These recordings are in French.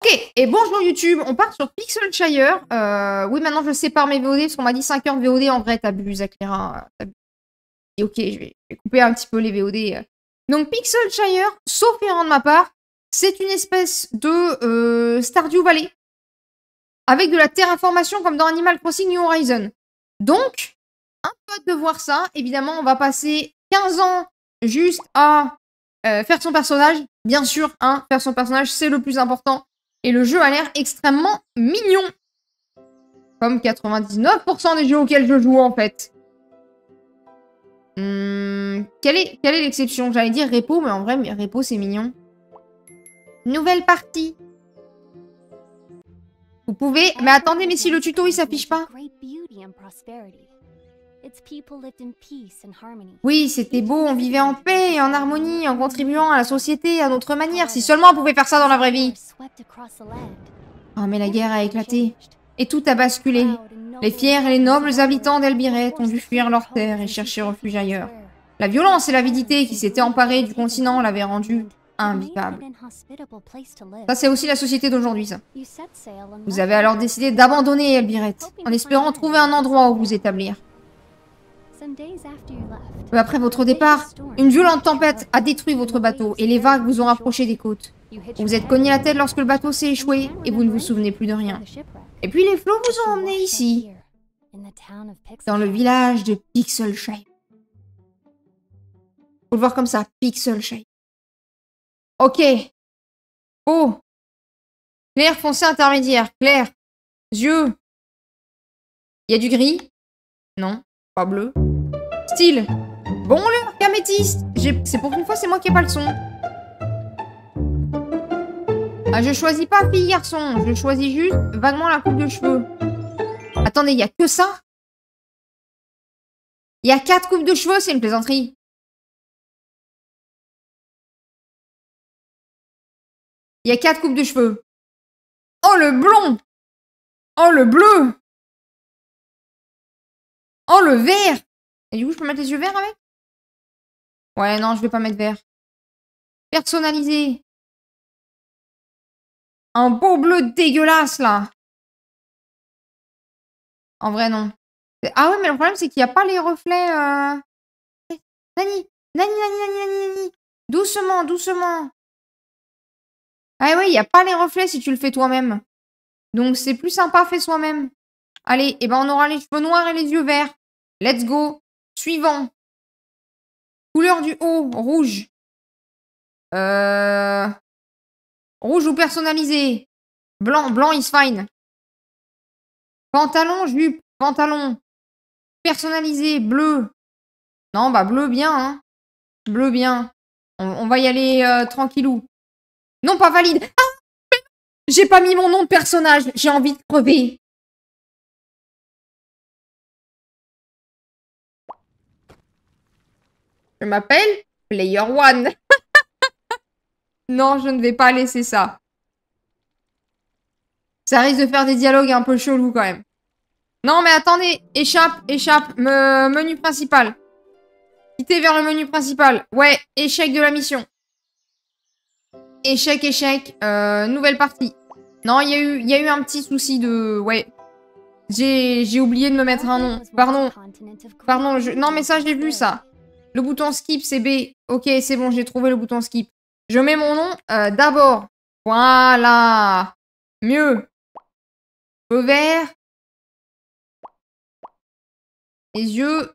Ok, et bonjour YouTube, on part sur Pixelshire. Oui, maintenant je sépare mes VOD parce qu'on m'a dit 5 heures de VOD. En vrai, t'abuses, Akira. Et ok, je vais couper un petit peu les VOD. Donc Pixelshire, sauf erreur de ma part, c'est une espèce de Stardew Valley avec de la terraformation comme dans Animal Crossing New Horizon. Donc, un peu hâte de voir ça. Évidemment, on va passer 15 ans juste à faire son personnage. Bien sûr, hein, faire son personnage, c'est le plus important. Et le jeu a l'air extrêmement mignon. Comme 99% des jeux auxquels je joue, en fait. Quelle est l'exception? J'allais dire Repo, mais en vrai, Repo, c'est mignon. Nouvelle partie. Vous pouvez... Mais attendez, mais si le tuto, il s'affiche pas. Oui, c'était beau, on vivait en paix et en harmonie, en contribuant à la société à notre manière. Si seulement on pouvait faire ça dans la vraie vie. Oh, mais la guerre a éclaté. Et tout a basculé. Les fiers et les nobles habitants d'Elbiret ont dû fuir leur terre et chercher refuge ailleurs. La violence et l'avidité qui s'étaient emparées du continent l'avaient rendu invivable. Ça, c'est aussi la société d'aujourd'hui, ça. Vous avez alors décidé d'abandonner Elbiret, en espérant trouver un endroit où vous établir. Peu après votre départ, une violente tempête a détruit votre bateau et les vagues vous ont rapproché des côtes. Vous vous êtes cogné la tête lorsque le bateau s'est échoué et vous ne vous souvenez plus de rien. Et puis les flots vous ont emmené ici, dans le village de Pixelshire. Faut le voir comme ça, Pixelshire. Ok. Oh. Clair, foncé, intermédiaire. Clair. Yeux. Il y a du gris? Non. Pas bleu. Style. Bon, le améthyste. C'est pour une fois, c'est moi qui ai pas le son. Ah, je choisis pas fille, garçon. Je choisis juste vaguement la coupe de cheveux. Attendez, il y a que ça? Il y a 4 coupes de cheveux, c'est une plaisanterie. Il y a 4 coupes de cheveux. Oh, le blond! Oh, le bleu! Oh, le vert! Et du coup, je peux mettre les yeux verts avec? Ouais, non, je vais pas mettre vert. Personnalisé. Un beau bleu dégueulasse, là. En vrai, non. Ah ouais, mais le problème, c'est qu'il n'y a pas les reflets... Nani, Nani, Nani, Nani, Nani, Nani. Doucement, doucement. Ah ouais, il n'y a pas les reflets si tu le fais toi-même. Donc, c'est plus sympa fait soi-même. Allez, et ben on aura les cheveux noirs et les yeux verts. Let's go. Suivant. Couleur du haut, rouge. Rouge ou personnalisé. Blanc, blanc is fine. Pantalon, jupe, pantalon. Personnalisé, bleu. Non, bah bleu bien, hein. Bleu bien. On va y aller tranquillou. Non, pas valide. Ah, j'ai pas mis mon nom de personnage. J'ai envie de crever. Je m'appelle Player One. Non, je ne vais pas laisser ça. Ça risque de faire des dialogues un peu chelous quand même. Non, mais attendez. Échappe, échappe. Menu principal. Quittez vers le menu principal. Ouais, échec de la mission. Échec, échec. Nouvelle partie. Non, il y a eu un petit souci de... Ouais. J'ai oublié de me mettre un nom. Pardon. Pardon, non, mais ça, j'ai vu, ça. Le bouton skip, c'est B. Ok, c'est bon, j'ai trouvé le bouton skip. Je mets mon nom d'abord. Voilà. Mieux. Feu vert. Les yeux...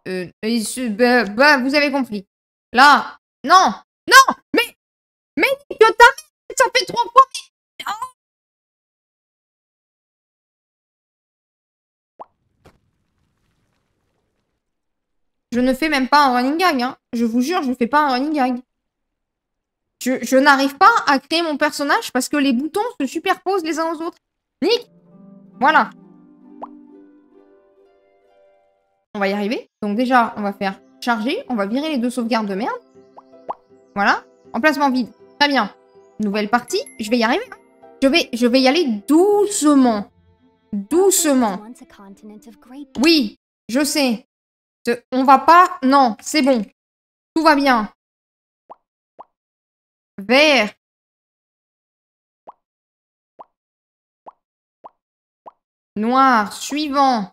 bah, vous avez compris. Là. Non. Non. Mais que ça fait 3 fois. Oh. Je ne fais même pas un running gag, hein. Je vous jure, je ne fais pas un running gag. Je n'arrive pas à créer mon personnage parce que les boutons se superposent les uns aux autres. Nick. Voilà. On va y arriver. Donc déjà, on va faire charger. On va virer les 2 sauvegardes de merde. Voilà. Emplacement vide. Très bien. Nouvelle partie. Je vais y arriver. Je vais y aller doucement. Doucement. Oui, je sais. On va pas... Non, c'est bon. Tout va bien. Vert. Noir, suivant.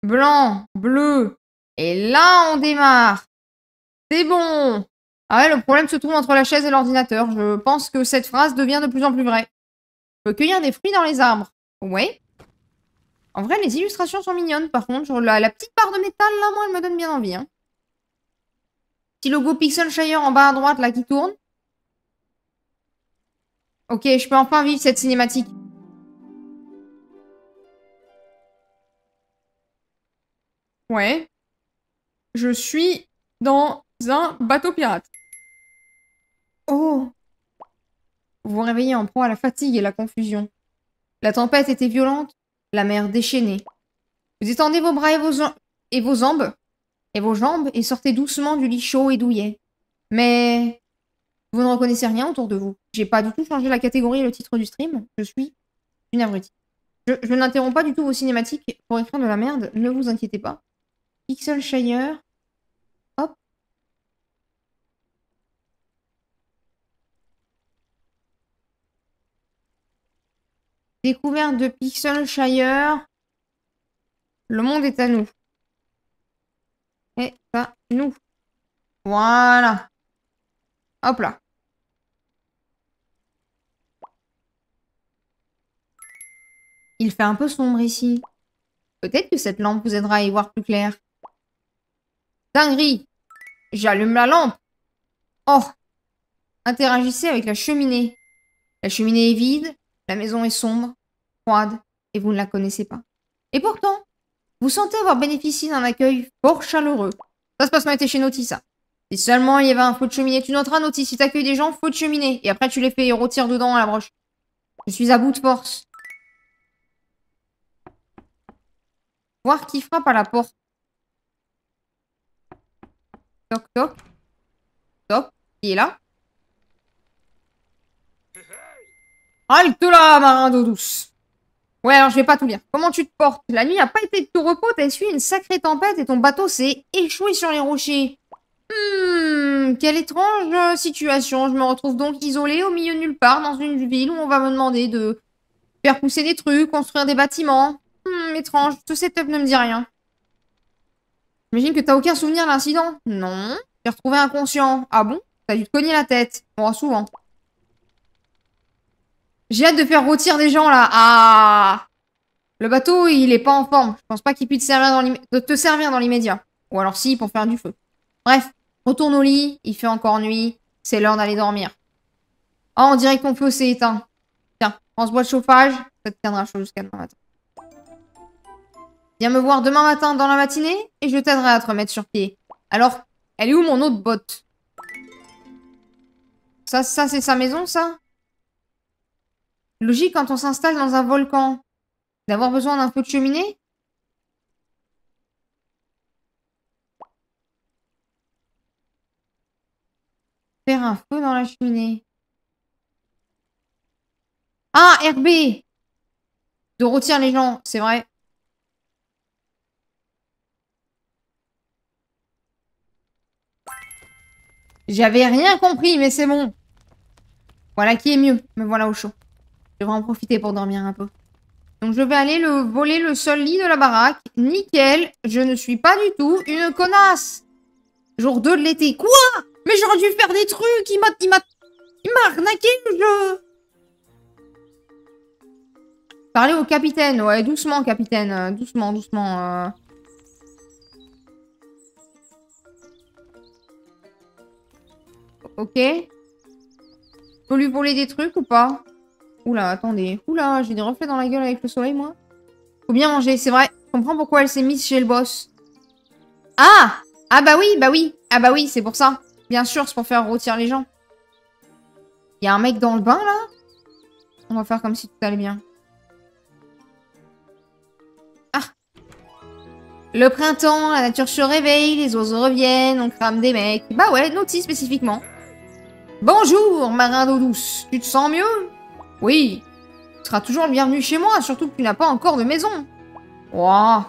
Blanc, bleu. Et là, on démarre. C'est bon. Ah ouais, le problème se trouve entre la chaise et l'ordinateur. Je pense que cette phrase devient de plus en plus vraie. Je peux cueillir des fruits dans les arbres. Ouais. En vrai, les illustrations sont mignonnes. Par contre, genre, la petite barre de métal, là, moi, elle me donne bien envie. Hein. Petit logo Pixelshire en bas à droite, là, qui tourne. Ok, je peux enfin vivre cette cinématique. Ouais. Je suis dans un bateau pirate. Oh. Vous vous réveillez en proie à la fatigue et la confusion. La tempête était violente, la mer déchaînée. Vous étendez vos bras et vos jambes et sortez doucement du lit chaud et douillet. Mais vous ne reconnaissez rien autour de vous. J'ai pas du tout changé la catégorie et le titre du stream. Je suis une abrutie. Je n'interromps pas du tout vos cinématiques pour écrire de la merde. Ne vous inquiétez pas. Pixelshire. Hop. Découverte de Pixelshire. Le monde est à nous. Et à nous. Voilà. Hop là. Il fait un peu sombre ici. Peut-être que cette lampe vous aidera à y voir plus clair. Dinguerie! J'allume la lampe. Oh! Interagissez avec la cheminée. La cheminée est vide, la maison est sombre, froide, et vous ne la connaissez pas. Et pourtant, vous sentez avoir bénéficié d'un accueil fort chaleureux. Ça se passe quand on était chez Naughty, ça. Si seulement il y avait un feu de cheminée, tu noteras, Naughty, si t'accueilles des gens, feu de cheminée. Et après, tu les fais rôtir dedans à la broche. Je suis à bout de force. Voir qui frappe à la porte. Toc, toc. Toc. Qui est là? Halte là, marin d'eau douce. Ouais, alors je vais pas tout lire. Comment tu te portes? La nuit n'a pas été de tout repos, t'as essuyé une sacrée tempête et ton bateau s'est échoué sur les rochers. Quelle étrange situation. Je me retrouve donc isolée au milieu de nulle part dans une ville où on va me demander de faire pousser des trucs, construire des bâtiments. Étrange. Ce setup ne me dit rien. J'imagine que t'as aucun souvenir de l'incident? Non. T'es retrouvé inconscient. Ah bon? T'as dû te cogner la tête. Bon, souvent. J'ai hâte de faire rôtir des gens, là. Ah! Le bateau, il est pas en forme. Je pense pas qu'il puisse te servir dans l'immédiat. Ou alors si, pour faire du feu. Bref, retourne au lit. Il fait encore nuit. C'est l'heure d'aller dormir. Oh, on dirait que ton feu s'est éteint. Tiens, prends ce bois de chauffage. Ça te tiendra chaud jusqu'à demain matin. Viens me voir demain matin dans la matinée et je t'aiderai à te remettre sur pied. Alors, elle est où mon autre botte? Ça c'est sa maison, ça? Logique quand on s'installe dans un volcan. D'avoir besoin d'un feu de cheminée? Faire un feu dans la cheminée. Ah, RB! De rôtir les gens, c'est vrai. J'avais rien compris, mais c'est bon. Voilà qui est mieux. Me voilà au chaud. Je devrais en profiter pour dormir un peu. Donc je vais aller voler le seul lit de la baraque. Nickel. Je ne suis pas du tout une connasse. Jour 2 de l'été. Quoi? Mais j'aurais dû faire des trucs. Il m'a arnaqué le jeu. Parlez au capitaine. Ouais, doucement, capitaine. Doucement, doucement. Ok. Faut lui voler des trucs ou pas? Oula, attendez. Oula, j'ai des reflets dans la gueule avec le soleil, moi. Faut bien manger, c'est vrai. Je comprends pourquoi elle s'est mise chez le boss. Ah! Ah bah oui, bah oui. Ah bah oui, c'est pour ça. Bien sûr, c'est pour faire rôtir les gens. Il y a un mec dans le bain, là? On va faire comme si tout allait bien. Ah! Le printemps, la nature se réveille, les oiseaux reviennent, on crame des mecs. Bah ouais, Naughty spécifiquement. Bonjour, marin d'eau douce. Tu te sens mieux? Oui. Tu seras toujours le bienvenu chez moi, surtout que tu n'as pas encore de maison. Wow.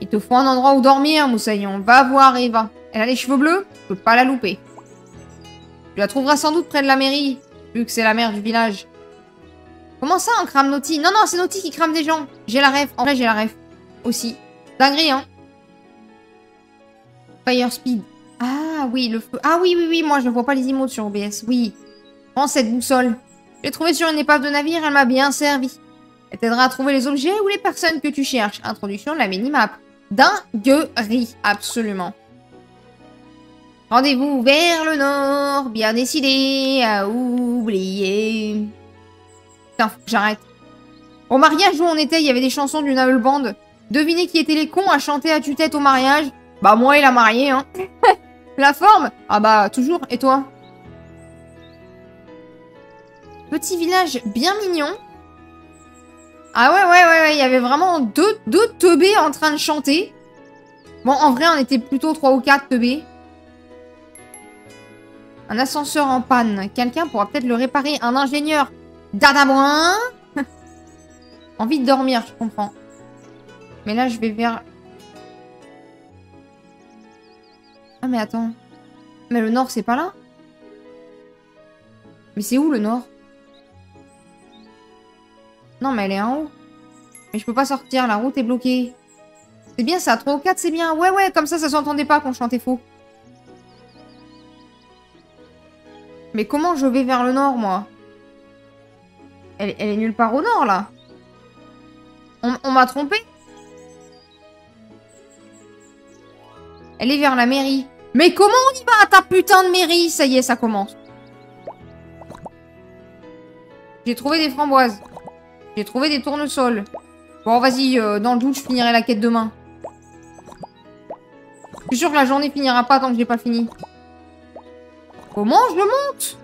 Il te faut un endroit où dormir, Moussaillon. Va voir Eva. Elle a les cheveux bleus? Tu peux pas la louper. Tu la trouveras sans doute près de la mairie, vu que c'est la mère du village. Comment ça, on crame Naughty? Non, non, c'est Naughty qui crame des gens. J'ai la ref. En vrai, j'ai la ref. Aussi. Dinguerie, hein. Fire Speed. Ah, oui, le feu. Ah, oui, oui, oui. Moi, je ne vois pas les emotes sur OBS. Oui. Prends cette boussole. Je l'ai trouvée sur une épave de navire. Elle m'a bien servi. Elle t'aidera à trouver les objets ou les personnes que tu cherches. Introduction de la minimap. Dinguerie. Absolument. Rendez-vous vers le nord. Bien décidé à oublier. Putain, faut que j'arrête. Au mariage où on était, il y avait des chansons d'une Navel Band. Devinez qui étaient les cons à chanter à tue-tête au mariage. Bah moi et la mariée, hein. La forme? Ah bah toujours. Et toi? Petit village bien mignon. Ah ouais, il y avait vraiment deux teubés en train de chanter. Bon, en vrai, on était plutôt 3 ou 4 teubés. Un ascenseur en panne. Quelqu'un pourra peut-être le réparer. Un ingénieur. Dadaboin. Envie de dormir, je comprends. Mais là, je vais vers... Ah, mais attends. Mais le nord, c'est pas là? Mais c'est où, le nord? Non, mais elle est en haut. Mais je peux pas sortir, la route est bloquée. C'est bien ça, 3 ou 4, c'est bien. Ouais, comme ça s'entendait pas qu'on chantait faux. Mais comment je vais vers le nord, moi? Elle est nulle part au nord, là. On m'a trompé? Elle est vers la mairie. Mais comment on y va à ta putain de mairie? Ça y est, ça commence. J'ai trouvé des framboises. J'ai trouvé des tournesols. Bon, vas-y, dans le doute, je finirai la quête demain. Je suis sûr que la journée finira pas tant que j'ai pas fini. Comment je le monte?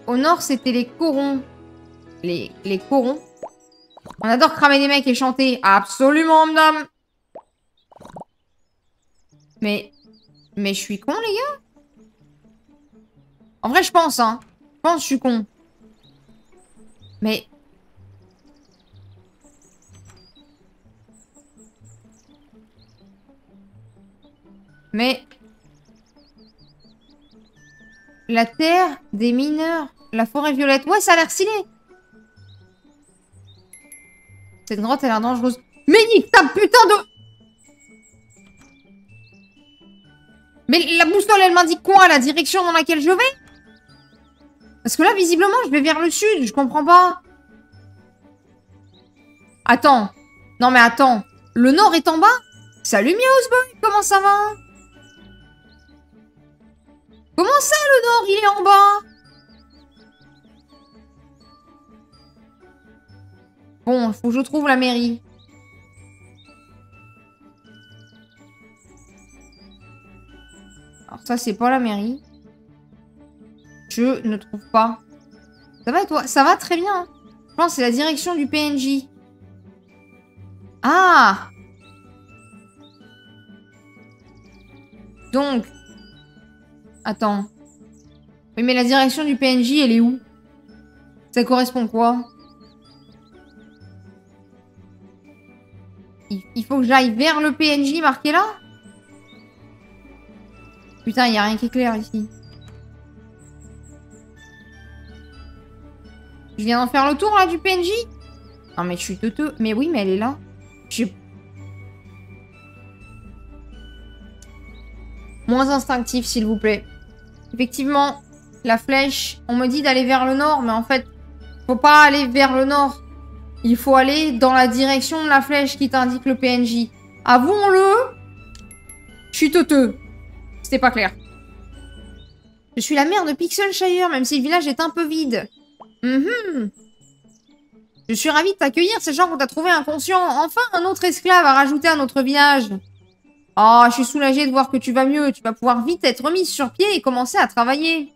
Au nord, c'était les corons. Les corons. On adore cramer des mecs et chanter. Absolument, madame. Mais je suis con, les gars? En vrai, je pense, hein. Je pense que je suis con. Mais... La terre des mineurs. La forêt violette. Ouais, ça a l'air stylé. Cette grotte a l'air dangereuse. Mais nique ta putain de... Mais la boussole, elle m'indique quoi? La direction dans laquelle je vais? Parce que là, visiblement, je vais vers le sud. Je comprends pas. Attends. Non, mais attends. Le nord est en bas? Salut, Miauseboy. Comment ça va? Comment ça, le nord, il est en bas? Bon, il faut que je trouve la mairie. Alors ça, c'est pas la mairie. Je ne trouve pas. Ça va et toi? Ça va très bien. Je pense que c'est la direction du PNJ. Ah! Donc... Attends. Oui, mais la direction du PNJ, elle est où? Ça correspond quoi? Il faut que j'aille vers le PNJ marqué là? Putain, il n'y a rien qui est clair ici. Je viens d'en faire le tour là du PNJ? Non mais je suis teuteux. Mais oui, mais elle est là. Moins instinctif, s'il vous plaît. Effectivement, la flèche, on me dit d'aller vers le nord, mais en fait, faut pas aller vers le nord. Il faut aller dans la direction de la flèche qui t'indique le PNJ. Avouons-le, je suis teuteux. C'était pas clair. Je suis la mère de Pixelshire, même si le village est un peu vide. Je suis ravie de t'accueillir, ces gens qu'on t'a trouvé inconscient. Enfin, un autre esclave à rajouter à notre village. Oh, je suis soulagée de voir que tu vas mieux. Tu vas pouvoir vite être remise sur pied et commencer à travailler.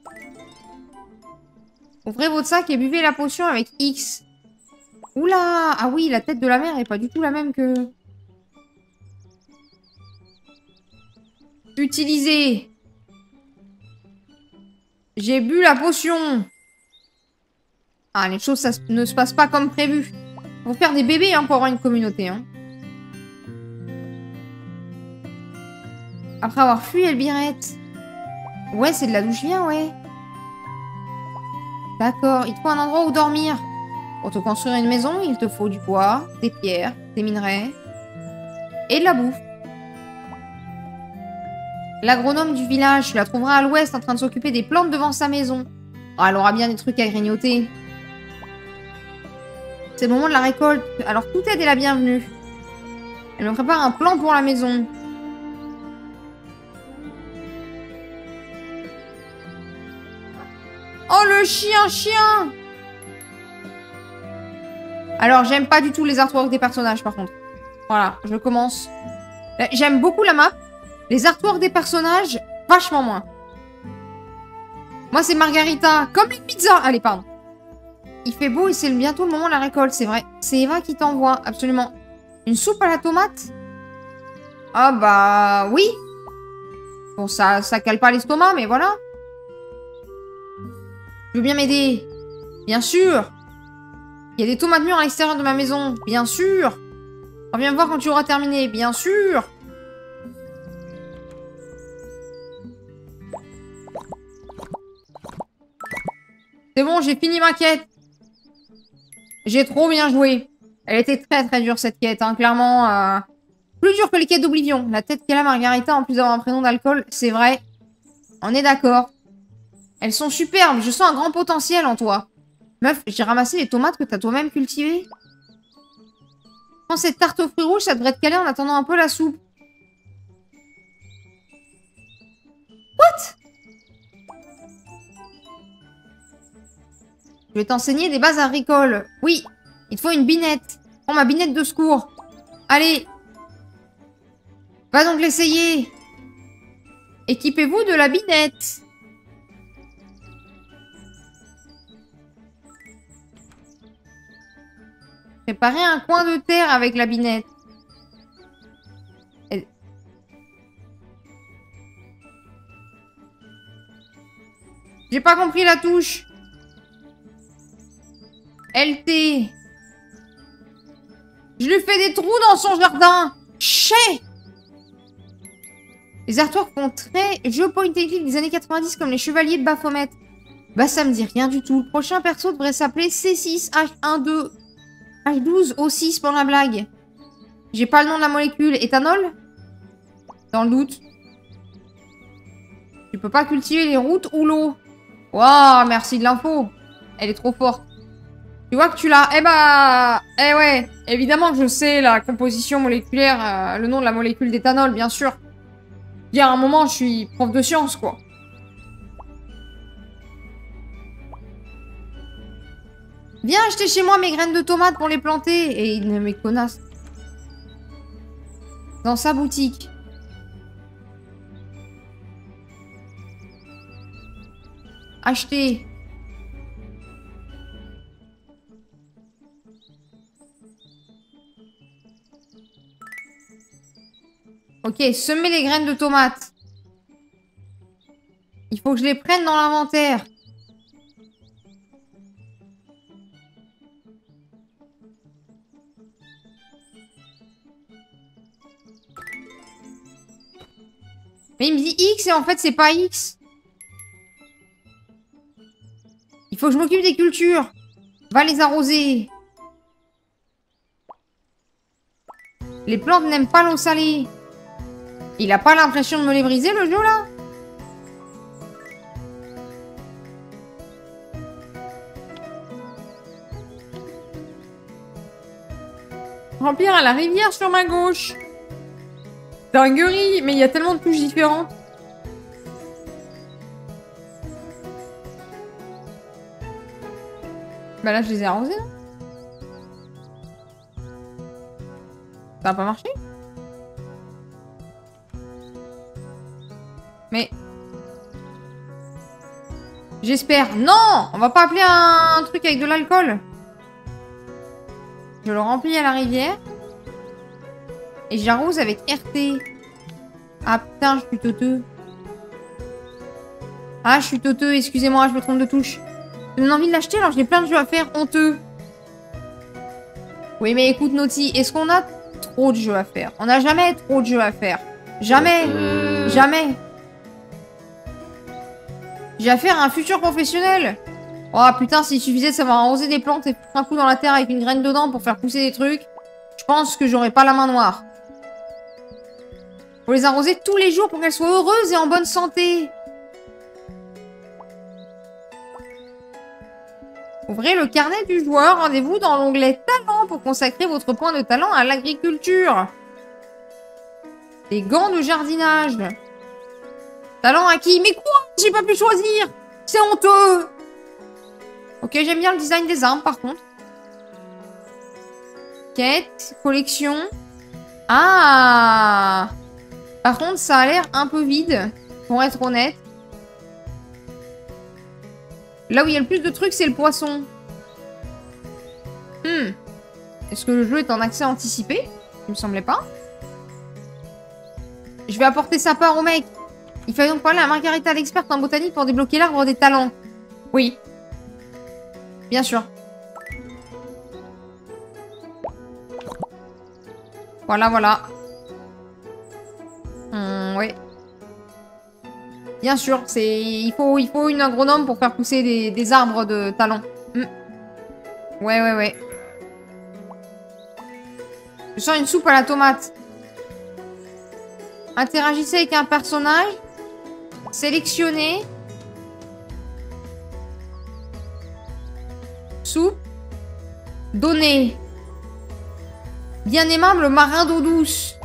Ouvrez votre sac et buvez la potion avec X. Oula! Ah oui, la tête de la mère est pas du tout la même que... Utilisez. J'ai bu la potion. Ah, les choses, ça ne se passe pas comme prévu. Faut faire des bébés hein, pour avoir une communauté. Hein. Après avoir fui Elbirette. Ouais, c'est de là d'où je viens, ouais. D'accord, il te faut un endroit où dormir. Pour te construire une maison, il te faut du bois, des pierres, des minerais et de la bouffe. L'agronome du village, tu la trouveras à l'ouest en train de s'occuper des plantes devant sa maison. Oh, elle aura bien des trucs à grignoter. C'est le moment de la récolte, alors toute aide est la bienvenue. Elle me prépare un plan pour la maison. Oh, le chien! Alors, j'aime pas du tout les artworks des personnages, par contre. Voilà, je commence. J'aime beaucoup la map. Les artworks des personnages, vachement moins. Moi, c'est Margarita, comme une pizza. Allez, pardon. Il fait beau et c'est bientôt le moment de la récolte, c'est vrai. C'est Eva qui t'envoie, absolument. Une soupe à la tomate? Ah bah, oui. Bon, ça cale pas l'estomac, mais voilà. Tu veux bien m'aider? Bien sûr. Il y a des tomates mûres à l'extérieur de ma maison. Bien sûr. Reviens me voir quand tu auras terminé. Bien sûr. C'est bon, j'ai fini ma quête. J'ai trop bien joué. Elle était très très dure cette quête, hein. Clairement. Plus dure que les quêtes d'Oblivion. La tête qu'elle a, Margarita, en plus d'avoir un prénom d'alcool, c'est vrai. On est d'accord. Elles sont superbes. Je sens un grand potentiel en toi. Meuf, j'ai ramassé les tomates que t'as toi-même cultivées. Prends cette tarte aux fruits rouges, ça devrait te caler en attendant un peu la soupe. What? Je vais t'enseigner des bases agricoles. Oui, il te faut une binette. Prends ma binette de secours. Allez. Va donc l'essayer. Équipez-vous de la binette. Préparez un coin de terre avec la binette. J'ai pas compris la touche. LT. Je lui fais des trous dans son jardin. Chais. Les artworks font très jeu point and click des années 90 comme les chevaliers de Baphomet. Bah ça me dit rien du tout. Le prochain perso devrait s'appeler C6, H12, H12, O6 pour la blague. J'ai pas le nom de la molécule. Éthanol? Dans le doute. Tu peux pas cultiver les routes ou l'eau. Waouh, merci de l'info. Elle est trop forte. Tu vois que tu l'as. Eh bah... Eh ouais. Évidemment que je sais la composition moléculaire, le nom de la molécule d'éthanol, bien sûr. Il y a un moment, je suis prof de sciences, quoi. Viens acheter chez moi mes graines de tomates pour les planter. Et il ne mes connasse. Dans sa boutique. Acheter. Ok, semer les graines de tomates. Il faut que je les prenne dans l'inventaire. Mais il me dit X et en fait c'est pas X. Il faut que je m'occupe des cultures. Va les arroser. Les plantes n'aiment pas l'eau salée. Il a pas l'impression de me les briser, le jeu, là? Remplir à la rivière sur ma gauche. Dinguerie, mais il y a tellement de touches différentes. Bah là, je les ai arrosés, là. Ça a pas marché? Mais... J'espère. Non! On va pas appeler un truc avec de l'alcool. Je le remplis à la rivière. Et j'arrose avec RT. Ah putain, je suis teuteux. Ah, je suis teuteux, excusez-moi, je me trompe de touche. J'ai une envie de l'acheter alors j'ai plein de jeux à faire, honteux. Oui, mais écoute, Naughty, est-ce qu'on a trop de jeux à faire? On n'a jamais trop de jeux à faire. Jamais. Jamais. J'ai affaire à un futur professionnel. Oh putain, s'il suffisait de savoir arroser des plantes et foutre un coup dans la terre avec une graine dedans pour faire pousser des trucs, je pense que j'aurais pas la main noire. Faut les arroser tous les jours pour qu'elles soient heureuses et en bonne santé. Ouvrez le carnet du joueur, rendez-vous dans l'onglet talent pour consacrer votre point de talent à l'agriculture. Des gants de jardinage. Talent acquis. Mais quoi? J'ai pas pu choisir. C'est honteux. Ok, j'aime bien le design des armes par contre. Quête, collection. Ah! Par contre, ça a l'air un peu vide, pour être honnête. Là où il y a le plus de trucs, c'est le poisson. Est-ce que le jeu est en accès anticipé? Il me semblait pas. Je vais apporter sa part au mec. Il fallait donc parler à Margarita, l'experte en botanique, pour débloquer l'arbre des talents. Oui. Bien sûr. Voilà, voilà. Ouais. Bien sûr, il faut une agronome pour faire pousser des arbres de talent. Ouais, ouais, ouais. Je sens une soupe à la tomate. Interagissez avec un personnage. Sélectionnez. Soupe. Donner. Bien aimable marin d'eau douce.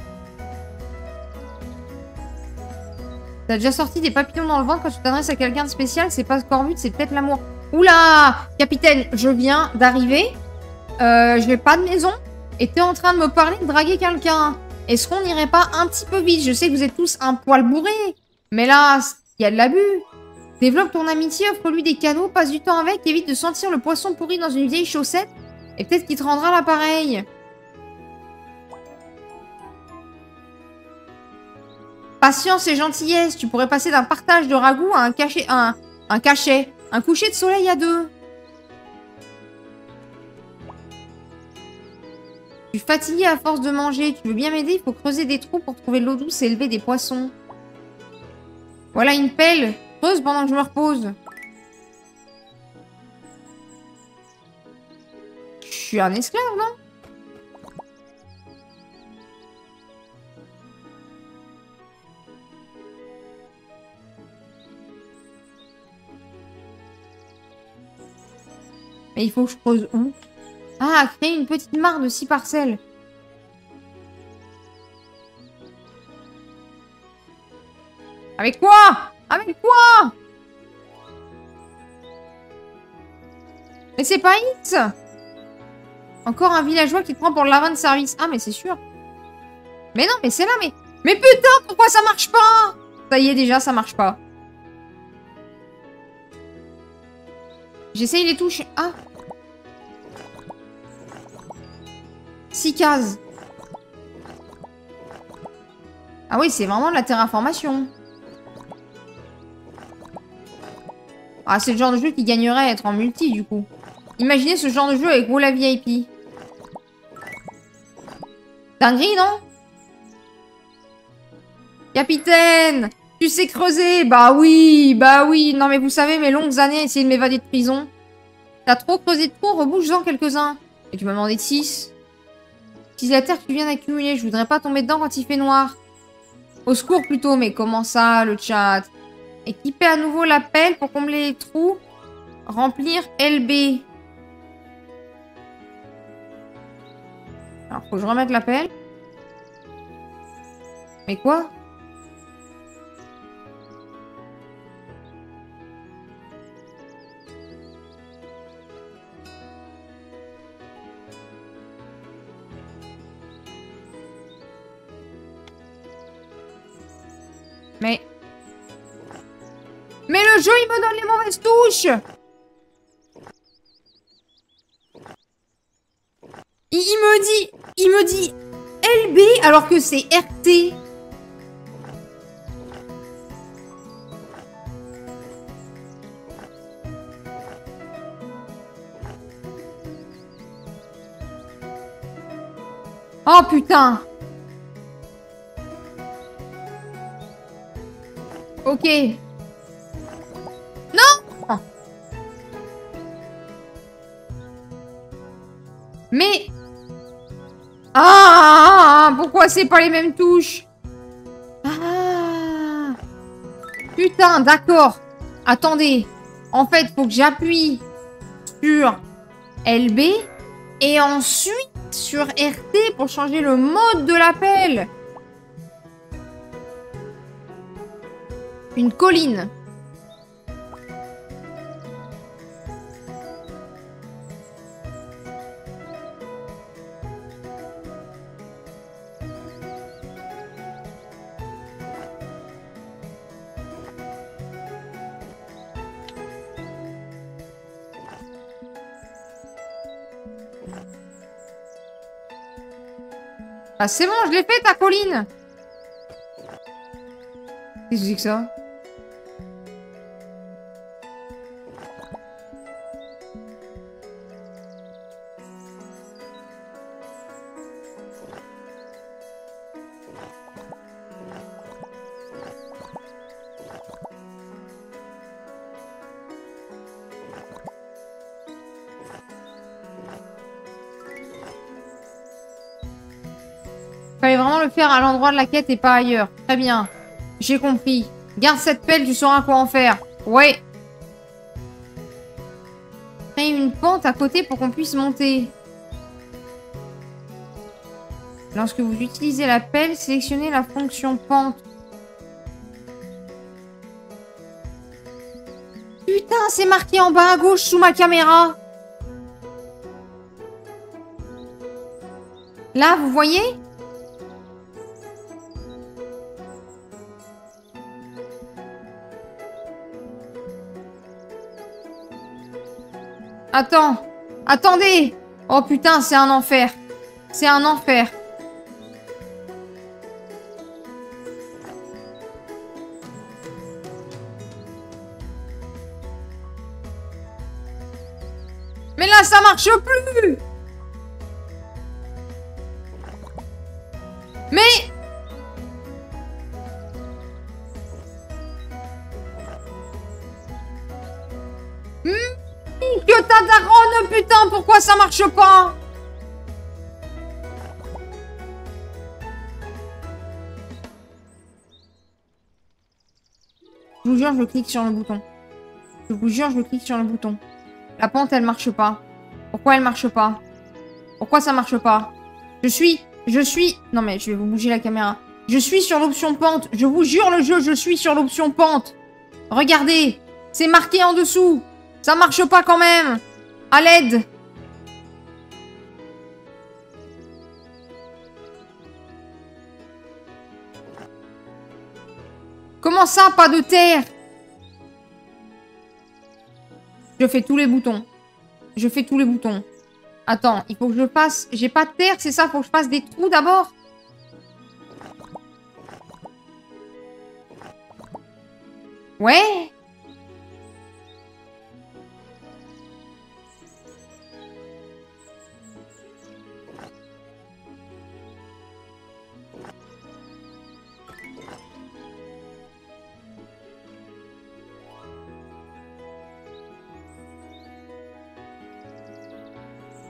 T'as déjà sorti des papillons dans le ventre quand tu t'adresses à quelqu'un de spécial? C'est pas Corvute, c'est peut-être l'amour. Oula! Capitaine, je viens d'arriver. Je n'ai pas de maison. Et t'es en train de me parler de draguer quelqu'un. Est-ce qu'on n'irait pas un petit peu vite? Je sais que vous êtes tous un poil bourrés. Mais là, il y a de l'abus. Développe ton amitié, offre-lui des cadeaux, passe du temps avec, évite de sentir le poisson pourri dans une vieille chaussette. Et peut-être qu'il te rendra l'appareil. Patience et gentillesse. Tu pourrais passer d'un partage de ragoût à un cachet. Un cachet. Un coucher de soleil à deux. Je suis fatiguée à force de manger. Tu veux bien m'aider? Il faut creuser des trous pour trouver de l'eau douce et élever des poissons. Voilà une pelle. Creuse pendant que je me repose. Je suis un esclave, non? Mais il faut que je creuse où? Ah, créer une petite mare de 6 parcelles. Avec quoi? Avec quoi? Mais c'est pas X. Encore un villageois qui te prend pour le lavin de service. Ah, mais c'est sûr. Mais non, mais c'est là, mais... Mais putain, pourquoi ça marche pas? Ça y est, déjà, ça marche pas. J'essaye les touches. Ah. 6 cases. Ah oui, c'est vraiment de la terraformation. Ah, c'est le genre de jeu qui gagnerait à être en multi, du coup. Imaginez ce genre de jeu avec Wola VIP. Dinguerie, non? Capitaine! Tu sais creuser? Bah oui, bah oui. Non, mais vous savez, mes longues années à essayer de m'évader de prison. T'as trop creusé de trous, rebouche-en quelques-uns. Et tu m'as demandé de 6. Utilise la terre que tu viens d'accumuler. Je voudrais pas tomber dedans quand il fait noir. Au secours plutôt, mais comment ça, le chat? Équiper à nouveau la pelle pour combler les trous. Remplir LB. Alors, faut que je remette la pelle. Mais quoi? Mais le jeu, il me donne les mauvaises touches. Il me dit LB alors que c'est RT. Oh putain. Ok. Mais... Ah, pourquoi c'est pas les mêmes touches? Ah. Putain, d'accord. Attendez. En fait, faut que j'appuie sur LB et ensuite sur RT pour changer le mode de l'appel. Une colline. Ah, c'est bon, je l'ai fait, ta colline. Qu'est-ce que c'est que ça? Fallait vraiment le faire à l'endroit de la quête et pas ailleurs. Très bien. J'ai compris. Garde cette pelle, tu sauras quoi en faire. Ouais. Créer une pente à côté pour qu'on puisse monter. Lorsque vous utilisez la pelle, sélectionnez la fonction pente. Putain, c'est marqué en bas à gauche sous ma caméra. Là, vous voyez ? Attends. Attendez. Oh putain, c'est un enfer. C'est un enfer. Mais là, ça marche plus. Mais... Que t'as daronne, putain, pourquoi ça marche pas? Je vous jure, je clique sur le bouton. Je vous jure, je clique sur le bouton. La pente, elle marche pas. Pourquoi elle marche pas? Pourquoi ça marche pas? Je suis... Non mais, je vais vous bouger la caméra. Je suis sur l'option pente. Je vous jure, le jeu, je suis sur l'option pente. Regardez. C'est marqué en dessous. Ça marche pas quand même. À l'aide. Comment ça, pas de terre? Je fais tous les boutons. Je fais tous les boutons. Attends, il faut que je fasse... J'ai pas de terre, c'est ça? Faut que je fasse des trous d'abord? Ouais.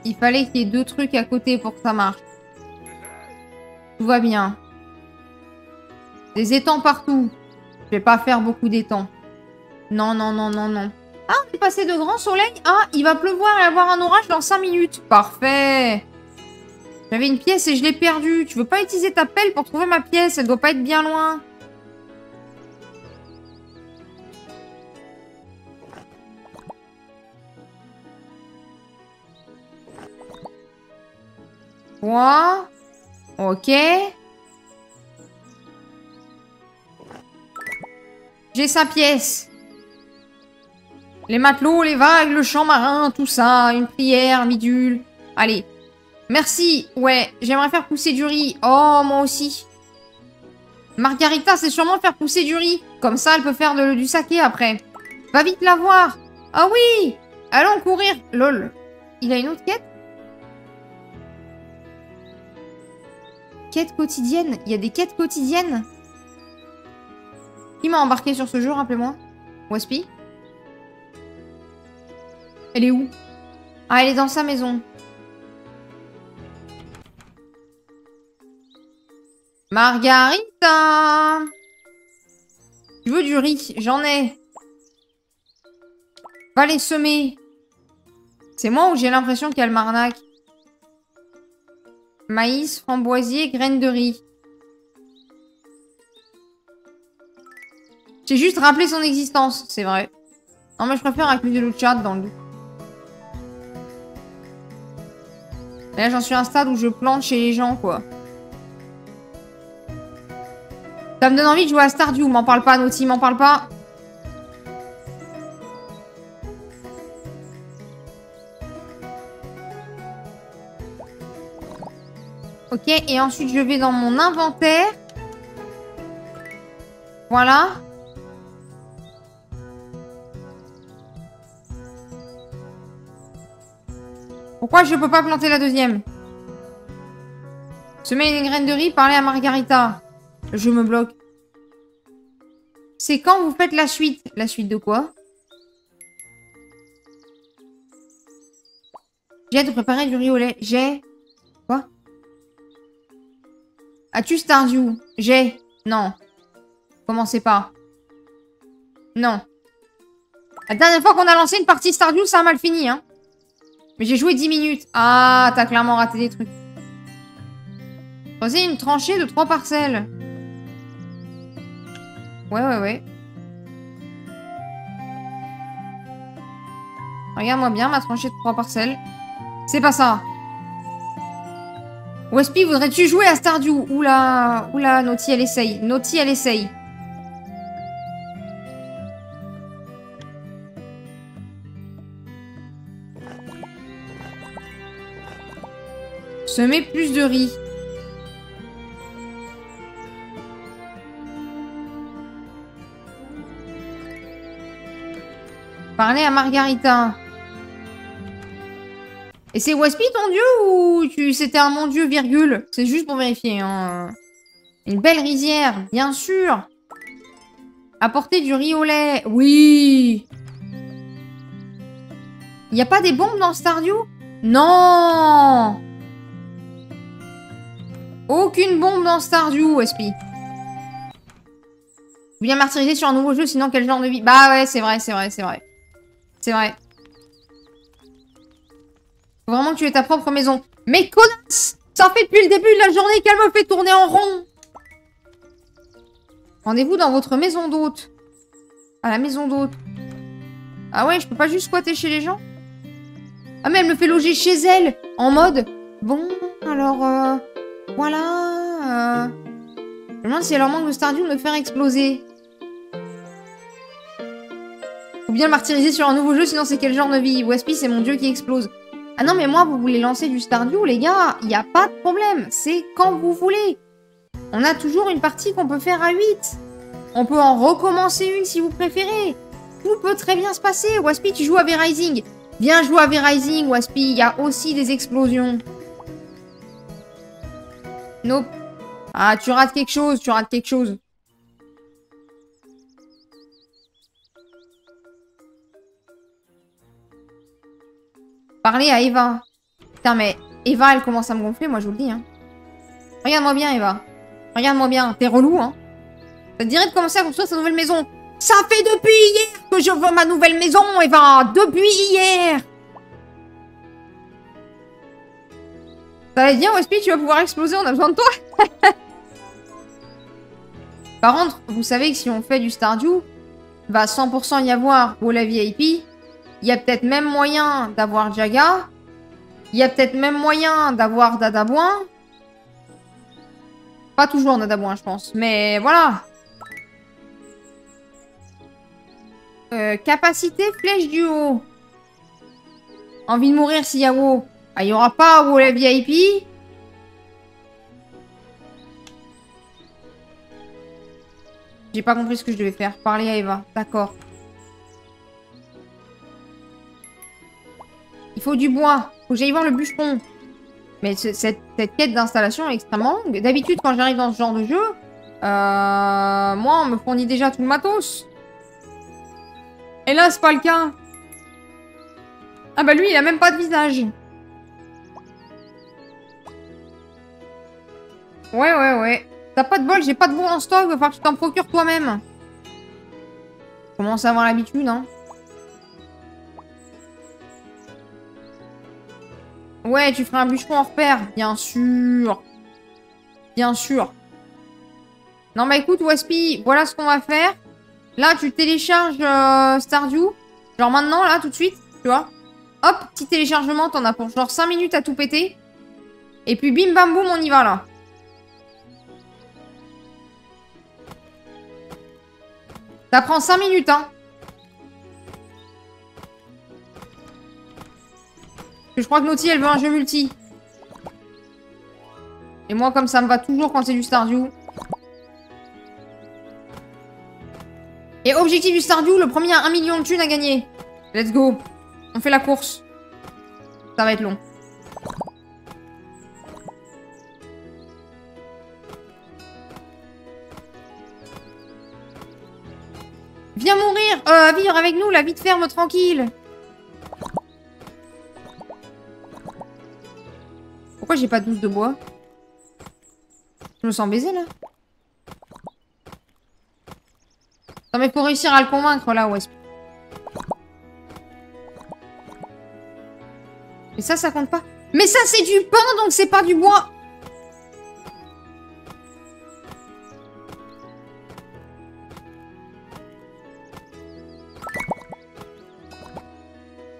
Il fallait qu'il y ait deux trucs à côté pour que ça marche. Tout va bien. Des étangs partout. Je vais pas faire beaucoup d'étangs. Non, non, non, non, non. Ah, on est passé de grand soleil. Ah, il va pleuvoir et avoir un orage dans 5 minutes. Parfait. J'avais une pièce et je l'ai perdue. Tu veux pas utiliser ta pelle pour trouver ma pièce? Elle doit pas être bien loin. Quoi? Ok. J'ai sa pièce. Les matelots, les vagues, le champ marin, tout ça. Une prière, bidule. Allez. Merci. Ouais, j'aimerais faire pousser du riz. Oh, moi aussi. Margarita, c'est sûrement faire pousser du riz. Comme ça, elle peut faire du saké après. Va vite la voir. Ah oui. Allons courir. Lol. Il a une autre quête? Quête quotidienne. Il y a des quêtes quotidiennes. Qui m'a embarqué sur ce jeu, rappelez-moi? Waspy? Elle est où? Ah, elle est dans sa maison. Margarita! Je veux du riz, j'en ai. Va les semer. C'est moi ou j'ai l'impression qu'il y a le marnac? Maïs, framboisier, graines de riz. J'ai juste rappelé son existence, c'est vrai. Non mais je préfère accuser le chat dans le doute. Là j'en suis à un stade où je plante chez les gens quoi. Ça me donne envie de jouer à Stardew, m'en parle pas Naughty, m'en parle pas. Ok, et ensuite je vais dans mon inventaire. Voilà. Pourquoi je peux pas planter la deuxième? Semer une graine de riz, parler à Margarita. Je me bloque. C'est quand vous faites la suite? La suite de quoi? J'ai de préparer du riz au lait. J'ai... Quoi? As-tu Stardew? J'ai... Non. Commencez pas. Non. La dernière fois qu'on a lancé une partie Stardew, ça a mal fini, hein. Mais j'ai joué 10 minutes. Ah, t'as clairement raté des trucs. Choisis une tranchée de 3 parcelles. Ouais. Regarde-moi bien ma tranchée de 3 parcelles. C'est pas ça. Wespy, voudrais-tu jouer à Stardew? Oula, Naughty, elle essaye. Naughty, elle essaye. Semer plus de riz. Parler à Margarita. Et c'est Wespy ton dieu ou c'était un mon dieu virgule? C'est juste pour vérifier. Hein. Une belle rizière, bien sûr. Apporter du riz au lait. Oui. Il n'y a pas des bombes dans Stardew? Non. Aucune bombe dans Stardew, Wespy. Bien martyriser sur un nouveau jeu, sinon quel genre de vie? Bah ouais, c'est vrai. C'est vrai. Faut vraiment que tu aies ta propre maison. Mais connasse! Ça fait depuis le début de la journée qu'elle me fait tourner en rond. Rendez-vous dans votre maison d'hôte. À la maison d'hôte. Ah ouais, je peux pas juste squatter chez les gens? Ah mais elle me fait loger chez elle. En mode... Bon, alors... voilà... Je me demande si elle leur manque de Stardew de me faire exploser. Faut bien le martyriser sur un nouveau jeu, sinon c'est quel genre de vie? Wespy, c'est mon dieu qui explose. Ah non, mais moi, vous voulez lancer du Stardew, les gars, y a pas de problème. C'est quand vous voulez. On a toujours une partie qu'on peut faire à 8. On peut en recommencer une si vous préférez. Tout peut très bien se passer. Wespy, tu joues à V-Rising. Viens jouer à V-Rising, Wespy. Il y a aussi des explosions. Nope. Ah, tu rates quelque chose, Parlez à Eva. Putain, mais Eva, elle commence à me gonfler, moi, je vous le dis, hein. Regarde-moi bien, Eva. Regarde-moi bien. T'es relou, hein. Ça te dirait de commencer à construire sa nouvelle maison. Ça fait depuis hier que je veux ma nouvelle maison, Eva. Depuis hier. Ça va dire, Wespy, tu vas pouvoir exploser, on a besoin de toi. Par contre, vous savez que si on fait du Stardew, va 100% y avoir Wola VIP. Il y a peut-être même moyen d'avoir Jaga. Il y a peut-être même moyen d'avoir Dadabouin. Pas toujours Dadabouin, je pense. Mais voilà. Capacité flèche du haut. Envie de mourir s'il y a WoW. Ah, il n'y aura pas WoW la VIP. J'ai pas compris ce que je devais faire. Parler à Eva. D'accord. Il faut du bois. Faut que j'aille voir le bûcheron. Mais cette quête d'installation est extrêmement longue. D'habitude, quand j'arrive dans ce genre de jeu, moi, on me fournit déjà tout le matos. Et là, c'est pas le cas. Ah bah lui, il a même pas de visage. Ouais. T'as pas de bol, j'ai pas de bois en stock, va falloir que tu t'en procures toi-même. Commence à avoir l'habitude, hein. Ouais, tu feras un bûcheron en repère, bien sûr. Bien sûr. Non, bah écoute, Waspy, voilà ce qu'on va faire. Là, tu télécharges Stardew. Genre maintenant, là, tout de suite, tu vois. Hop, petit téléchargement, t'en as pour genre 5 minutes à tout péter. Et puis bim bam boum, on y va là. Ça prend 5 minutes, hein. Je crois que Naughty, elle veut un jeu multi. Et moi, comme ça me va toujours quand c'est du Stardew. Et objectif du Stardew, le premier à 1 million de thunes à gagner. Let's go. On fait la course. Ça va être long. Viens mourir, vivre avec nous, la vie de ferme tranquille. Pourquoi j'ai pas de 12 de bois? Je me sens baisé là. Non mais faut réussir à le convaincre là, Wesp. Mais ça compte pas. Mais ça c'est du pain donc c'est pas du bois.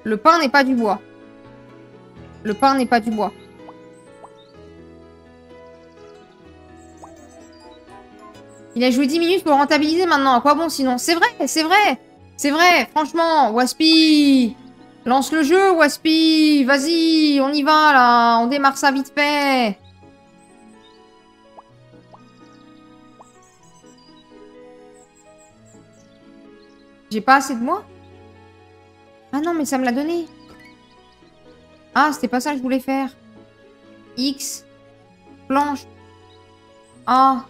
Le pain n'est pas du bois. Le pain n'est pas du bois. Il a joué 10 minutes pour rentabiliser maintenant. À quoi bon sinon? C'est vrai, c'est vrai. C'est vrai, franchement. Waspy. Lance le jeu, Waspy. Vas-y, on y va là. On démarre ça vite fait. J'ai pas assez de moi? Ah non, mais ça me l'a donné. Ah, c'était pas ça que je voulais faire. X. Planche. Ah.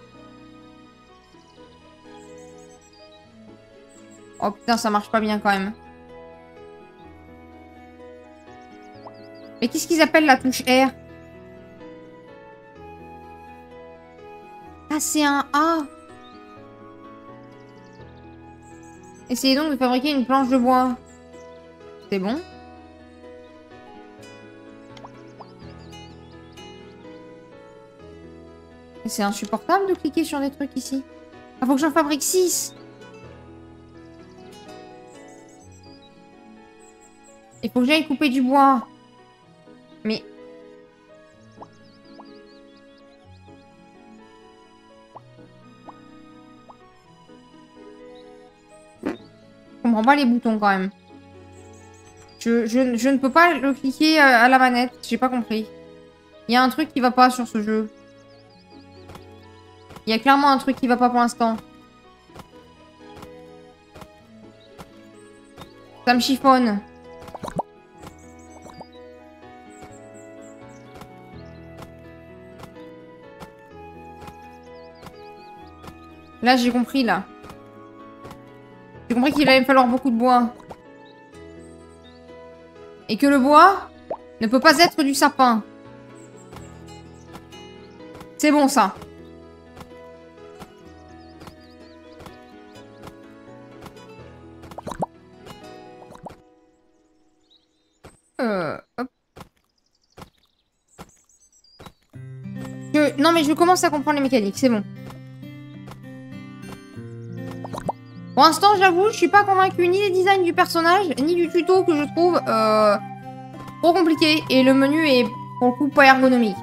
Oh putain, ça marche pas bien quand même. Mais qu'est-ce qu'ils appellent la touche R? Ah, c'est un A. Essayez donc de fabriquer une planche de bois. C'est bon? C'est insupportable de cliquer sur des trucs ici. Ah, faut que j'en fabrique 6. Il faut que j'aille couper du bois. Mais... je comprends pas les boutons quand même. Je ne peux pas le cliquer à la manette. J'ai pas compris. Il y a un truc qui va pas sur ce jeu. Il y a clairement un truc qui va pas pour l'instant. Ça me chiffonne. Là, j'ai compris, là. J'ai compris qu'il allait me falloir beaucoup de bois. Et que le bois ne peut pas être du sapin. C'est bon, ça. Hop. Non, mais je commence à comprendre les mécaniques, c'est bon. Pour l'instant, j'avoue, je suis pas convaincue ni des designs du personnage, ni du tuto que je trouve trop compliqué. Et le menu est, pour le coup, pas ergonomique.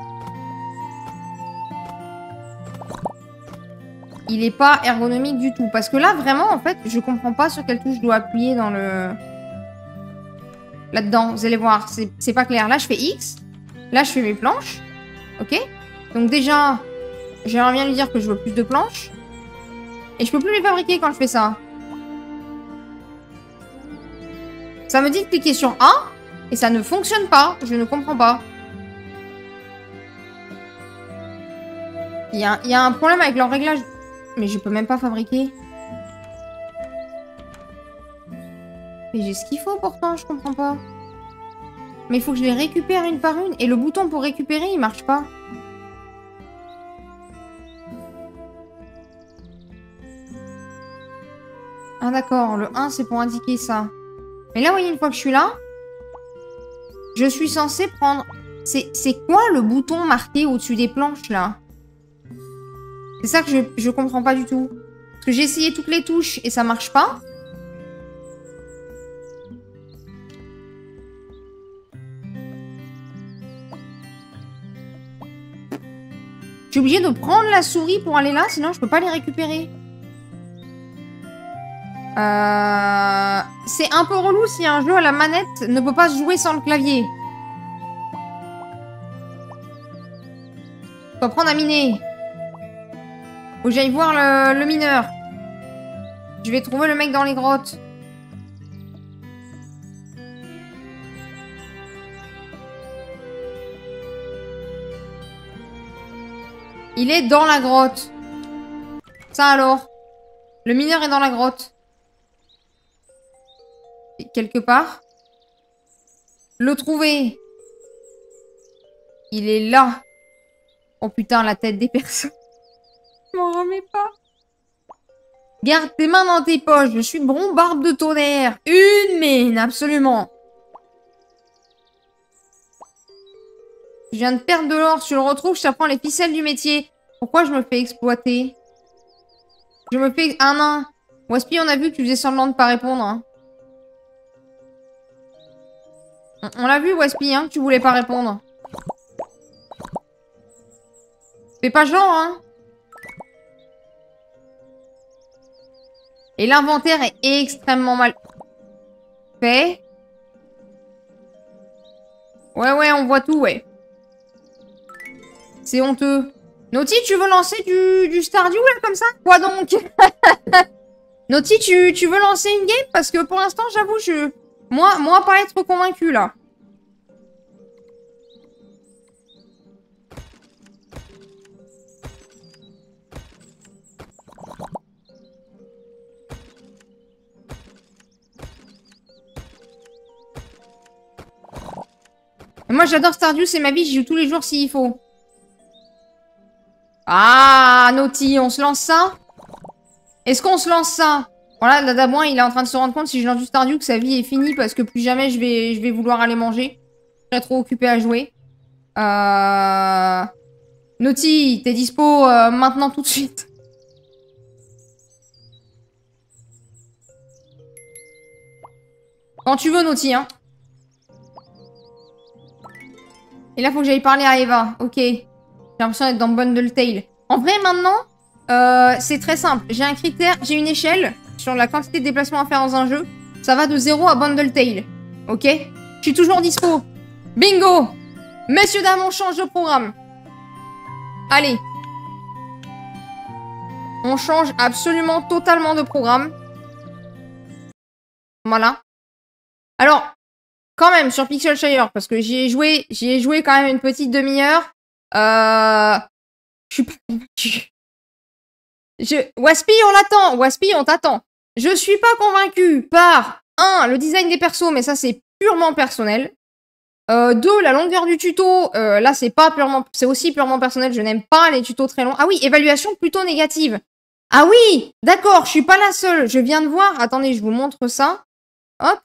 Il est pas ergonomique du tout. Parce que là, vraiment, en fait, je comprends pas sur quelle touche je dois appuyer dans le... Là-dedans, vous allez voir, c'est pas clair. Là, je fais X. Là, je fais mes planches. Ok? Donc déjà, j'aimerais bien lui dire que je veux plus de planches. Et je peux plus les fabriquer quand je fais ça. Ça me dit de cliquer sur A. Et ça ne fonctionne pas. Je ne comprends pas. Il y a un problème avec leur réglage. Mais je peux même pas fabriquer. Mais j'ai ce qu'il faut pourtant, je comprends pas. Mais il faut que je les récupère une par une. Et le bouton pour récupérer, il marche pas. Ah d'accord, le 1 c'est pour indiquer ça. Mais là, vous voyez, une fois que je suis là, je suis censée prendre... C'est quoi le bouton marqué au-dessus des planches, là? C'est ça que je comprends pas du tout. Parce que j'ai essayé toutes les touches et ça marche pas. Je suis obligée de prendre la souris pour aller là, sinon je peux pas les récupérer. C'est un peu relou si un jeu à la manette ne peut pas se jouer sans le clavier. Faut apprendre à miner. Faut que j'aille voir le mineur. Je vais trouver le mec dans les grottes. Il est dans la grotte. Ça alors. Le mineur est dans la grotte. Et quelque part. Le trouver. Il est là. Oh putain, la tête des personnes. Je m'en remets pas. Garde tes mains dans tes poches. Je suis Brombarbe de tonnerre. Une mine, absolument. Je viens de perdre de l'or. Tu le retrouves, je t'apprends les ficelles du métier. Pourquoi je me fais exploiter? Je me fais... Ah non. Waspy, on a vu que tu faisais semblant de pas répondre. Hein. On l'a vu, Waspy, hein, que tu voulais pas répondre. Fais pas genre, hein. Et l'inventaire est extrêmement mal fait. Ouais, on voit tout, ouais. C'est honteux. Naughty, tu veux lancer du Stardew, là, comme ça? Quoi donc? Naughty, tu veux lancer une game? Parce que pour l'instant, j'avoue, moi, pas être convaincu, là. Et moi, j'adore Stardew, c'est ma vie, j'y joue tous les jours s'il faut. Ah, Naughty, on se lance ça? Est-ce qu'on se lance ça? Voilà, là d'abord, il est en train de se rendre compte si je lance du Stardew que sa vie est finie parce que plus jamais je vais vouloir aller manger. Je serai trop occupée à jouer. Naughty, t'es dispo maintenant tout de suite. Quand tu veux, Naughty, hein. Et là, faut que j'aille parler à Eva. Ok. J'ai l'impression d'être dans Bundle Tale. En vrai, maintenant, c'est très simple. J'ai un critère, j'ai une échelle sur la quantité de déplacements à faire dans un jeu. Ça va de 0 à Bundle Tale. Ok? Je suis toujours dispo. Bingo! Messieurs, dames, on change de programme. Allez. On change absolument totalement de programme. Voilà. Alors, quand même, sur Pixel Shire, parce que j'y ai joué quand même une petite demi-heure. Je suis pas convaincue. Waspy, on l'attend. Waspy, on t'attend. Je suis pas convaincue par 1, le design des persos, mais ça c'est purement personnel. 2, la longueur du tuto. Là, c'est aussi purement personnel. Je n'aime pas les tutos très longs. Ah oui, évaluation plutôt négative. Ah oui, d'accord, je suis pas la seule. Je viens de voir. Attendez, je vous montre ça. Hop.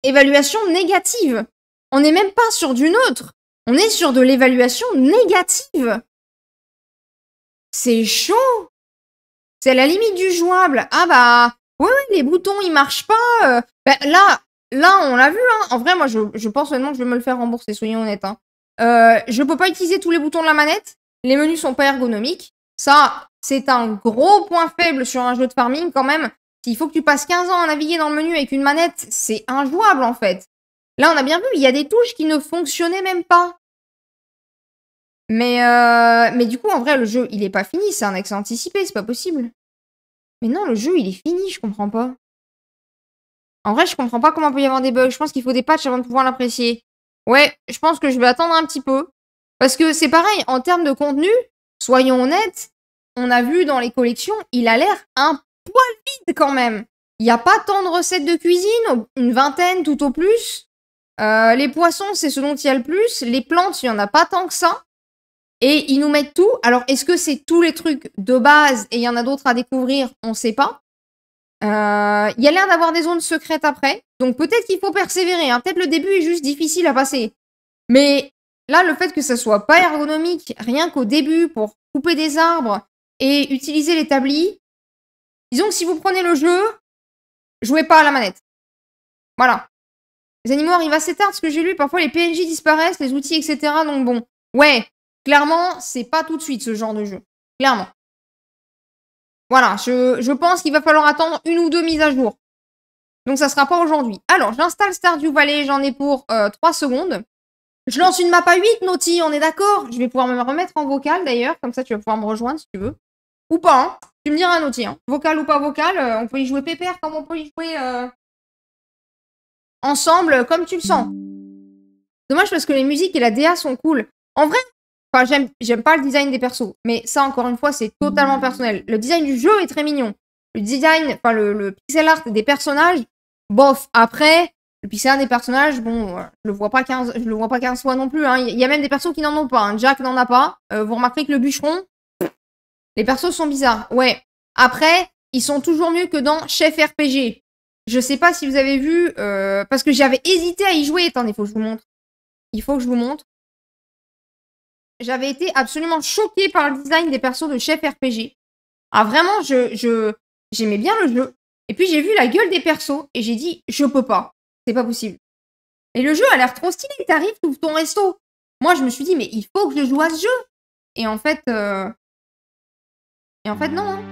Évaluation négative. On n'est même pas sur du neutre. On est sur de l'évaluation négative. C'est chaud. C'est à la limite du jouable. Ah bah, ouais, les boutons, ils marchent pas. Là, on l'a vu, hein. En vrai, moi, je pense honnêtement que je vais me le faire rembourser, soyons honnêtes. Hein. Je peux pas utiliser tous les boutons de la manette. Les menus sont pas ergonomiques. Ça, c'est un gros point faible sur un jeu de farming, quand même. S'il faut que tu passes 15 ans à naviguer dans le menu avec une manette, c'est injouable, en fait. Là, on a bien vu, il y a des touches qui ne fonctionnaient même pas. Mais du coup, en vrai, le jeu, il est pas fini. C'est un accès anticipé, c'est pas possible. Mais non, le jeu, il est fini, je comprends pas. En vrai, je comprends pas comment il peut y avoir des bugs. Je pense qu'il faut des patchs avant de pouvoir l'apprécier. Ouais, je pense que je vais attendre un petit peu. Parce que c'est pareil, en termes de contenu, soyons honnêtes, on a vu dans les collections, il a l'air un poil vide quand même. Il n'y a pas tant de recettes de cuisine, une vingtaine tout au plus. Les poissons, c'est ce dont il y a le plus. Les plantes, il n'y en a pas tant que ça. Et ils nous mettent tout. Alors, est-ce que c'est tous les trucs de base et il y en a d'autres à découvrir? On sait pas. Il y a l'air d'avoir des zones secrètes après. Donc, peut-être qu'il faut persévérer. Hein. Peut-être le début est juste difficile à passer. Mais là, le fait que ça soit pas ergonomique, rien qu'au début, pour couper des arbres et utiliser l'établi, disons que si vous prenez le jeu, jouez pas à la manette. Voilà. Les animaux arrivent assez tard, ce que j'ai lu. Parfois, les PNJ disparaissent, les outils, etc. Donc bon, ouais, clairement, c'est pas tout de suite ce genre de jeu. Clairement. Voilà, je pense qu'il va falloir attendre 1 ou 2 mises à jour. Donc ça sera pas aujourd'hui. Alors, j'installe Stardew Valley, j'en ai pour 3 secondes. Je lance une map à 8, Naughty, on est d'accord? Je vais pouvoir me remettre en vocal, d'ailleurs. Comme ça, tu vas pouvoir me rejoindre, si tu veux. Ou pas, hein. Tu me diras, Naughty, hein. Vocal ou pas vocal, on peut y jouer pépère, comme on peut y jouer ensemble, comme tu le sens. Dommage parce que les musiques et la DA sont cool. En vrai, enfin, j'aime pas le design des persos. Mais ça, encore une fois, c'est totalement personnel. Le design du jeu est très mignon. Le design, enfin, le pixel art des personnages, bof. Après, le pixel art des personnages, bon, je le vois pas 15 fois non plus. Hein. Il y a même des persos qui n'en ont pas. Hein. Jack n'en a pas. Vous remarquerez que le bûcheron, les persos sont bizarres. Ouais. Après, ils sont toujours mieux que dans Chef RPG. Je sais pas si vous avez vu, parce que j'avais hésité à y jouer. Attendez, faut que je vous montre. Il faut que je vous montre. J'avais été absolument choquée par le design des persos de Chef RPG. Ah, vraiment, j'aimais bien le jeu. Et puis, j'ai vu la gueule des persos et j'ai dit, je peux pas. C'est pas possible. Et le jeu a l'air trop stylé. T'arrives, t'ouvres ton resto. Moi, je me suis dit, mais il faut que je joue à ce jeu. Et en fait, non. Hein.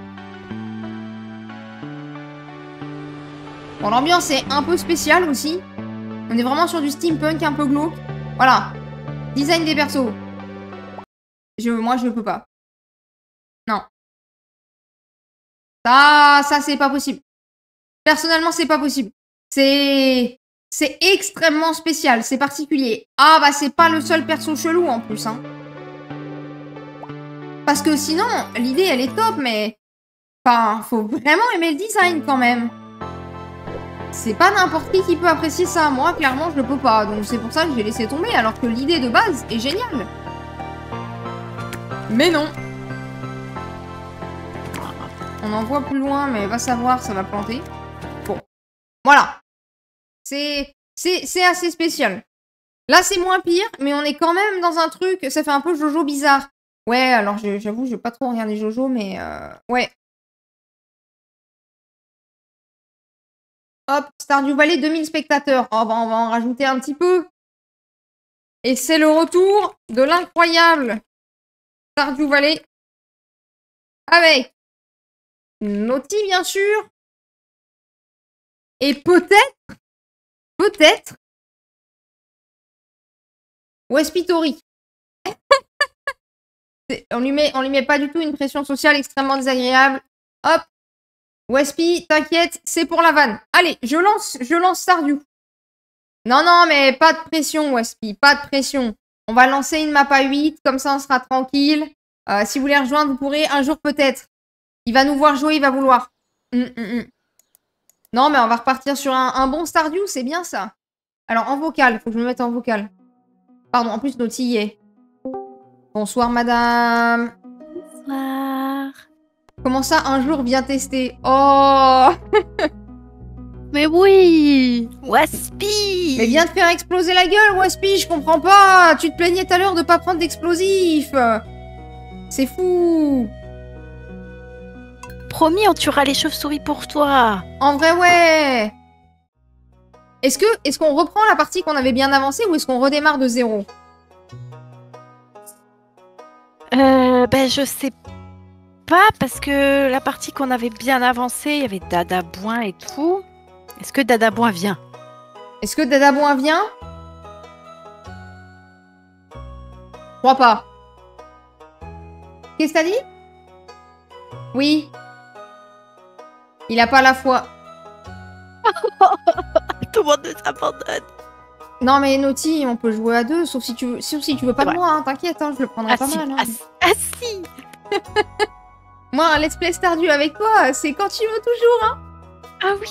Bon, l'ambiance est un peu spéciale aussi. On est vraiment sur du steampunk un peu glauque. Voilà. Design des persos. Moi, je peux pas. Non. Ça c'est pas possible. Personnellement, c'est pas possible. C'est extrêmement spécial. C'est particulier. Ah, bah, c'est pas le seul perso chelou, en plus, hein. Parce que sinon, l'idée, elle est top, mais... Enfin, faut vraiment aimer le design, quand même. C'est pas n'importe qui peut apprécier ça. Moi, clairement, je le peux pas. Donc, c'est pour ça que j'ai laissé tomber, alors que l'idée de base est géniale. Mais non. On en voit plus loin, mais va savoir, ça va planter. Bon. Voilà. C'est assez spécial. Là, c'est moins pire, mais on est quand même dans un truc... Ça fait un peu Jojo bizarre. Ouais, alors j'avoue, je vais pas trop regarder Jojo, mais... Ouais. Hop, Stardew Valley, 2000 spectateurs. Oh, bah, on va en rajouter un petit peu. Et c'est le retour de l'incroyable Stardew Valley. Avec Naughty, bien sûr. Et peut-être, Wespitori. On lui met pas du tout une pression sociale extrêmement désagréable. Hop. Wespy, t'inquiète, c'est pour la vanne. Allez, je lance Stardew. Non, mais pas de pression, Wespy, pas de pression. On va lancer une map à 8, comme ça on sera tranquille. Si vous voulez rejoindre, vous pourrez un jour peut-être. Il va nous voir jouer, il va vouloir. Non, mais on va repartir sur un bon Stardew, c'est bien ça. Alors, en vocal, faut que je me mette en vocal. Pardon, en plus, Naughty y est. Bonsoir, madame. Bonsoir. Comment ça, un jour, viens tester? Oh. Mais oui, Waspy. Mais viens te faire exploser la gueule, Waspy, je comprends pas. Tu te plaignais tout à l'heure de pas prendre d'explosifs. C'est fou. Promis, on tuera les chauves-souris pour toi. En vrai, ouais. Est-ce qu'on reprend la partie qu'on avait bien avancée ou est-ce qu'on redémarre de zéro? Ben je sais pas, parce que la partie qu'on avait bien avancée, il y avait Dada Boin et tout. Est-ce que Dada Boin vient? Est-ce que Dada Boin vient? Je crois pas. Qu'est-ce que t'as dit? Oui. Il a pas la foi. Tout le monde nous abandonne. Non mais Naughty, on peut jouer à deux, sauf si tu veux pas de moi, hein, t'inquiète, hein, je le prendrai pas mal. Hein. Ah si. Moi, un let's play Stardew avec toi, c'est quand tu veux toujours, hein. Ah oui.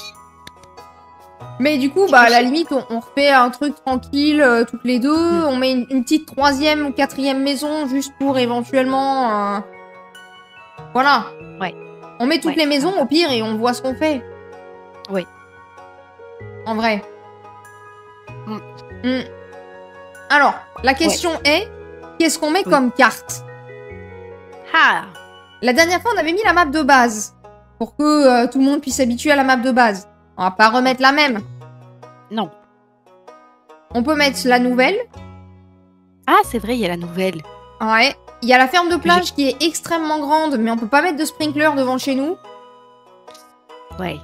Mais du coup, bah, à la limite, on refait un truc tranquille, toutes les deux. On met une petite 3e ou 4e maison, juste pour éventuellement... Voilà. Ouais. On met toutes les maisons, au pire, et on voit ce qu'on fait. Oui. En vrai. Alors, la question est, qu'est-ce qu'on met comme carte? Ah. La dernière fois, on avait mis la map de base, pour que tout le monde puisse s'habituer à la map de base. On va pas remettre la même. Non. On peut mettre la nouvelle. Ah, c'est vrai, il y a la nouvelle. Ouais. Il y a la ferme de plage qui est extrêmement grande, mais on peut pas mettre de sprinkler devant chez nous. Ouais.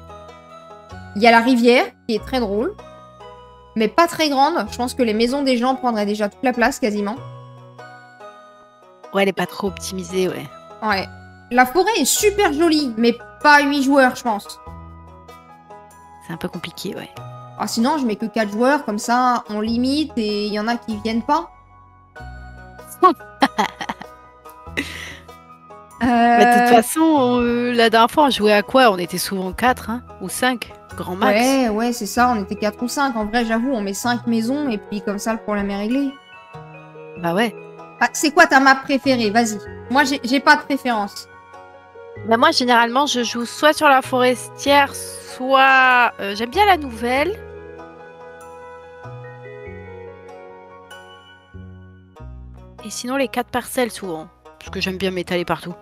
Il y a la rivière, qui est très drôle. Mais pas très grande. Je pense que les maisons des gens prendraient déjà toute la place, quasiment. Ouais, elle est pas trop optimisée, ouais. Ouais. La forêt est super jolie, mais pas 8 joueurs, je pense. C'est un peu compliqué, ouais. Ah, sinon, je mets que 4 joueurs, comme ça, on limite et il y en a qui viennent pas. Mais de toute façon, la dernière fois, on jouait à quoi? On était souvent 4, hein, ou 5, grand max. Ouais, c'est ça, on était 4 ou 5. En vrai, j'avoue, on met 5 maisons et puis comme ça, le problème est réglé. Bah ouais. Ah, c'est quoi ta map préférée? Vas-y. Moi, j'ai pas de préférence. Bah moi, généralement, je joue soit sur la forestière, soit... j'aime bien la nouvelle. Et sinon, les 4 parcelles, souvent. Parce que j'aime bien m'étaler partout.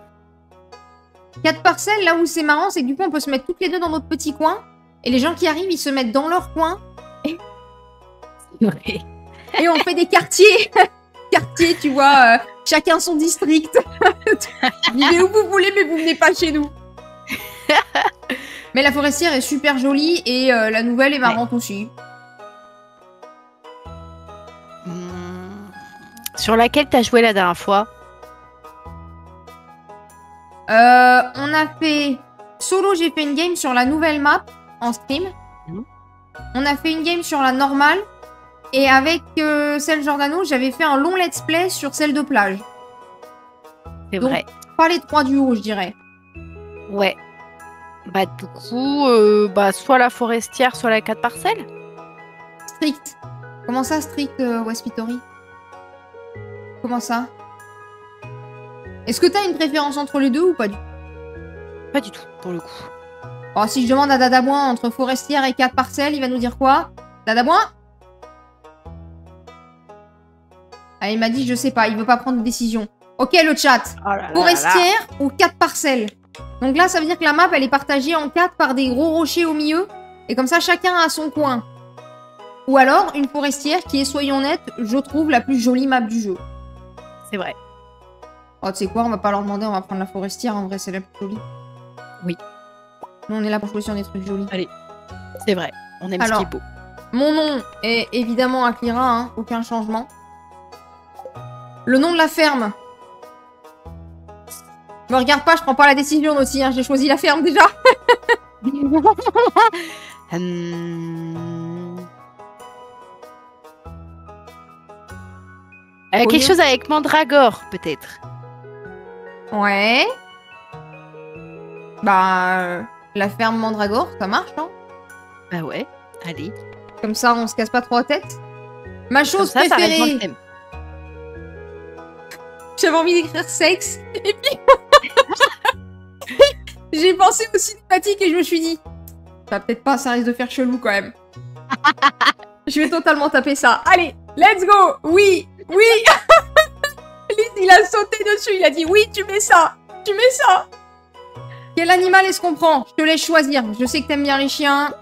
4 parcelles, là où c'est marrant, c'est que du coup, on peut se mettre toutes les deux dans notre petit coin. Et les gens qui arrivent, ils se mettent dans leur coin. Et on fait des quartiers. Quartiers, tu vois, chacun son district. Vivez où vous voulez, mais vous venez pas chez nous. Mais la forestière est super jolie et la nouvelle est marrante aussi. Sur laquelle t'as joué la dernière fois? On a fait... Solo, j'ai fait une game sur la nouvelle map en stream. On a fait une game sur la normale. Et avec celle Giordano, j'avais fait un long let's play sur celle de plage. C'est donc, vrai. Pas les 3 duos, je dirais. Ouais. Bah du coup, soit la forestière, soit la 4 parcelles. Strict. Comment ça, strict, Westpitory? Comment ça? Est-ce que t'as une préférence entre les deux ou pas du tout? Pas du tout, pour le coup. Oh, si je demande à Dadaboin entre forestière et 4 parcelles, il va nous dire quoi? Dadaboin? Ah, il m'a dit, je sais pas, il veut pas prendre de décision. Ok, le chat. Forestière ou 4 parcelles? Donc là, ça veut dire que la map, elle est partagée en 4 par des gros rochers au milieu. Et comme ça, chacun a son coin. Ou alors, une forestière qui est, soyons honnêtes, je trouve la plus jolie map du jeu. C'est vrai. Oh, tu sais quoi, on va pas leur demander, on va prendre la forestière. En vrai, c'est la plus jolie. Oui. Nous, on est là pour jouer sur des trucs jolis. Allez, c'est vrai. On aime ce qui est beau. Mon nom est évidemment Akira, hein, aucun changement. Le nom de la ferme. Me regarde pas, je prends pas la décision aussi, hein, j'ai choisi la ferme déjà. Quelque chose avec Mandragore, peut-être. Ouais. Bah, la ferme Mandragore, ça marche, hein? Bah ouais, allez. Comme ça, on se casse pas trop la tête. Ma chose ça, préférée. Ça reste dans le thème. J'avais envie d'écrire sexe. Et puis... j'ai pensé au cinématique et je me suis dit... Bah peut-être pas, ça risque de faire chelou quand même. Je vais totalement taper ça. Allez, let's go. Oui, oui. Lise, il a sauté dessus, il a dit oui, tu mets ça. Tu mets ça. Quel animal est-ce qu'on prend? Je te laisse choisir. Je sais que t'aimes bien les chiens.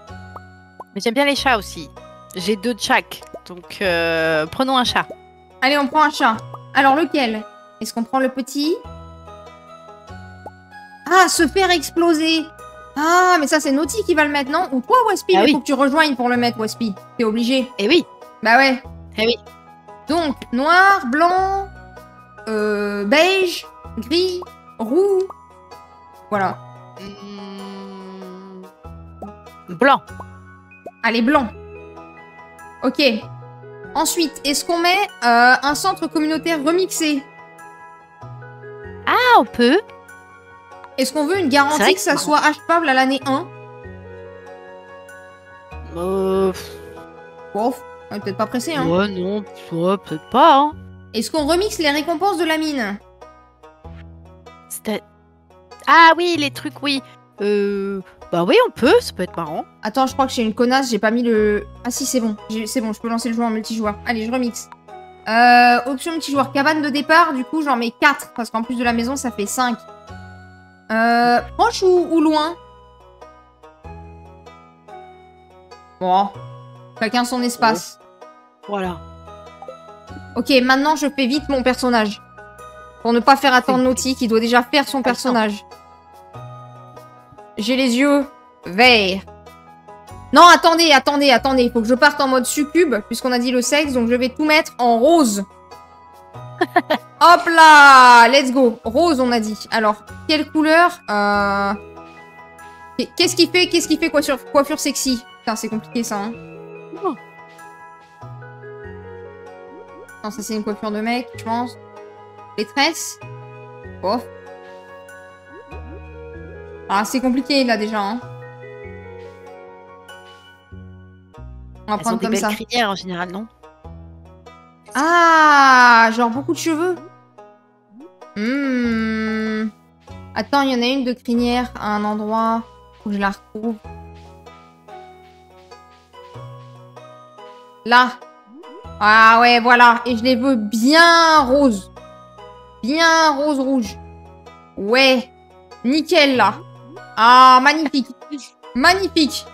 Mais j'aime bien les chats aussi. J'ai 2 de chaque. Donc, prenons un chat. Allez, on prend un chat. Alors, lequel? Est-ce qu'on prend le petit? Ah, se faire exploser. Ah, mais ça, c'est Naughty qui va le mettre, non? Ou toi, Wespy, il faut que tu rejoignes pour le mettre, Wespy. T'es obligé. Eh oui. Bah ouais. Eh oui. Donc, noir, blanc, beige, gris, roux. Voilà. Blanc. Allez, blanc. Ok. Ensuite, est-ce qu'on met un centre communautaire remixé? Ah, on peut. Est-ce qu'on veut une garantie que ça soit achetable à l'année 1? Bon, on est peut-être pas pressé, hein. Ouais, non, ouais, peut-être pas, hein. Est-ce qu'on remixe les récompenses de la mine? Ah oui, les trucs, oui. Bah oui, on peut, ça peut être marrant. Attends, je crois que j'ai une connasse, j'ai pas mis le... Ah si, c'est bon. C'est bon, je peux lancer le jeu en multijoueur. Allez, je remixe. Option multijoueur, cabane de départ, du coup j'en mets 4, parce qu'en plus de la maison, ça fait 5. Proche ou loin? Bon, chacun son espace. Voilà. Ok, maintenant je fais vite mon personnage. Pour ne pas faire attendre Naughty, qui doit déjà faire son personnage. J'ai les yeux verts. Non, attendez. Il faut que je parte en mode succube, puisqu'on a dit le sexe, donc je vais tout mettre en rose. Hop là, let's go. Rose, on a dit. Alors, quelle couleur? Qu'est-ce qu'il fait coiffure sexy? Putain, c'est compliqué ça, hein. Oh. Non, ça c'est une coiffure de mec, je pense. Les tresses. Oh. Ah, c'est compliqué là déjà, hein. On va Elles ont prendre des comme belles ça. crinières en général, non? Ah, genre beaucoup de cheveux. Attends, il y en a une de crinière à un endroit. Faut que je la retrouve. Là. Ah ouais, voilà. Et je les veux bien roses. Bien rose-rouge. Ouais. Nickel, là. Ah, magnifique. Magnifique.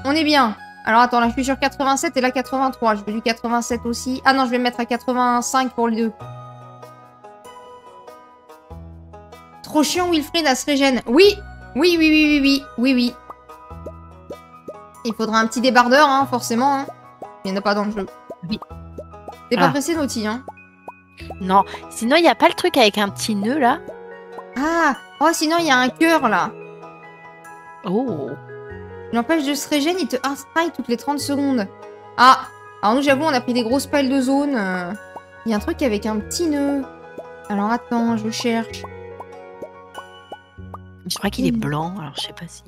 On est bien. Alors, attends, là, je suis sur 87 et là, 83. Je veux du 87 aussi. Ah non, je vais me mettre à 85 pour les deux. Trop chiant, Wilfried, à se régène. Oui. Oui. Il faudra un petit débardeur, hein, forcément. Hein. Il n'y en a pas dans le jeu. Oui. T'es pas pressé, Naughty, hein? Non. Sinon, il n'y a pas le truc avec un petit nœud, là? Ah. Oh, sinon, il y a un cœur, là. Oh. L'empêche de se régène, il te strike toutes les 30 secondes. Ah. Alors nous, j'avoue, on a pris des grosses pelles de zone. Il y a un truc avec un petit nœud. Alors, attends, je cherche. Je crois qu'il est blanc, alors je sais pas si...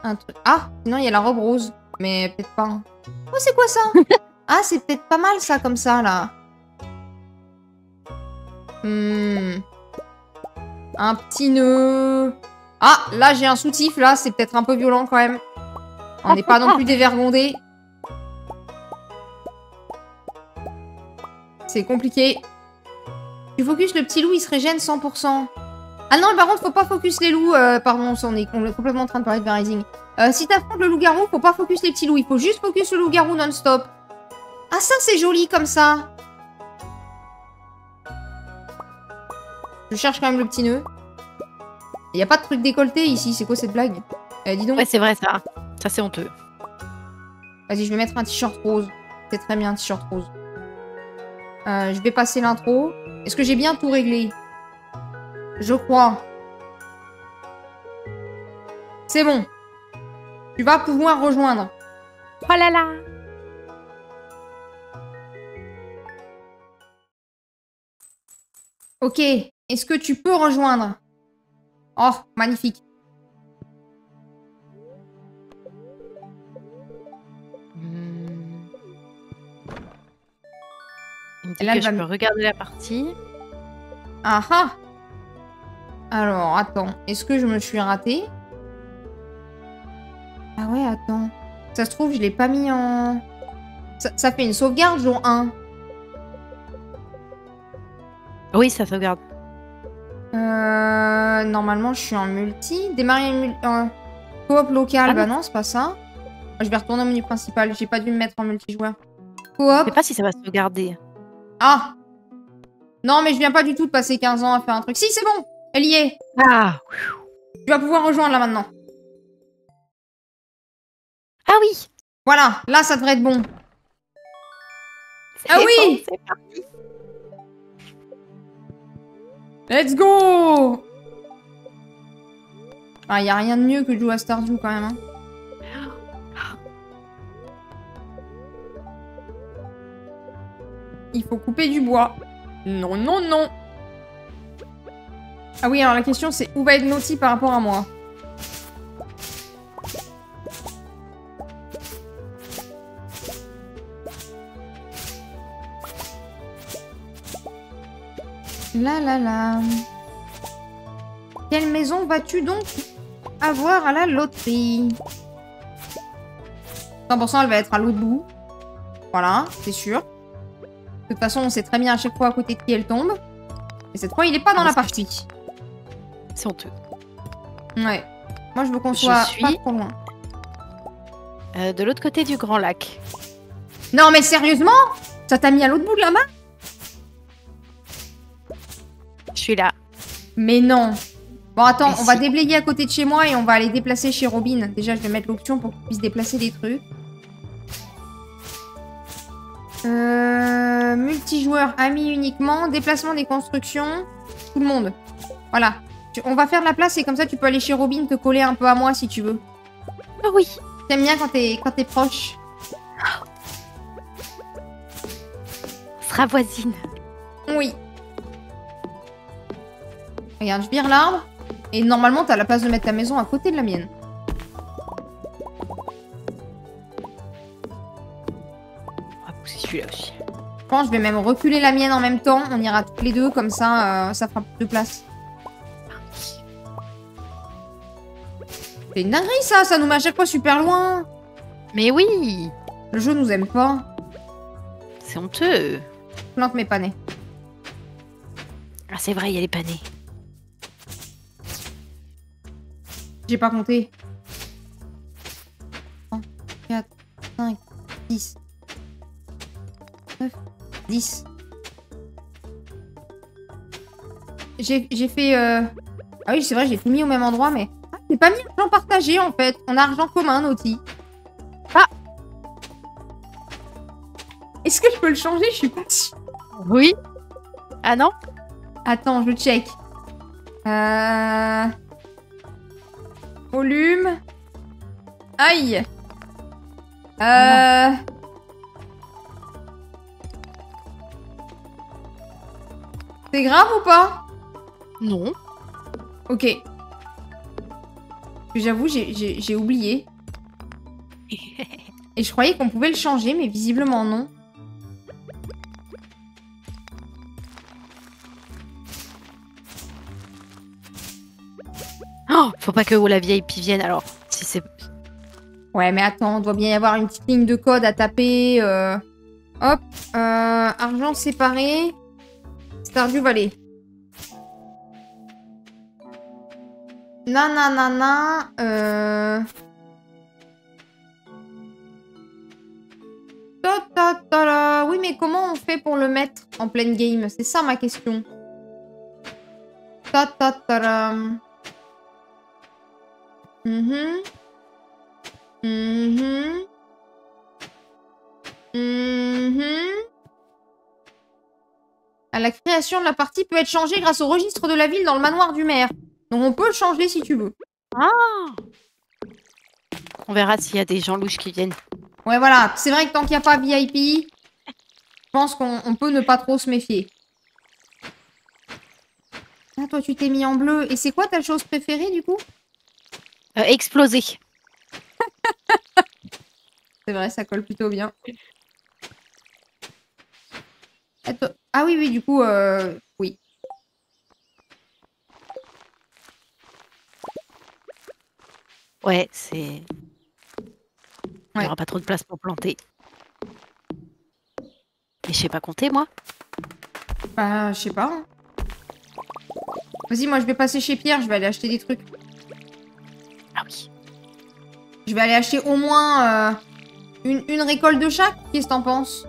Un truc. Ah, sinon, il y a la robe rose. Mais peut-être pas. Hein. Oh, c'est quoi ça? Ah, c'est peut-être pas mal, ça, comme ça, là. Un petit nœud. Ah, là, j'ai un soutif, là. C'est peut-être un peu violent, quand même. On n'est pas non plus dévergondé. C'est compliqué. Tu focus le petit loup, il se régène 100%. Ah non, par contre, faut pas focus les loups. Pardon, on est complètement en train de parler de Rising. Si t'affrontes le loup-garou, faut pas focus les petits loups. Il faut juste focus le loup-garou non-stop. Ah, ça, c'est joli comme ça. Je cherche quand même le petit nœud. Il y a pas de truc décolleté ici. C'est quoi cette blague? Dis donc. Ouais, c'est vrai, ça. Ça, c'est honteux. Vas-y, je vais mettre un t-shirt rose. C'est très bien, un t-shirt rose. Je vais passer l'intro. Est-ce que j'ai bien tout réglé? Je crois. C'est bon. Tu vas pouvoir rejoindre. Oh là là. Ok. Est-ce que tu peux rejoindre? Oh, magnifique. Il me dit que je peux regarder la partie. Ah ah. Alors, attends. Est-ce que je me suis ratée? Ah ouais, attends. Ça se trouve, je l'ai pas mis en... Ça fait une sauvegarde jour 1. Oui, ça sauvegarde. Normalement, je suis en multi. Démarrer coop local. Ah bah non. non, c'est pas ça. Je vais retourner au menu principal. J'ai pas dû me mettre en multijoueur. Je Coop. sais pas si ça va sauvegarder. Ah. Non, mais je viens pas du tout de passer 15 ans à faire un truc. Si, c'est bon. Elle y est. Ah. Tu vas pouvoir rejoindre là maintenant. Ah oui. Voilà. Là, ça devrait être bon. Ah oui. Bon, c'est parti. Let's go. Ah, y a rien de mieux que de jouer à Stardew quand même. Hein. Il faut couper du bois. Non, non, non. Ah oui, alors la question c'est où va être Naughty par rapport à moi? Là là là. Quelle maison vas-tu donc avoir à la loterie? 100% elle va être à l'autre bout. Voilà, c'est sûr. De toute façon, on sait très bien à chaque fois à côté de qui elle tombe. Et cette fois, il est pas dans la partie. C'est honteux. Ouais. Moi, je veux qu'on soit pas trop loin. De l'autre côté du grand lac. Non, mais sérieusement? Ça t'a mis à l'autre bout de la main? Je suis là. Mais non. Bon, attends, Mais on va déblayer à côté de chez moi et on va aller déplacer chez Robin. Déjà, je vais mettre l'option pour qu'on puisse déplacer des trucs. Multijoueur, amis uniquement, déplacement des constructions, tout le monde. Voilà. On va faire de la place et comme ça, tu peux aller chez Robin te coller un peu à moi si tu veux. Ah oui. T'aimes bien quand t'es proche. On sera voisine. Oui. Regarde, je vire l'arbre. Et normalement, t'as la place de mettre ta maison à côté de la mienne. On va pousser celui-là aussi. Je pense que je vais même reculer la mienne en même temps. On ira toutes les deux, comme ça, ça fera plus de place. C'est une dinguerie, ça. Ça nous met à chaque fois super loin. Mais oui. Le jeu nous aime pas. C'est honteux. Plante mes panais. Ah, c'est vrai, il y a les panais. J'ai pas compté. 3, 4, 5, 6, 9, 10. J'ai fait... Ah oui, c'est vrai, j'ai tout mis au même endroit, mais... Ah, j'ai pas mis argent partagé, en fait. On a argent commun, Naughty. Ah! Est-ce que je peux le changer? Je suis pas sûre. Oui. Ah non? Attends, je check. Volume. Aïe. C'est grave ou pas? Non. Ok. J'avoue, j'ai oublié. Et je croyais qu'on pouvait le changer, mais visiblement non. Oh, faut pas que la VIP vienne alors. Si c'est... Ouais, mais attends, il doit bien y avoir une petite ligne de code à taper. Hop. Argent séparé. Stardew Valley. Nanana. Oui, mais comment on fait pour le mettre en pleine game? C'est ça ma question. La création de la partie peut être changée grâce au registre de la ville dans le manoir du maire. Donc on peut le changer si tu veux. Ah. On verra s'il y a des gens louches qui viennent. Ouais, voilà. C'est vrai que tant qu'il n'y a pas VIP, je pense qu'on peut ne pas trop se méfier. Ah, toi, tu t'es mis en bleu. Et c'est quoi ta chose préférée, du coup? Exploser. C'est vrai, ça colle plutôt bien. Attends. Ah oui, oui, du coup, oui. Ouais, c'est... Il n'y Ouais. aura pas trop de place pour planter. Et je sais pas compter, moi. Bah, je sais pas. Hein. Vas-y, moi, je vais passer chez Pierre. Je vais aller acheter des trucs. Ah oui. Je vais aller acheter au moins une récolte de chaque. Qu'est-ce que t'en penses?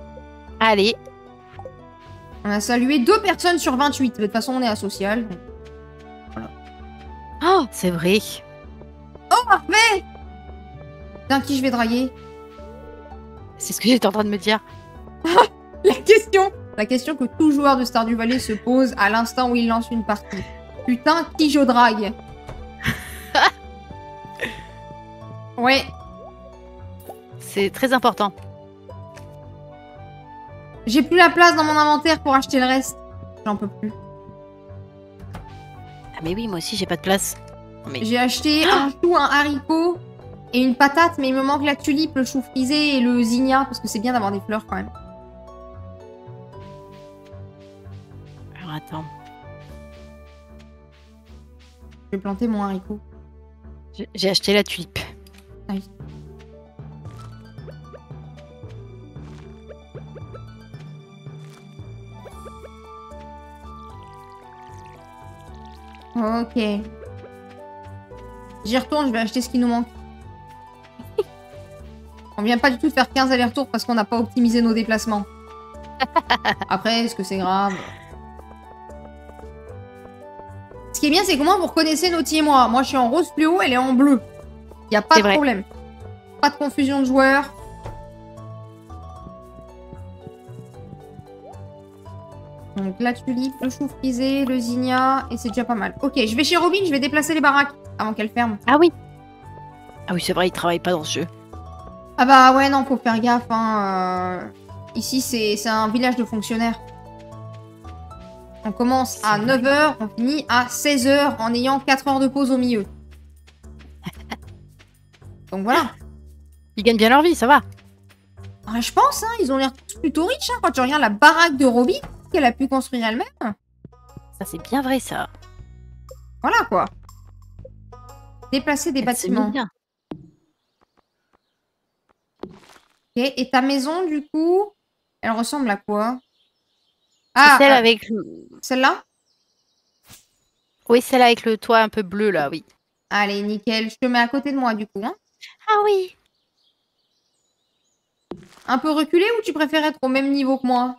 Allez. On a salué 2 personnes sur 28. De toute façon, on est asocial. Voilà. Oh, c'est vrai. Oh, parfait! Putain, qui je vais draguer? C'est ce que j'étais en train de me dire. La question que tout joueur de Stardew Valley se pose à l'instant où il lance une partie. Putain, qui je drague? Ouais. C'est très important. J'ai plus la place dans mon inventaire pour acheter le reste. J'en peux plus. Ah mais oui, moi aussi j'ai pas de place. Mais... J'ai acheté un chou, un haricot et une patate, mais il me manque la tulipe, le chou frisé et le zinnia, parce que c'est bien d'avoir des fleurs quand même. Alors attends. Je vais planter mon haricot. J'ai acheté la tulipe. Ah oui. Ok. J'y retourne, je vais acheter ce qui nous manque. On vient pas du tout de faire 15 allers-retours parce qu'on n'a pas optimisé nos déplacements. Après, est-ce que c'est grave? Ce qui est bien, c'est que moi, vous reconnaissez Naughty et moi. Moi, je suis en rose fluo, elle est en bleu. Il n'y a pas de problème. Pas de confusion de joueurs. Donc la tulipe, le chou frisé, le zinnia, et c'est déjà pas mal. Ok, je vais chez Robin, je vais déplacer les baraques avant qu'elle ferme. Ah oui. Ah oui, c'est vrai, il travaille pas dans ce jeu. Ah bah ouais, non, faut faire gaffe. Hein. Ici, c'est un village de fonctionnaires. On commence à 9h, on finit à 16h en ayant 4 heures de pause au milieu. Donc voilà. Ils gagnent bien leur vie, ça va. Ah, je pense, hein, ils ont l'air tous plutôt riches. Hein, quand tu regardes la baraque de Robin qu'elle a pu construire elle-même. Ça, c'est bien vrai, ça. Voilà, quoi. Déplacer des Elle bâtiments. bien. Ok, et ta maison, du coup, elle ressemble à quoi? Ah, celle avec... Celle-là? Oui, celle avec le toit un peu bleu, là, oui. Allez, nickel. Je te mets à côté de moi, du coup. Hein. Ah oui. Un peu reculé ou tu préfères être au même niveau que moi?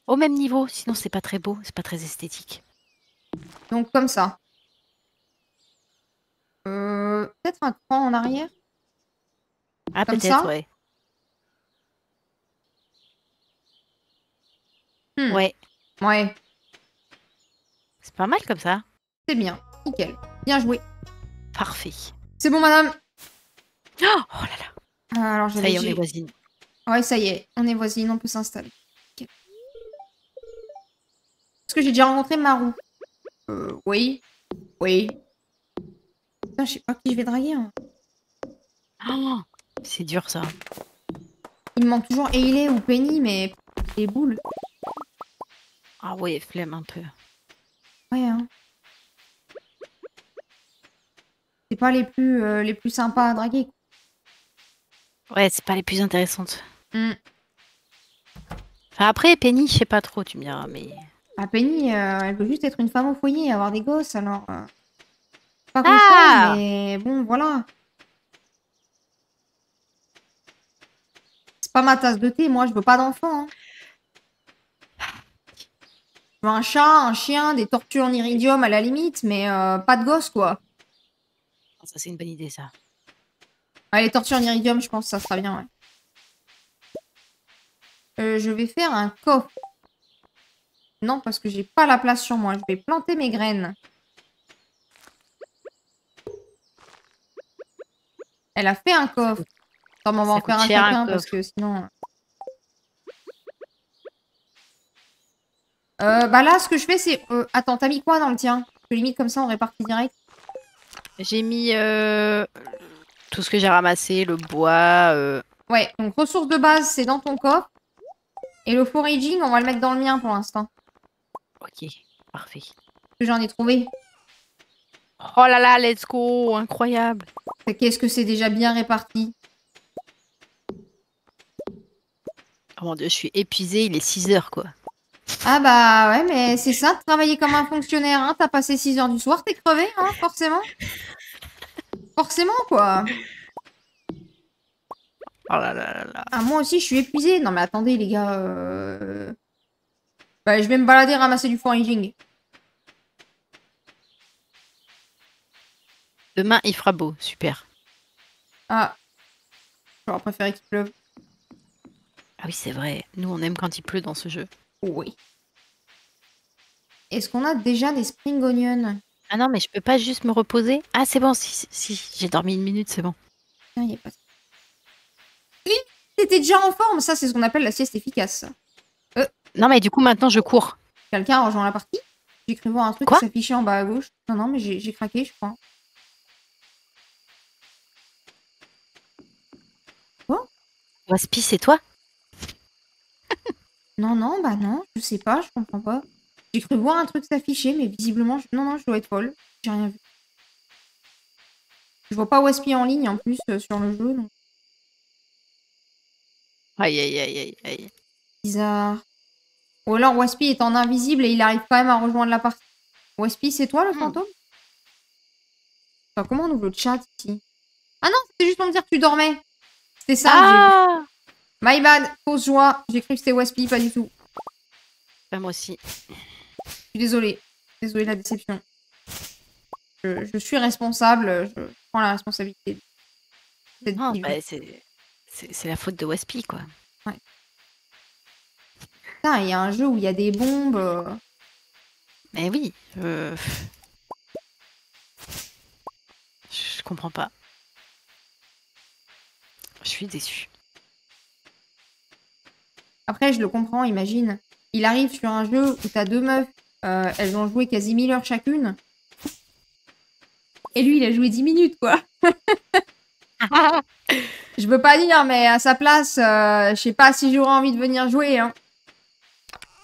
Au même niveau, sinon c'est pas très beau, c'est pas très esthétique. Donc comme ça. Peut-être un cran en arrière? Ah, peut-être, ouais. Ouais. Ouais. C'est pas mal comme ça. C'est bien. Nickel. Bien joué. Parfait. C'est bon, madame. Oh là là. Alors, ça y est, on est voisines. Ouais, ça y est. On est voisines, on peut s'installer. Okay. Est-ce que j'ai déjà rencontré Marou? Oui. Oui. Putain, je sais pas qui je vais draguer. Hein. Oh, c'est dur, ça. Il me manque toujours Hayley ou Penny, mais les boules. Ah ouais, flemme un peu. Ouais, hein. C'est pas les plus sympas à draguer. Ouais, c'est pas les plus intéressantes. Mm. Enfin, après, Penny, je sais pas trop, tu me diras, mais... Ah, Penny, elle veut juste être une femme au foyer et avoir des gosses, alors... Pas contre elle, mais bon, voilà. C'est pas ma tasse de thé, moi, je veux pas d'enfant. Hein. Je veux un chat, un chien, des tortues en iridium à la limite, mais pas de gosse, quoi. Ça, c'est une bonne idée, ça. Ouais, les tortues en iridium, je pense que ça sera bien, ouais. Je vais faire un coffre. Non, parce que j'ai pas la place sur moi. Je vais planter mes graines. Elle a fait un coffre. Attends, mais on va en faire un quelqu'un parce que sinon... bah là, ce que je fais, c'est... Attends, t'as mis quoi dans le tien? Je limite comme ça, on répartit direct. J'ai mis tout ce que j'ai ramassé, le bois. Ouais, donc ressources de base, c'est dans ton coffre. Et le foraging, on va le mettre dans le mien pour l'instant. Ok, parfait. Que j'en ai trouvé. Oh là là, let's go, incroyable. Qu'est-ce que c'est déjà bien réparti? Oh mon dieu, je suis épuisée, il est 6h, quoi. Ah bah ouais, mais c'est ça de travailler comme un fonctionnaire, hein. T'as passé 6 heures du soir, t'es crevé, hein, forcément. Forcément, quoi. Oh là là là là. Ah, moi aussi, je suis épuisée. Non mais attendez, les gars. Bah, je vais me balader, ramasser du foraging. Demain, il fera beau, super. Ah. J'aurais préféré qu'il pleuve. Ah oui, c'est vrai. Nous, on aime quand il pleut dans ce jeu. Oui. Est-ce qu'on a déjà des spring onions? Ah non, mais je peux pas juste me reposer. Ah, c'est bon, si. J'ai dormi 1 minute, c'est bon. Tiens, y a pas... T'étais déjà en forme, ça c'est ce qu'on appelle la sieste efficace. Non, mais du coup, maintenant, je cours. Quelqu'un a rejoint la partie? J'ai cru voir un truc qui s'affichait en bas à gauche. Non, non, mais j'ai craqué, je crois. Quoi? Waspi, c'est toi? Non, non, bah non, je sais pas, je comprends pas. J'ai cru voir un truc s'afficher, mais visiblement, non, non, je dois être folle. J'ai rien vu. Je vois pas Waspy en ligne en plus sur le jeu. Donc... Aïe, aïe, aïe, aïe, aïe. Bizarre. Ou alors Waspy est en invisible et il arrive quand même à rejoindre la partie. Waspy, c'est toi le fantôme? Enfin, comment on ouvre le chat ici? Ah non, c'était juste pour me dire que tu dormais. C'était ça que j'ai vu. My bad, fausse joie. J'ai cru que c'était Waspy, pas du tout. Moi aussi. Je suis désolée. Désolée de la déception. Je suis responsable. Je prends la responsabilité. Non, bah, c'est la faute de Waspy, quoi. Ouais. Putain, il y a un jeu où il y a des bombes. Mais oui. Je comprends pas. Je suis déçue. Après, je le comprends, imagine. Il arrive sur un jeu où t'as deux meufs. Elles ont joué quasi 1000 heures chacune. Et lui, il a joué 10 minutes, quoi. Je veux pas dire, mais à sa place, je sais pas si j'aurais envie de venir jouer. Hein.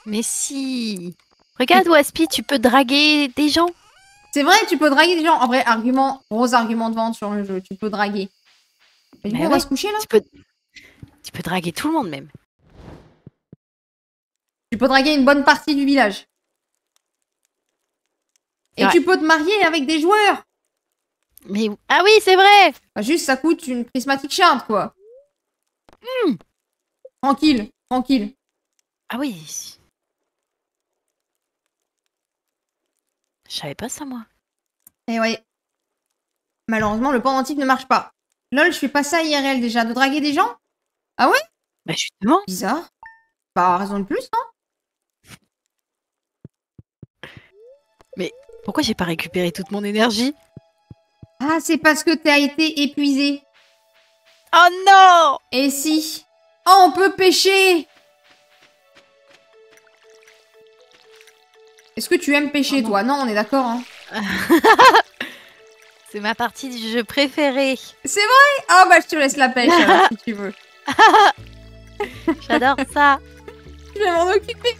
Mais si. Regarde, Waspy, tu peux draguer des gens. C'est vrai, tu peux draguer des gens. En vrai, gros argument de vente sur le jeu. Tu peux draguer. Et du coup, on va se coucher, là? Tu peux draguer tout le monde, même. Tu peux draguer une bonne partie du village. Et tu peux te marier avec des joueurs. Mais... Ah oui, c'est vrai. Bah, juste, ça coûte une prismatic shard, quoi. Tranquille, tranquille. Ah oui. Je savais pas ça, moi. Et ouais. Malheureusement, le pendentif ne marche pas. Lol, je fais pas ça IRL déjà, de draguer des gens? Ah ouais? Bah justement. Bizarre. Bah, raison de plus, non? Mais pourquoi j'ai pas récupéré toute mon énergie? Ah, c'est parce que t'as été épuisé. Oh non! Et si? Oh, on peut pêcher! Est-ce que tu aimes pêcher, toi? Non, on est d'accord, hein? C'est ma partie du jeu préférée. C'est vrai? Ah bah, je te laisse la pêche, alors, si tu veux. J'adore ça. Je vais m'en occuper.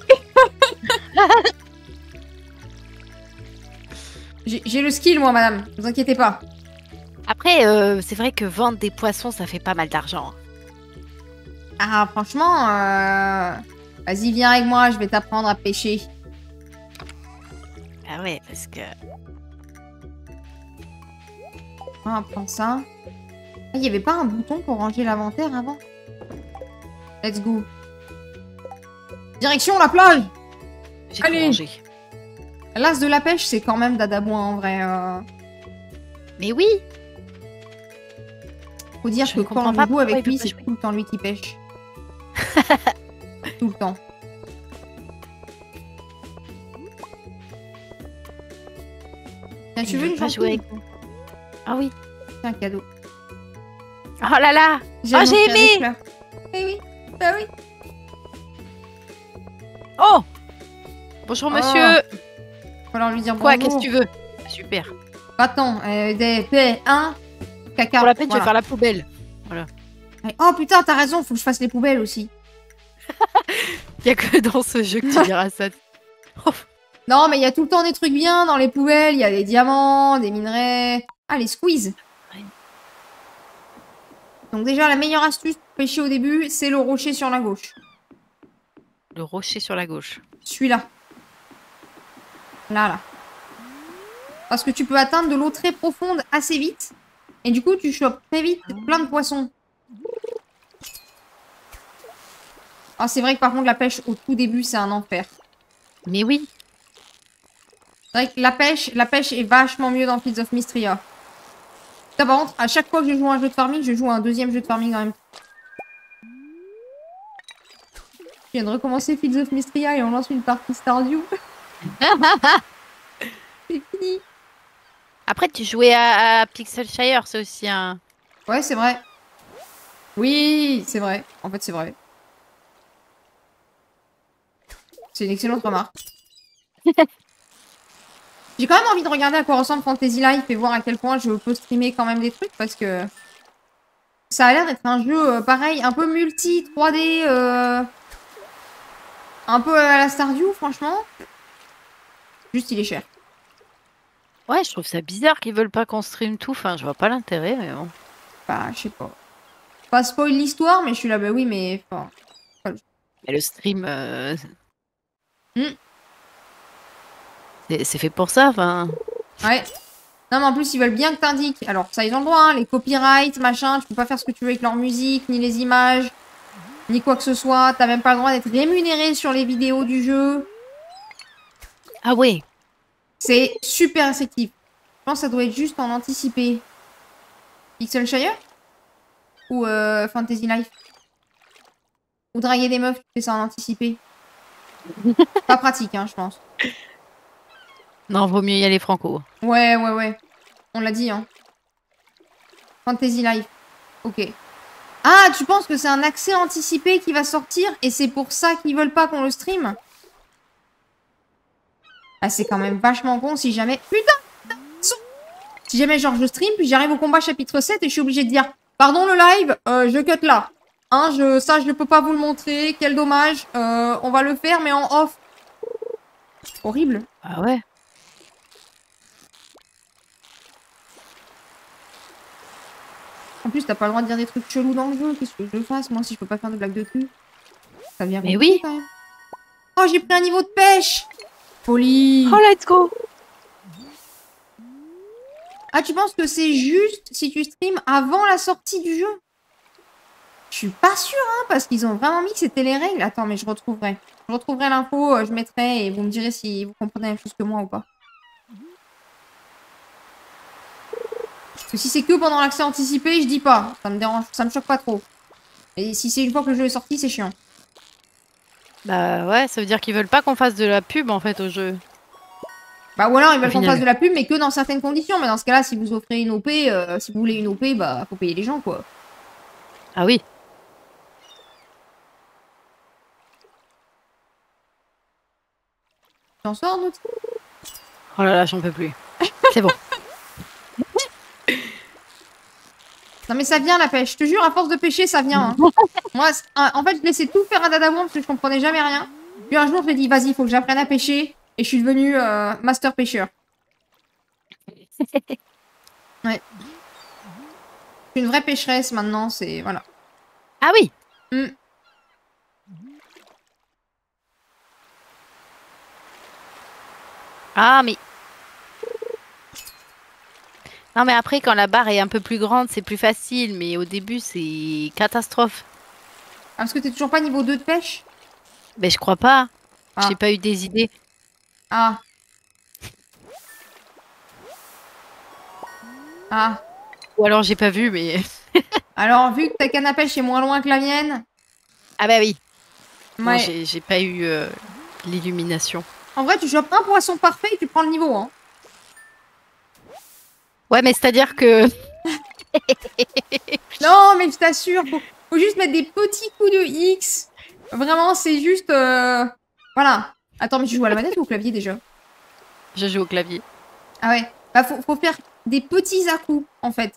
J'ai le skill, moi, madame. Ne vous inquiétez pas. Après, c'est vrai que vendre des poissons, ça fait pas mal d'argent. Ah, franchement, vas-y, viens avec moi, je vais t'apprendre à pêcher. Ah ouais, parce que... On va prendre ça. Il n'y avait pas un bouton pour ranger l'inventaire avant? Let's go. Direction la plage! Allez! L'as de la pêche, c'est quand même Dadaboin en vrai. Mais oui! Faut dire que quand on joue avec lui, c'est tout le temps lui qui pêche. Tout le temps. Tiens, tu veux une chanson? Ah oui. C'est un cadeau. Oh là là! Oh, j'ai aimé! Eh oui, bah oui. Oh! Bonjour, monsieur! Faut alors lui dire quoi, bonjour. qu'est-ce que tu veux? Super. Attends, des P1, caca. Pour la peine, tu vas faire la poubelle. Voilà. Oh putain, t'as raison, faut que je fasse les poubelles aussi. Il y a que dans ce jeu que tu diras ça. Non, mais il y a tout le temps des trucs bien dans les poubelles. Il y a des diamants, des minerais. Ah, les squeezes. Ouais. Donc déjà, la meilleure astuce pour pêcher au début, c'est le rocher sur la gauche. Le rocher sur la gauche. Celui-là. Là. Parce que tu peux atteindre de l'eau très profonde assez vite. Et du coup, tu chopes très vite plein de poissons. Ah, c'est vrai que par contre, la pêche au tout début, c'est un enfer. Mais oui. C'est vrai que la pêche est vachement mieux dans Fields of Mystria. Par contre, à chaque fois que je joue à un jeu de farming, je joue à un deuxième jeu de farming en même temps. Je viens de recommencer Fields of Mystria et on lance une partie Stardew. C'est fini. Après, tu jouais à Pixelshire, c'est aussi un... Ouais, c'est vrai. Oui, c'est vrai. En fait, c'est vrai. C'est une excellente remarque. J'ai quand même envie de regarder à quoi ressemble Fantasy Life et voir à quel point je peux streamer quand même des trucs parce que ça a l'air d'être un jeu pareil, un peu multi 3D, un peu à la Stardew, franchement. Juste, il est cher. Ouais, je trouve ça bizarre qu'ils veulent pas qu'on stream tout. Enfin, je vois pas l'intérêt, mais bon. Bah, je sais pas. Pas spoil l'histoire, mais je suis là, bah oui, mais... Enfin, Mais le stream, hmm, c'est fait pour ça. Enfin, ouais. Non, mais en plus, ils veulent bien que t'indiques. Alors, ça, ils ont le droit, hein, les copyrights, machin, tu peux pas faire ce que tu veux avec leur musique, ni les images, ni quoi que ce soit. T'as même pas le droit d'être rémunéré sur les vidéos du jeu. ah ouais. C'est super restrictif. Je pense que ça doit être juste en anticipé. Pixelshire? Ou Fantasy Life? Ou draguer des meufs, tu fais ça en anticipé. Pas pratique, hein, je pense. Non, vaut mieux y aller franco. Ouais, ouais, ouais. On l'a dit, hein. Fantasy Life. Ok. Ah, tu penses que c'est un accès anticipé qui va sortir et c'est pour ça qu'ils veulent pas qu'on le stream? Ah, c'est quand même vachement con si jamais... Putain! Si jamais, genre, je stream, puis j'arrive au combat chapitre 7 et je suis obligée de dire pardon le live, je cut là. Hein, ça, je peux pas vous le montrer. Quel dommage. On va le faire, mais en off. Horrible. Ah ouais. En plus, t'as pas le droit de dire des trucs chelous dans le jeu. Qu'est-ce que je fasse, moi, si je peux pas faire de blagues de cul? Ça vient Mais compliqué, oui. quand même. Oh, j'ai pris un niveau de pêche. Folie. Oh, let's go. Ah, tu penses que c'est juste si tu streams avant la sortie du jeu? Je suis pas sûre, hein, parce qu'ils ont vraiment mis que c'était les règles. Attends, mais je retrouverai. Je retrouverai l'info, je mettrai et vous me direz si vous comprenez la même chose que moi ou pas. Parce que si c'est que pendant l'accès anticipé, je dis pas. Ça me dérange, ça me choque pas trop. Et si c'est une fois que le jeu est sorti, c'est chiant. Bah ouais, ça veut dire qu'ils veulent pas qu'on fasse de la pub en fait au jeu. Bah ou alors ils veulent Au qu'on final. fasse de la pub, mais que dans certaines conditions. Mais dans ce cas-là, si vous offrez une OP, si vous voulez une OP, bah faut payer les gens, quoi. Ah oui. T'en sors, Naughty? Oh là là, j'en peux plus. C'est bon. Non mais ça vient la pêche. Je te jure, à force de pêcher, ça vient. Hein. Moi, en fait, je laissais tout faire à Dadabon parce que je comprenais jamais rien. Puis un jour, je me dis, vas-y, il faut que j'apprenne à pêcher. Et je suis devenue master pêcheur. Ouais. Je suis une vraie pêcheresse maintenant, c'est... Voilà. Ah oui. Hmm. Ah mais. Non mais après quand la barre est un peu plus grande, c'est plus facile, mais au début c'est catastrophe. Ah, parce que t'es toujours pas niveau 2 de pêche? Mais je crois pas. Ah. J'ai pas eu des idées. Ah. Ah. Ou alors j'ai pas vu, mais. Alors, vu que ta canne à pêche est moins loin que la mienne... Ah bah oui. Non, Ouais. j'ai pas eu l'illumination. En vrai, tu chopes un poisson parfait et tu prends le niveau, hein. Ouais, mais c'est-à-dire que. Non, mais je t'assure, faut juste mettre des petits coups de X. Vraiment, c'est juste... Voilà. Attends, mais tu joues à la manette ou au clavier, déjà? Je joue au clavier. Ah ouais. Bah, faut faire des petits à-coups, en fait.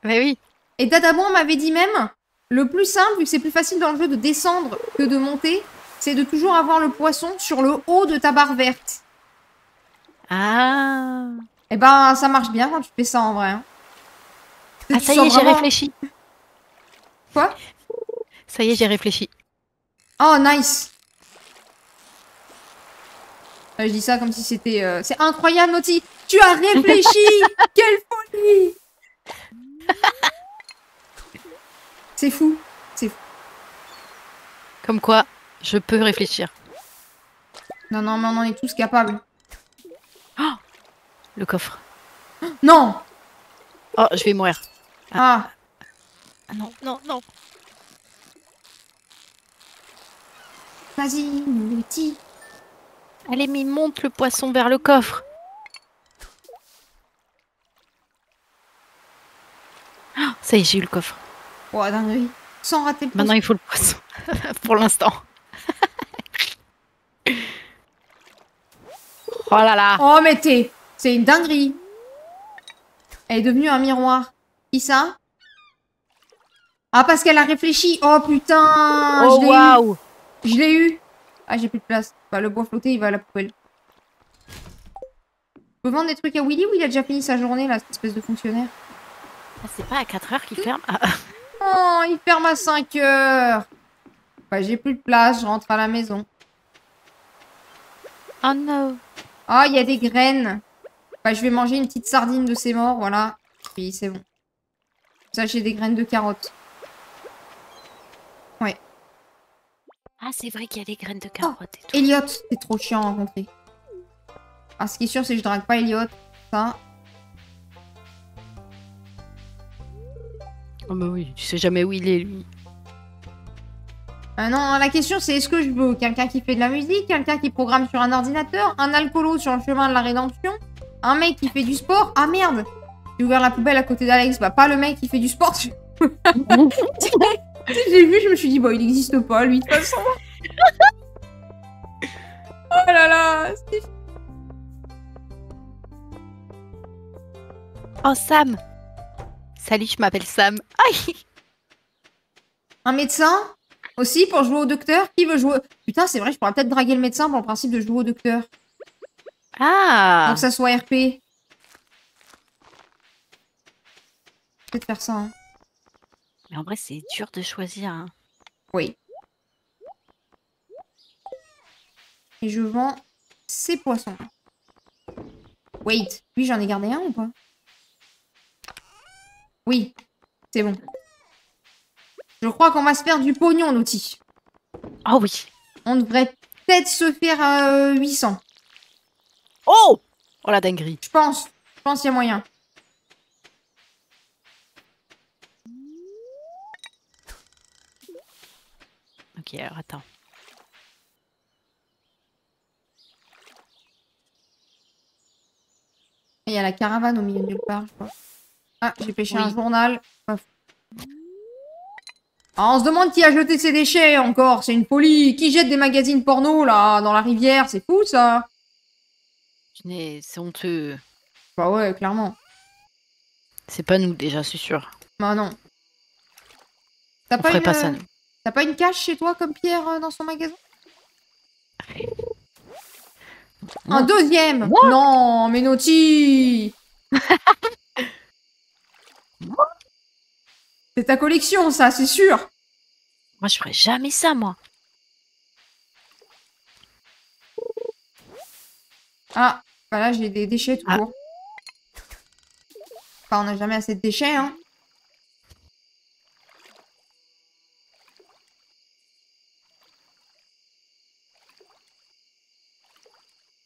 Mais oui. Et Dadabon m'avait dit même, le plus simple, vu que c'est plus facile dans le jeu de descendre que de monter, c'est de toujours avoir le poisson sur le haut de ta barre verte. Ah. Et ben, ça marche bien quand tu fais ça en vrai. Hein. Ah, Tu ça y sens est, j'ai vraiment- réfléchi. Quoi? Ça y est, j'ai réfléchi. Oh, nice. Je dis ça comme si c'était... C'est incroyable, Naughty. Tu as réfléchi. Quelle folie. C'est fou. C'est fou. Comme quoi, je peux réfléchir. Non, non, mais on en est tous capables. Le coffre. Non. Oh, je vais mourir. Ah. Ah non, non, non. Vas-y, Naughty. Allez, mais monte le poisson vers le coffre. Ah, ça y est, j'ai eu le coffre. Oh, dinguerie. Sans rater le Maintenant, poisson. il faut le poisson. Pour l'instant. Oh là là. Oh, mais t'es... C'est une dinguerie. Elle est devenue un miroir. Qui ça? Ah, parce qu'elle a réfléchi. Oh, putain. Oh Je l'ai eu. waouh. Je l'ai eu. Ah, j'ai plus de place. Bah, le bois flotté, il va à la poubelle. peux vendre des trucs à Willy ou il a déjà fini sa journée, là, cette espèce de fonctionnaire? Ah, c'est pas à 4 heures qu'il ferme? Ah, Oh, il ferme à 5 heures. Bah, j'ai plus de place, je rentre à la maison. oh non. Ah, il y a des graines. Bah, je vais manger une petite sardine de ces morts, voilà. Puis c'est bon. Ça, j'ai des graines de carottes. Ouais. Ah, c'est vrai qu'il y a des graines de carottes et tout. Elliot, c'est trop chiant à rencontrer. Ah, ce qui est sûr, c'est que je drague pas Elliot. Ça. Oh bah oui, tu sais jamais où il est, lui. Non, la question, c'est est-ce que je veux quelqu'un qui fait de la musique, quelqu'un qui programme sur un ordinateur, un alcoolo sur le chemin de la rédemption, un mec qui fait du sport. Ah merde, j'ai ouvert la poubelle à côté d'Alex. Bah, pas le mec qui fait du sport. J'ai vu, je me suis dit, bah, il n'existe pas, lui, de toute façon. Oh là là, c'est... Oh, Sam. Salut, je m'appelle Sam. Aïe. Un médecin aussi pour jouer au docteur. Qui veut jouer? Putain, c'est vrai, je pourrais peut-être draguer le médecin pour le principe de jouer au docteur. Ah. Pour que ça soit RP. Peut-être faire ça. Hein. Mais en vrai, c'est dur de choisir. Hein. Oui. Et je vends ces poissons. Wait, lui j'en ai gardé un ou pas? Oui, c'est bon. Je crois qu'on va se faire du pognon, l'outil. Oh oui. On devrait peut-être se faire 800. Oh. Oh la dinguerie. Je pense. Je pense qu'il y a moyen. Ok, alors attends. Il y a la caravane au milieu de nulle part, je crois. Ah, j'ai pêché Oui. un journal. Ah, on se demande qui a jeté ses déchets encore. C'est une folie. Qui jette des magazines porno, là, dans la rivière? C'est fou, ça. C'est honteux. Bah ouais, clairement. C'est pas nous, déjà, c'est sûr. Bah non. T'as On ferait pas ça, une... nous. T'as pas une cache chez toi, comme Pierre, dans son magasin? Un deuxième! What? Non, mais Naughty! C'est ta collection, ça, c'est sûr! Moi, je ferais jamais ça, moi. Ah, bah là, j'ai des déchets tout Ah. court. Enfin, on n'a jamais assez de déchets, hein.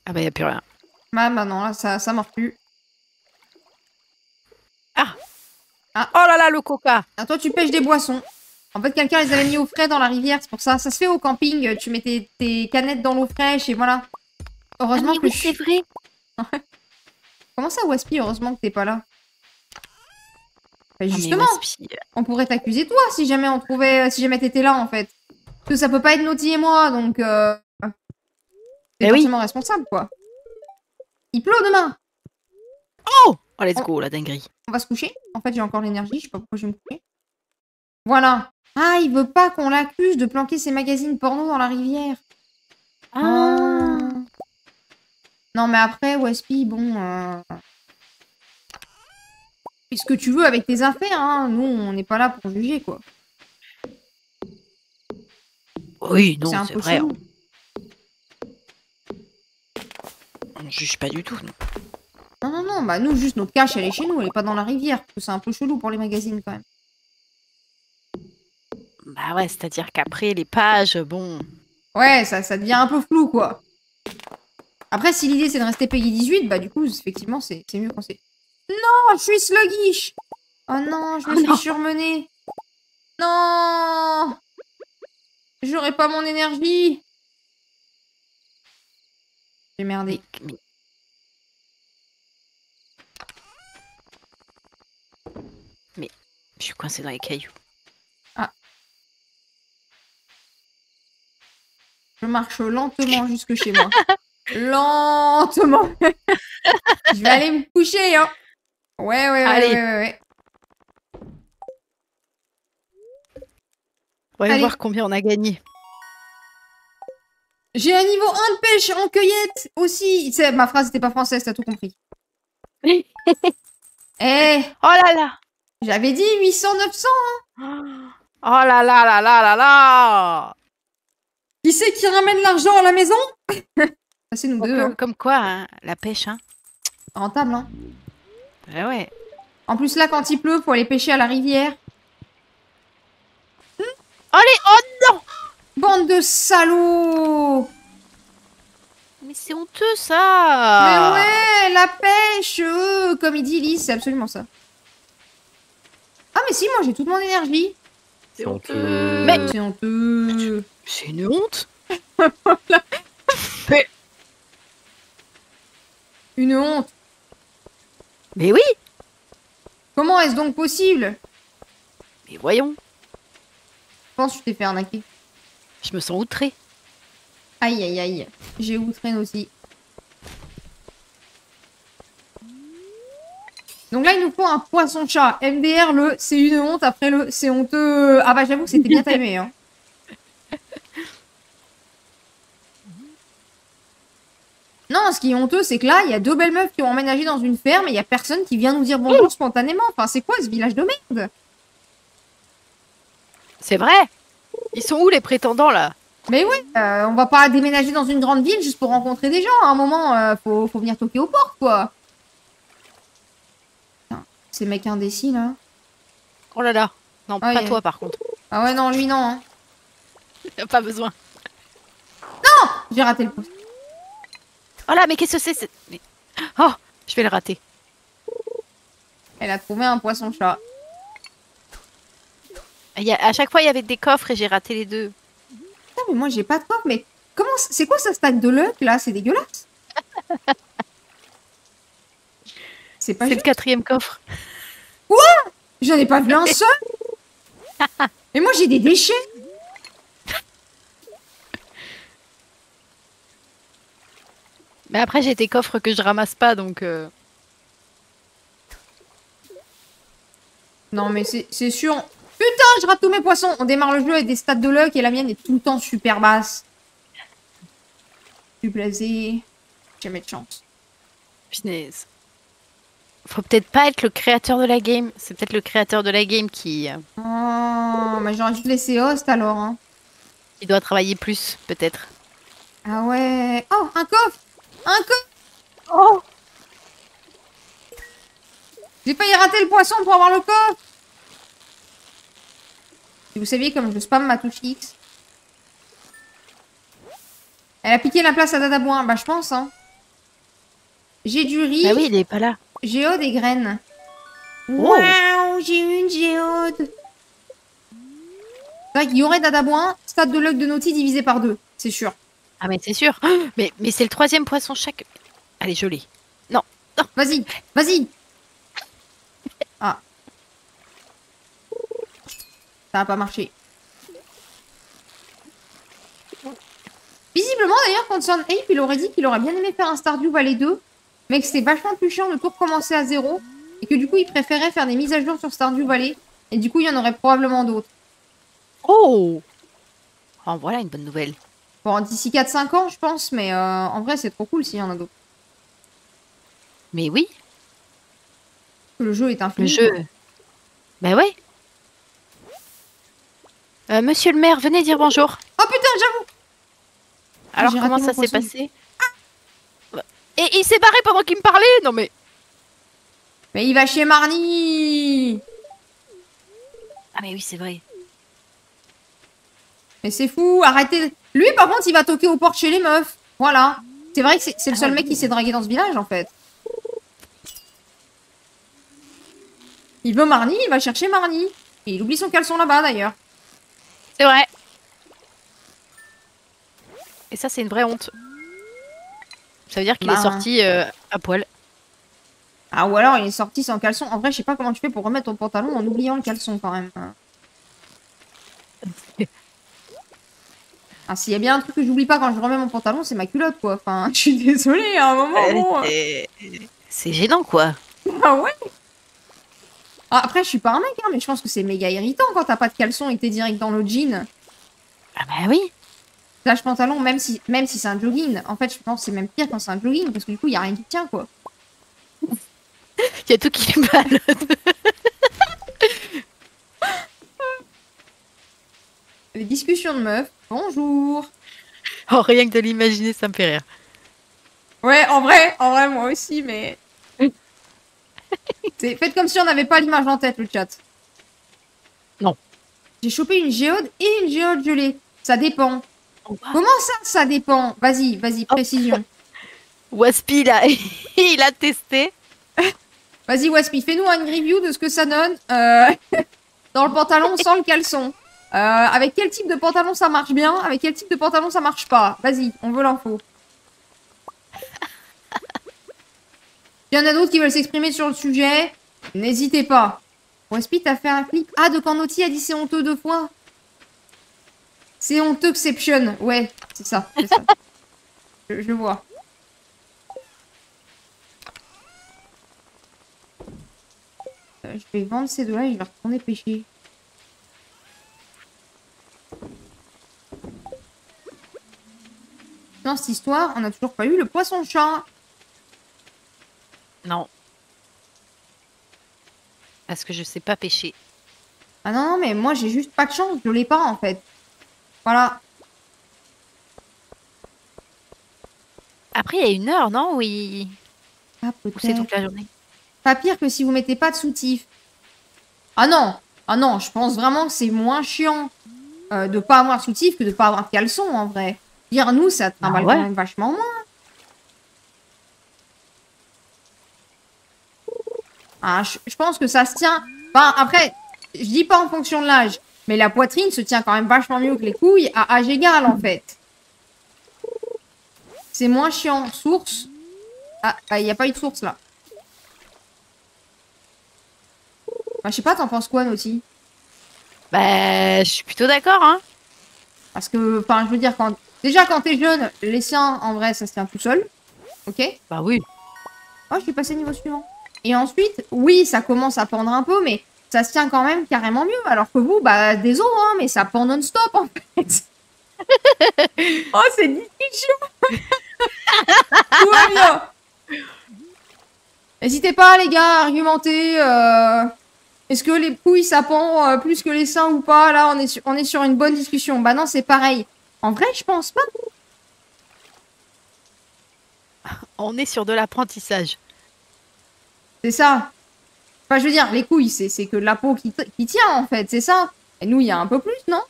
Ah bah, y a plus rien. Bah non, là, ça mord plus. Ah. Ah. Oh là là, le coca. Ah, toi, tu pêches des boissons. En fait, quelqu'un les avait mis au frais dans la rivière, c'est pour ça. Ça se fait au camping, tu mets tes canettes dans l'eau fraîche et voilà. Heureusement Ah, mais que oui, c'est vrai. Comment ça, Waspy? Heureusement que t'es pas là. Bah, Ah, mais justement, Waspy, on pourrait t'accuser toi si jamais on trouvait, si jamais t'étais là en fait. Parce que ça peut pas être Naughty et moi, donc t'es Eh oui. forcément responsable quoi. Il pleut demain. Oh, let's go, la dinguerie. On va se coucher. En fait, j'ai encore l'énergie, je sais pas pourquoi je vais me coucher. Voilà. Ah, il veut pas qu'on l'accuse de planquer ses magazines porno dans la rivière. Ah. Non, mais après, Waspy, bon... fais ce que tu veux avec tes affaires, hein. Nous, on n'est pas là pour juger, quoi. Oui, non, C'est un c'est peu vrai. chelou. On ne juge pas du tout. Non. Non, bah nous, juste notre cache, elle est chez nous, elle est pas dans la rivière. Parce que c'est un peu chelou pour les magazines, quand même. Bah ouais, c'est-à-dire qu'après, les pages, bon... Ouais, ça devient un peu flou, quoi. Après, si l'idée, c'est de rester Peggy 18, bah du coup, effectivement, c'est mieux quand c'est... Non, je suis sluggish. Oh non, je me suis surmenée. Non. J'aurais pas mon énergie. J'ai merdé. Mais je suis coincée dans les cailloux. Ah. Je marche lentement jusque chez moi. Lentement. Je vais aller me coucher, hein. Ouais. Allez. On va Allez. voir combien on a gagné. J'ai un niveau 1 de pêche en cueillette aussi. Ma phrase n'était pas française, t'as tout compris. Eh, Oh là là. j'avais dit 800-900. Oh là là là là là là. Qui c'est qui ramène l'argent à la maison? Ça, c'est nous Bon, deux. Hein. comme quoi, hein, la pêche, hein. Rentable, hein. Ouais. En plus, là, quand il pleut, faut aller pêcher à la rivière. Allez, oh non. Bande de salauds! Mais c'est honteux, ça. Mais ouais, la pêche, comme il dit Lys, c'est absolument ça. Ah, mais si, moi, j'ai toute mon énergie. C'est honteux. Mais C'est honteux. c'est une honte. Une honte. Mais oui. Comment est-ce donc possible? Mais voyons. Je pense que tu t'es fait arnaquer. Je me sens outrée. Aïe, aïe, aïe. J'ai outré aussi. Donc là, il nous faut un poisson-chat. MDR, le c'est une honte, après le c'est honteux. Ah bah j'avoue que c'était bien timé. Hein. Non, ce qui est honteux, c'est que là, il y a deux belles meufs qui ont emménagé dans une ferme et il y a personne qui vient nous dire bonjour spontanément. Enfin, c'est quoi ce village de merde? C'est vrai. Ils sont où les prétendants là? Mais ouais, on va pas déménager dans une grande ville juste pour rencontrer des gens. À un moment, faut venir toquer aux portes, quoi. Putain, ces mecs indécis, là. Oh là là. Non, Ah, pas yeah. toi par contre. Ah ouais, non, lui, non. Hein. Pas besoin. J'ai raté le poste. Oh là, mais qu'est-ce que c'est mais... Oh, je vais le rater. Elle a trouvé un poisson-chat. À chaque fois, il y avait des coffres et j'ai raté les deux. Putain, mais moi, j'ai pas de coffre, mais... Comment... C'est quoi ça stack de luck, là? C'est dégueulasse. C'est pas C'est le juste. 4e coffre. J'en ai pas vu un seul. Mais moi, j'ai des déchets. Mais après, j'ai des coffres que je ramasse pas, donc... Non, mais c'est sûr. Putain, je rate tous mes poissons. On démarre le jeu avec des stats de luck et la mienne est tout le temps super basse. Du blasé. Jamais de chance. Punaise. Faut peut-être pas être le créateur de la game. C'est peut-être le créateur de la game qui Oh, mais j'aurais dû te laisser host alors. Hein. doit travailler plus, peut-être. Ah ouais. Oh, un coffre. Un coffre. Oh! J'ai failli rater le poisson pour avoir le coffre. Et vous saviez comme je spam ma touche X. Elle a piqué la place à Dadaboin. Bah je pense hein. J'ai du riz. Bah oui, il est pas là. Géode et graines. Oh. Waouh, j'ai eu une géode. C'est vrai qu'il y aurait Dadaboin, stade de luck de Naughty divisé par 2, c'est sûr. Ah mais c'est sûr. Mais c'est le 3e poisson chaque... Allez, je l'ai. Non, non. Vas-y, vas-y. Ah. Ça a pas marché. Visiblement d'ailleurs, Concern Ape, il aurait dit qu'il aurait bien aimé faire un Stardew Valley 2, mais que c'était vachement plus chiant de tout recommencer à zéro, et que du coup il préférait faire des mises à jour sur Stardew Valley, et du coup il y en aurait probablement d'autres. Oh! En voilà une bonne nouvelle. Bon, d'ici 4-5 ans je pense, mais en vrai c'est trop cool s'il y en a d'autres. Mais oui, Le jeu est infini. le jeu... Bah ouais. Monsieur le maire, venez dire bonjour. Oh putain, j'avoue. Alors J'ai comment raté ça mon s'est poisson. passé? Et il s'est barré pendant qu'il me parlait? Non mais... Mais il va chez Marnie. Ah mais oui, c'est vrai. Mais c'est fou, arrêtez. Lui par contre il va toquer aux portes chez les meufs. Voilà. C'est vrai que c'est le seul mec qui s'est dragué dans ce village en fait. Il veut Marnie, il va chercher Marnie. Et il oublie son caleçon là-bas d'ailleurs. C'est vrai. Et ça, c'est une vraie honte. Ça veut dire qu'il est sorti à poil. Ah ou alors il est sorti sans caleçon. En vrai je sais pas comment tu fais pour remettre ton pantalon en oubliant le caleçon quand même. Ah s'il y a bien un truc que j'oublie pas quand je remets mon pantalon c'est ma culotte quoi. Enfin je suis désolée à un moment. Bon, C'est gênant, quoi. Ah ouais. Ah, après je suis pas un mec hein, mais je pense que c'est méga irritant quand t'as pas de caleçon et que t'es direct dans le jean. Ah bah oui. Lâche pantalon même si c'est un jogging. En fait je pense que c'est même pire quand c'est un jogging parce que du coup il y a rien qui tient quoi. Il y a tout qui balade. Les discussions de meufs. Bonjour. Oh, rien que de l'imaginer, ça me fait rire. Ouais, en vrai, moi aussi, mais... Faites comme si on n'avait pas l'image en tête, le chat. Non. J'ai chopé une géode et une géode gelée. Ça dépend. Oh, wow. Comment ça dépend? Vas-y, précision. Waspy, là, il a testé. Vas-y, Waspy, fais-nous une review de ce que ça donne dans le pantalon sans le caleçon. Avec quel type de pantalon ça marche bien? Avec quel type de pantalon ça marche pas? Vas-y, on veut l'info. Il y en a d'autres qui veulent s'exprimer sur le sujet. N'hésitez pas. Waspy, t'as fait un clip. Ah, de Cornotti a dit c'est honteux 2 fois. C'est honteux exception. Ouais, c'est ça. Je vois. Je vais vendre ces deux-là et je vais retourner pêcher. Dans cette histoire, on n'a toujours pas eu le poisson-chat. Non. Parce que je sais pas pêcher. Ah non, mais moi j'ai juste pas de chance, je l'ai pas en fait. Voilà. Après, il y a une heure, non? Oui. Ah, Ou c'est toute peut-être. la journée? Pas pire que si vous mettez pas de soutif. Ah non! Ah non, je pense vraiment que c'est moins chiant de pas avoir de soutif que de pas avoir de caleçon en vrai. Dire nous, ça trimballe ouais. quand même vachement moins. Ah, je pense que ça se tient. Enfin, après, je dis pas en fonction de l'âge, mais la poitrine se tient quand même vachement mieux que les couilles à âge égal en fait. C'est moins chiant. Source. Ah, il n'y a pas eu de source là. Bah, je sais pas, t'en penses quoi, Naughty? Bah, je suis plutôt d'accord, hein. Parce que, enfin, je veux dire, déjà quand t'es jeune, les seins, en vrai, ça se tient tout seul. Ok? Bah oui. Oh, je suis passé niveau suivant. Et ensuite, oui, ça commence à pendre un peu, mais ça se tient quand même carrément mieux. Alors que vous, bah, désolé, hein, mais ça pend non-stop, en fait. Oh, c'est discussion. Tout va bien. N'hésitez pas, les gars, à argumenter. Est-ce que les couilles, ça pend plus que les seins ou pas? Là, on est sur une bonne discussion. Bah non, c'est pareil. En vrai, je pense pas. On est sur de l'apprentissage. C'est ça. Enfin, je veux dire, les couilles, c'est que la peau qui tient, en fait. C'est ça. Et nous, il y a un peu plus, non?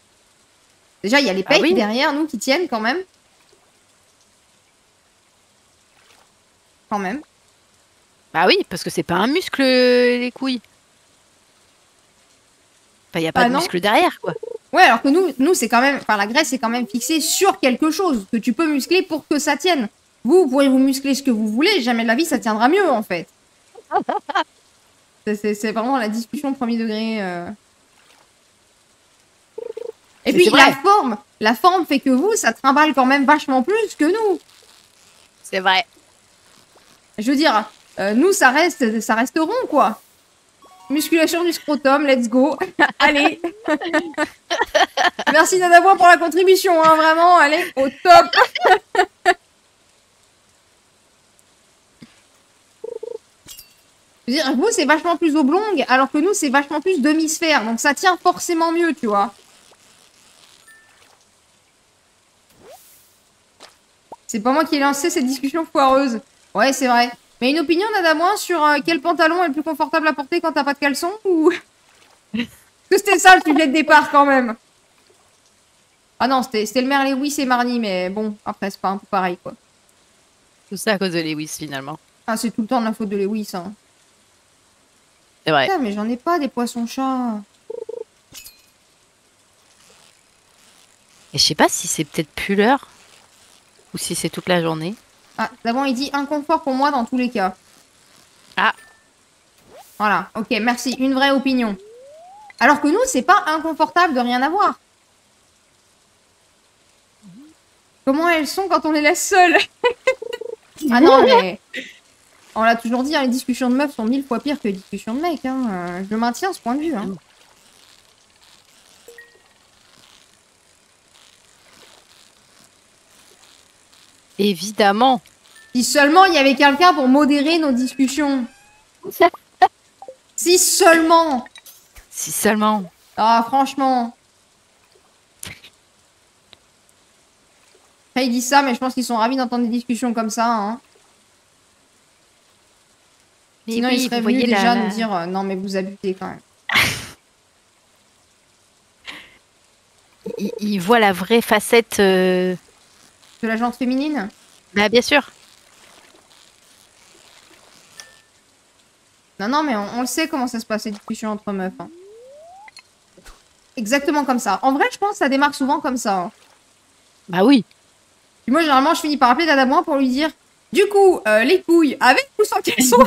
Déjà, il y a les pecs oui. derrière nous qui tiennent quand même. Quand même. Bah oui, parce que c'est pas un muscle, les couilles. Enfin, il n'y a pas de non. muscle derrière, quoi. Ouais, alors que nous c'est quand même... Enfin, la graisse est quand même fixée sur quelque chose que tu peux muscler pour que ça tienne. Vous pourrez vous muscler ce que vous voulez, jamais de la vie, ça tiendra mieux, en fait. C'est vraiment la discussion premier degré. Et puis, la forme fait que vous, ça trimballe quand même vachement plus que nous. C'est vrai. Je veux dire, nous, ça reste rond, quoi. Musculation du scrotum, let's go. Allez. Merci Nadabois pour la contribution, hein, vraiment, allez, au top. Je veux dire, vous, c'est vachement plus oblong, alors que nous, c'est vachement plus demi-sphère. Donc ça tient forcément mieux, tu vois. C'est pas moi qui ai lancé cette discussion foireuse. Ouais, c'est vrai. Mais une opinion, Nadabois, sur quel pantalon est le plus confortable à porter quand t'as pas de caleçon ou... Parce que c'était ça le sujet de départ, quand même. Ah non, c'était le maire Lewis et Marnie, mais bon, après, c'est pas un peu pareil, quoi. Tout ça à cause de Lewis, finalement. Ah, c'est tout le temps de la faute de Lewis, hein. C'est vrai. Putain, mais j'en ai pas des poissons-chats. Et je sais pas si c'est peut-être plus l'heure. Ou si c'est toute la journée. Ah, d'abord, il dit inconfort pour moi dans tous les cas. Ah. Voilà, ok, merci. Une vraie opinion. Alors que nous, c'est pas inconfortable de rien avoir. Comment elles sont quand on les laisse seules? Ah non, mais... On l'a toujours dit, hein, les discussions de meufs sont 1000 fois pires que les discussions de mecs. Hein. Je maintiens ce point de vue. Hein. Évidemment. Si seulement il y avait quelqu'un pour modérer nos discussions. Si seulement. Si seulement. Ah, franchement. Après, ils disent ça, mais je pense qu'ils sont ravis d'entendre des discussions comme ça. Hein. Mais Sinon, oui, ils seraient vous venus voyez déjà nous dire non, mais vous abusez quand même. il voit la vraie facette. De la gente féminine. Bah, bien sûr. Non, non, mais on le sait comment ça se passe, ces discussions entre meufs. Hein. Exactement comme ça. En vrai, je pense que ça démarre souvent comme ça. Hein. Bah oui. Puis moi, généralement, je finis par appeler Dada Boin pour lui dire du coup, les couilles avec ou sans caleçon.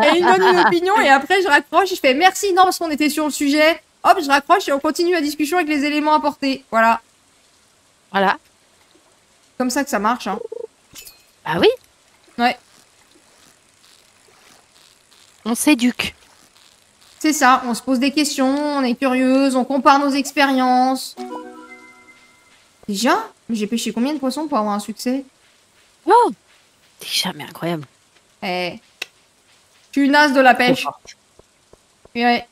Et il me donne une opinion et après, je raccroche et je fais merci, non, parce qu'on était sur le sujet. Hop, je raccroche et on continue la discussion avec les éléments apportés. Voilà. Voilà. Comme ça que ça marche. Hein. Bah oui. Ouais. On s'éduque. C'est ça, on se pose des questions, on est curieuse, on compare nos expériences. Déjà? Mais j'ai pêché combien de poissons pour avoir un succès? Oh, déjà, mais incroyable. Eh. Je suis une as de la pêche. Ouais.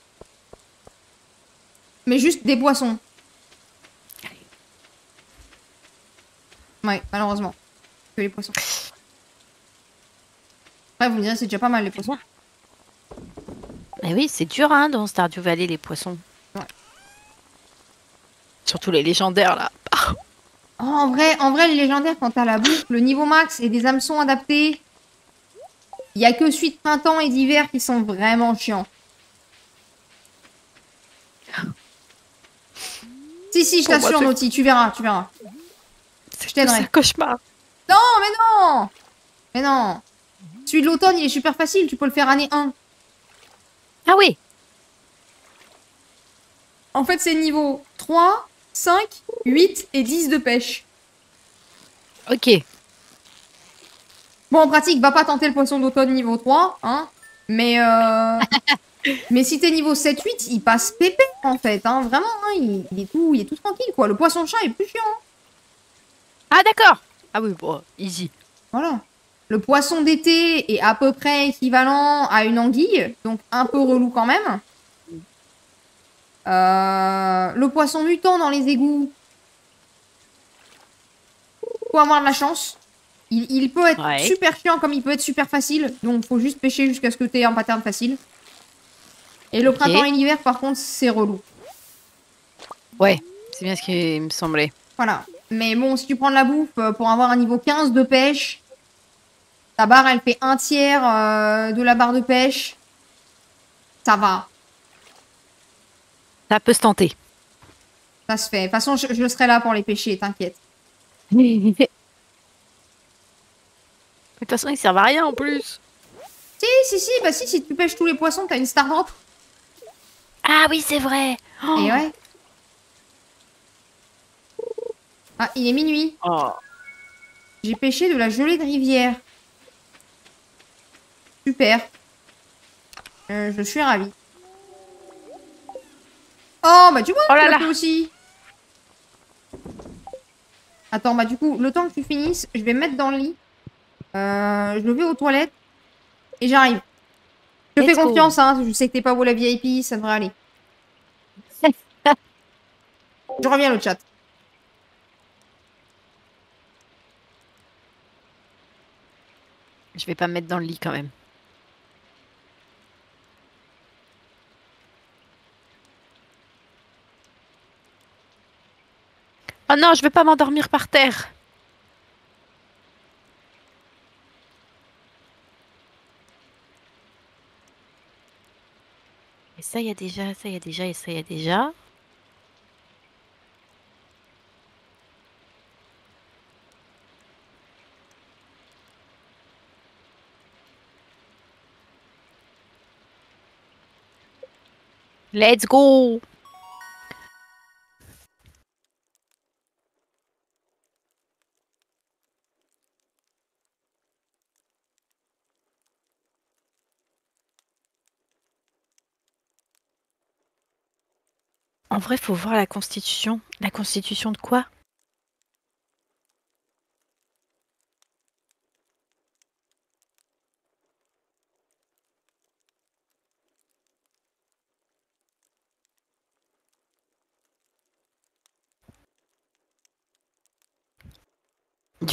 Mais juste des poissons. Ouais, malheureusement. Que les poissons. Après, vous me direz, c'est déjà pas mal les poissons. Mais oui, c'est dur hein, dans Stardew Valley, les poissons. Ouais. Surtout les légendaires, là. Oh, en vrai, les légendaires, quand t'as la bouffe, le niveau max et des hameçons adaptés, il y a que celui de printemps et d'hiver qui sont vraiment chiants. Si, je t'assure, Naughty, tu verras, tu verras. Je t'aiderai. C'est un cauchemar. Non, mais non! Mais non. Celui de l'automne, il est super facile, tu peux le faire année 1. Ah oui. En fait, c'est niveau 3, 5, 8 et 10 de pêche. Ok. Bon, en pratique, va pas tenter le poisson d'automne niveau 3, hein. Mais, mais si t'es niveau 7, 8, il passe pépé, en fait, hein. Vraiment, hein, il est tout tranquille, quoi. Le poisson-chat est plus chiant. Hein. Ah d'accord. Ah oui, bon, easy. Voilà. Le poisson d'été est à peu près équivalent à une anguille, donc un peu relou quand même. Le poisson mutant dans les égouts, faut avoir de la chance. Il peut être super chiant comme il peut être super facile, donc faut juste pêcher jusqu'à ce que tu aies un pattern facile. Et le printemps et l'hiver, par contre, c'est relou. Ouais, c'est bien ce qui me semblait. Voilà. Mais bon, si tu prends de la bouffe pour avoir un niveau 15 de pêche, ta barre, elle fait un tiers de la barre de pêche. Ça va. Ça peut se tenter. Ça se fait. De toute façon, je serai là pour les pêcher, t'inquiète. De toute façon, ils servent à rien en plus. Si, bah si tu pêches tous les poissons, t'as une star drop. Ah oui, c'est vrai. Oh. Et ouais. Ah, il est minuit. Oh. J'ai pêché de la gelée de rivière. Super. Je suis ravie. Oh, bah tu vois, tu l'as fait aussi. Attends, bah du coup, le temps que tu finisses, je vais me mettre dans le lit. Je vais aux toilettes. Et j'arrive. Je te fais confiance, hein. Je sais que t'es pas beau la VIP, ça devrait aller. Je reviens le chat. Je vais pas me mettre dans le lit quand même. Oh non, je vais pas m'endormir par terre. Et ça, il y a déjà, ça, il y a déjà, et ça, il y a déjà. Let's go! En vrai, faut voir la constitution. La constitution de quoi?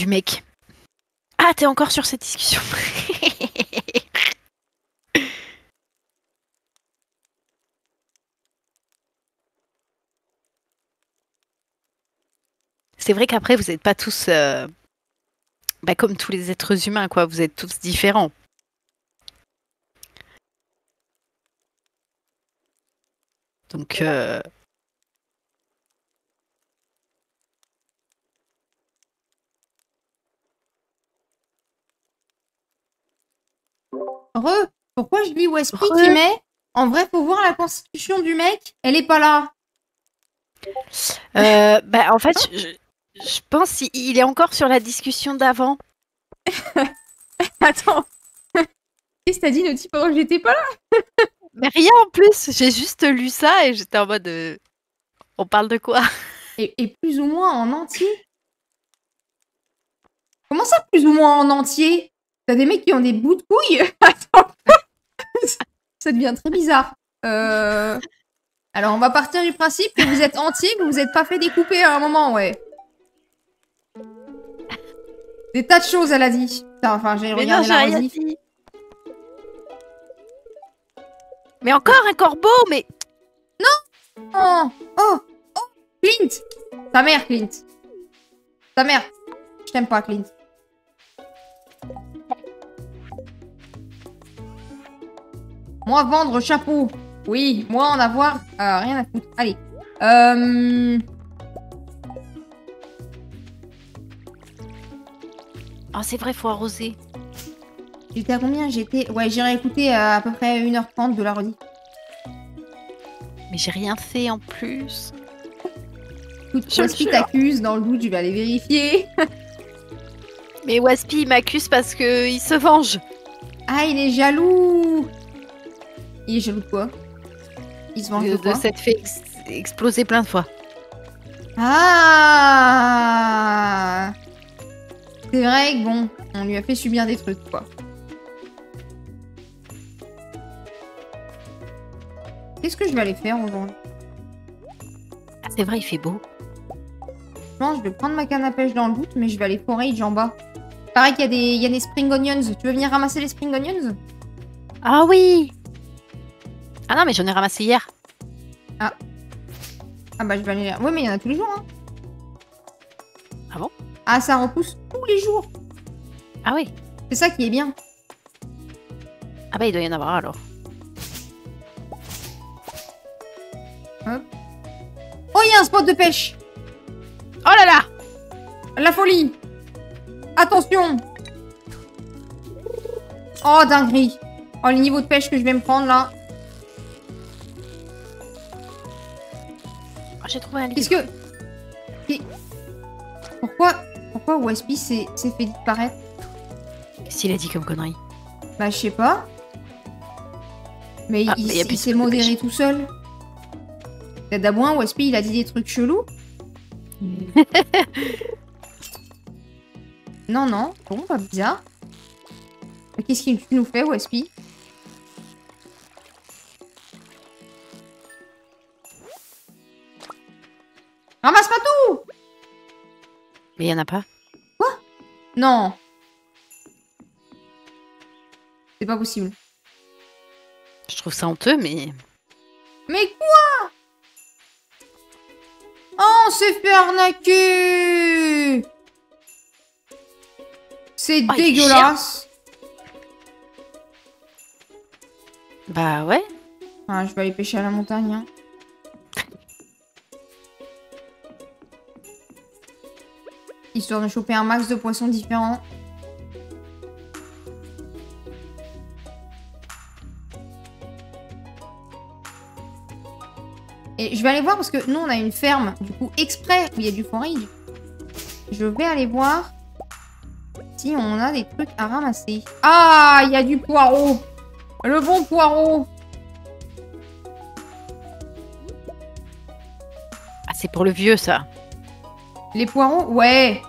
du mec. Ah, t'es encore sur cette discussion. C'est vrai qu'après, vous n'êtes pas tous comme tous les êtres humains, quoi. Vous êtes tous différents. Donc, Pourquoi je lis Wespi qui met en vrai, faut voir la constitution du mec, elle est pas là. en fait, je pense qu'il est encore sur la discussion d'avant. Attends. Qu'est-ce que t'as dit, Naughty, pendant que j'étais pas là? Mais rien en plus, j'ai juste lu ça et j'étais en mode on parle de quoi? Et plus ou moins en entier? Comment ça, plus ou moins en entier? T'as des mecs qui ont des bouts de couilles? Attends. Ça devient très bizarre. Alors, on va partir du principe que vous êtes entier, que vous n'êtes pas fait découper à un moment, ouais. Des tas de choses, elle a dit. Putain, enfin, j'ai regardé la rediff. Mais encore un corbeau, mais... Non. Oh Clint. Ta mère, Clint. Ta mère. Je t'aime pas, Clint. Moi, vendre chapeau. Oui, moi, en avoir rien à foutre. Allez. Oh, c'est vrai, faut arroser. J'étais à combien? Ouais, j'ai réécouté à peu près 1h30 de la rediff. Mais j'ai rien fait en plus. Écoute, Waspi t'accuse, dans le doute, je vais aller vérifier. Mais Waspi, il m'accuse parce que il se venge. Ah, il est jaloux. Il est jaloux de quoi? Il se venge de quoi? De s'être fait exploser plein de fois. Ah! C'est vrai que bon, on lui a fait subir des trucs, quoi. Qu'est-ce que je vais aller faire aujourd'hui? Ah, c'est vrai, il fait beau. Je pense que je vais prendre ma canne à pêche dans le doute, mais je vais aller forage en bas. Pareil qu'il y a des spring onions. Tu veux venir ramasser les spring onions? Ah oui! Ah non, mais j'en ai ramassé hier. Ah. Ah bah je vais aller là. Oui, mais il y en a tous les jours, hein. Ah bon? Ah, ça repousse tous les jours. Ah oui. C'est ça qui est bien. Ah bah il doit y en avoir alors. Hop. Oh, il y a un spot de pêche. Oh là là! La folie. Attention. Oh, dinguerie. Oh, les niveaux de pêche que je vais me prendre, là. Oh, j'ai trouvé un livre. Qu'est-ce que... Pourquoi Waspi s'est fait disparaître? Qu'est-ce qu'il a dit comme connerie? Bah, je sais pas. Mais il s'est modéré tout seul. D'abord, Waspi, il a dit des trucs chelous. Non. Bon, pas bizarre. Mais qu'est-ce qu'il nous fait, Waspi? Ramasse pas tout! Mais il y en a pas. Quoi? Non. C'est pas possible. Je trouve ça honteux, mais... Mais quoi? Oh, on s'est fait arnaquer! C'est dégueulasse. Bah ouais. Ah, je vais aller pêcher à la montagne. Hein. Histoire de choper un max de poissons différents. Et je vais aller voir parce que nous on a une ferme, du coup exprès, où il y a du forage. Je vais aller voir si on a des trucs à ramasser. Ah, il y a du poireau. Le bon poireau. Ah, c'est pour le vieux, ça. Les poireaux, ouais.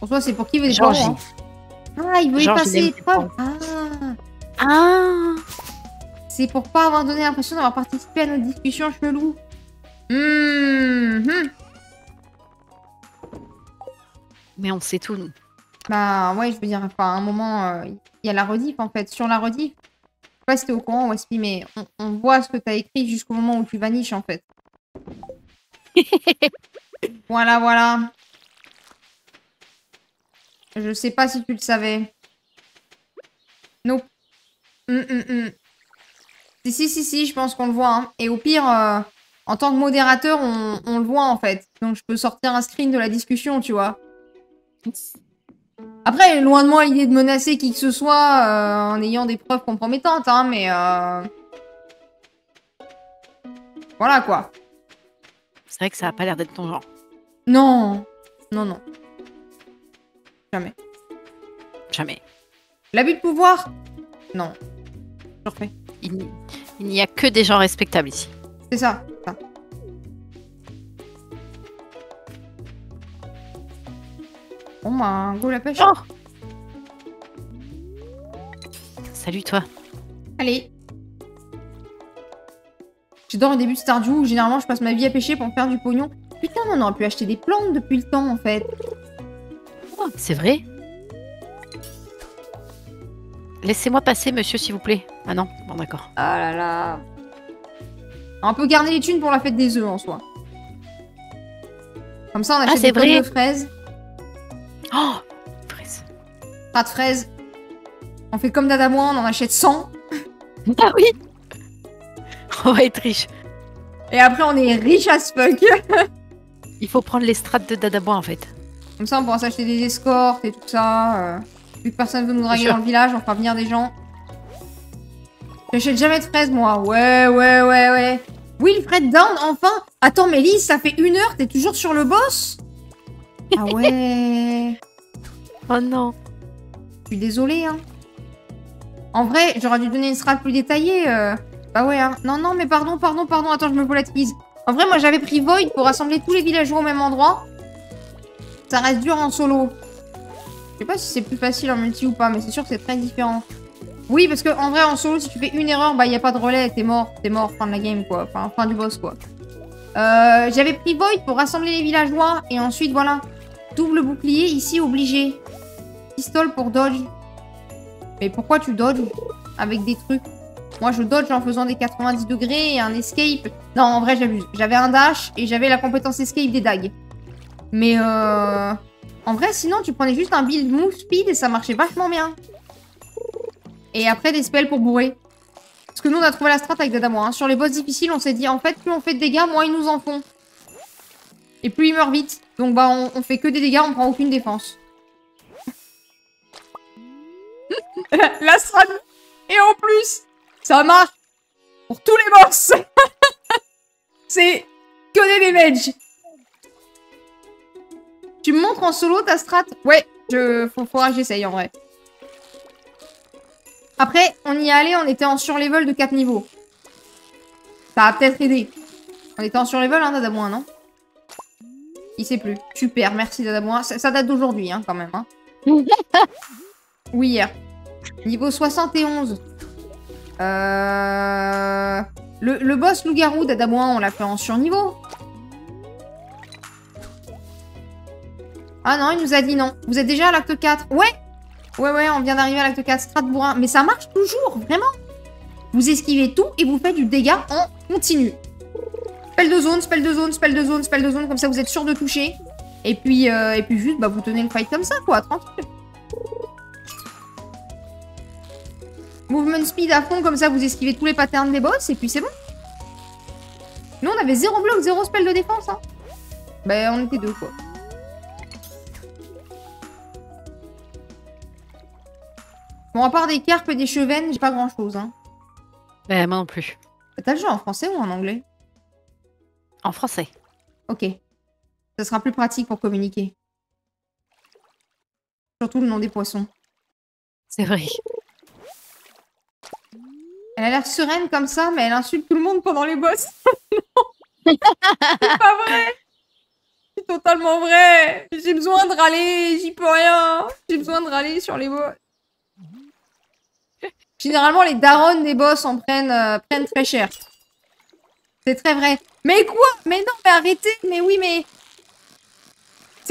Pour toi, c'est pour qui veut des poireaux, hein. Ah, il veut y passer l'épreuve. Ah. C'est pour pas avoir donné l'impression d'avoir participé à notre discussion chelou. Mais on sait tout, nous. Bah ouais, je veux dire, enfin, à un moment, il y a la rediff en fait. Sur la rediff, je sais pas si t'es au courant, Wespi, mais on voit ce que t'as écrit jusqu'au moment où tu vaniches en fait. Voilà, voilà. Je sais pas si tu le savais. Nope. Si, je pense qu'on le voit. Hein. Et au pire, en tant que modérateur, on le voit en fait. Donc je peux sortir un screen de la discussion, tu vois. Après, loin de moi l'idée de menacer qui que ce soit en ayant des preuves compromettantes, hein, mais voilà quoi. C'est vrai que ça a pas l'air d'être ton genre. Non, non, non. Jamais. Jamais. L'abus de pouvoir? Non. Je refais. Il n'y a que des gens respectables ici. C'est ça. Ça. Bon bah, go la pêche. Oh salut toi. Allez. J'adore le début de Stardew où généralement je passe ma vie à pêcher pour me faire du pognon. Putain, on aurait pu acheter des plantes depuis le temps en fait. Oh, c'est vrai. Laissez-moi passer, monsieur, s'il vous plaît. Ah non, bon d'accord. Ah là là. On peut garder les thunes pour la fête des œufs en soi. Comme ça, on achète des pommes de fraises. Oh, fraises. Pas de fraises. On fait comme Dadamoin, on en achète 100. Ah oui. On va être riche. Et après, on est riche as fuck. Il faut prendre les strates de Dadabois en fait. Comme ça, on pourra s'acheter des escortes et tout ça. Vu que personne veut nous draguer dans le village, on fera venir des gens. J'achète jamais de fraises, moi. Ouais. Wilfred Down, enfin. Attends, Mélisse, ça fait 1 heure, t'es toujours sur le boss? Ah ouais. Oh non. Je suis désolée, hein. En vrai, j'aurais dû donner une strat plus détaillée. Bah ouais, hein. Non, mais pardon. Attends, je me volatilise. En vrai, moi, j'avais pris Void pour rassembler tous les villageois au même endroit. Ça reste dur en solo. Je sais pas si c'est plus facile en multi ou pas, mais c'est sûr que c'est très différent. Oui, parce que en vrai, en solo, si tu fais une erreur, bah, y a pas de relais, t'es mort, fin de la game, quoi. Enfin, fin du boss, quoi. J'avais pris Void pour rassembler les villageois, et ensuite, voilà. Double bouclier, ici, obligé. Pistole pour dodge. Mais pourquoi tu dodges avec des trucs? Moi, je dodge en faisant des 90 degrés et un escape. Non, en vrai, j'abuse. J'avais un dash et j'avais la compétence escape des dagues. Mais en vrai, sinon, tu prenais juste un build move speed et ça marchait vachement bien. Et après, des spells pour bourrer. Parce que nous, on a trouvé la strat avec Dadamois. Hein. Sur les boss difficiles, on s'est dit, en fait, plus on fait de dégâts, moins ils nous en font. Et plus ils meurent vite. Donc, bah, on fait que des dégâts, on prend aucune défense. La strat. Et en plus, ça marche pour tous les boss. C'est que des damages. Tu me montres en solo ta strat? Ouais, faudra que j'essaye en vrai. Après, on y est allé, on était en surlevel de 4 niveaux. Ça a peut-être aidé. On était en surlevel, hein, Dadamoin, non? Il sait plus. Super, merci Dadamoin. Ça date d'aujourd'hui, hein, quand même. Hein. Oui, hier. Niveau 71. Le boss loup-garou d'Adamoin, on l'a fait en surniveau. Ah non, il nous a dit non. Vous êtes déjà à l'acte 4. Ouais, on vient d'arriver à l'acte 4. Strat bourrin. Mais ça marche toujours, vraiment. Vous esquivez tout et vous faites du dégât en continu. Spell de zone, comme ça vous êtes sûr de toucher. Et puis juste, bah, vous tenez le fight comme ça, quoi, tranquille. Movement speed à fond, comme ça vous esquivez tous les patterns des boss, et puis c'est bon. Nous, on avait 0 bloc, 0 spell de défense, hein. Ben, on était 2, quoi. Bon, à part des carpes et des chevennes, j'ai pas grand-chose, hein. Moi non plus. T'as le jeu en français ou en anglais? En français. Ok. Ça sera plus pratique pour communiquer. Surtout le nom des poissons. C'est vrai. Elle a l'air sereine comme ça, mais elle insulte tout le monde pendant les boss. Non, c'est pas vrai. C'est totalement vrai. J'ai besoin de râler, j'y peux rien. J'ai besoin de râler sur les boss. Généralement, les darons des boss en prennent très cher. C'est très vrai. Mais quoi? Mais non, mais arrêtez. Mais oui, mais...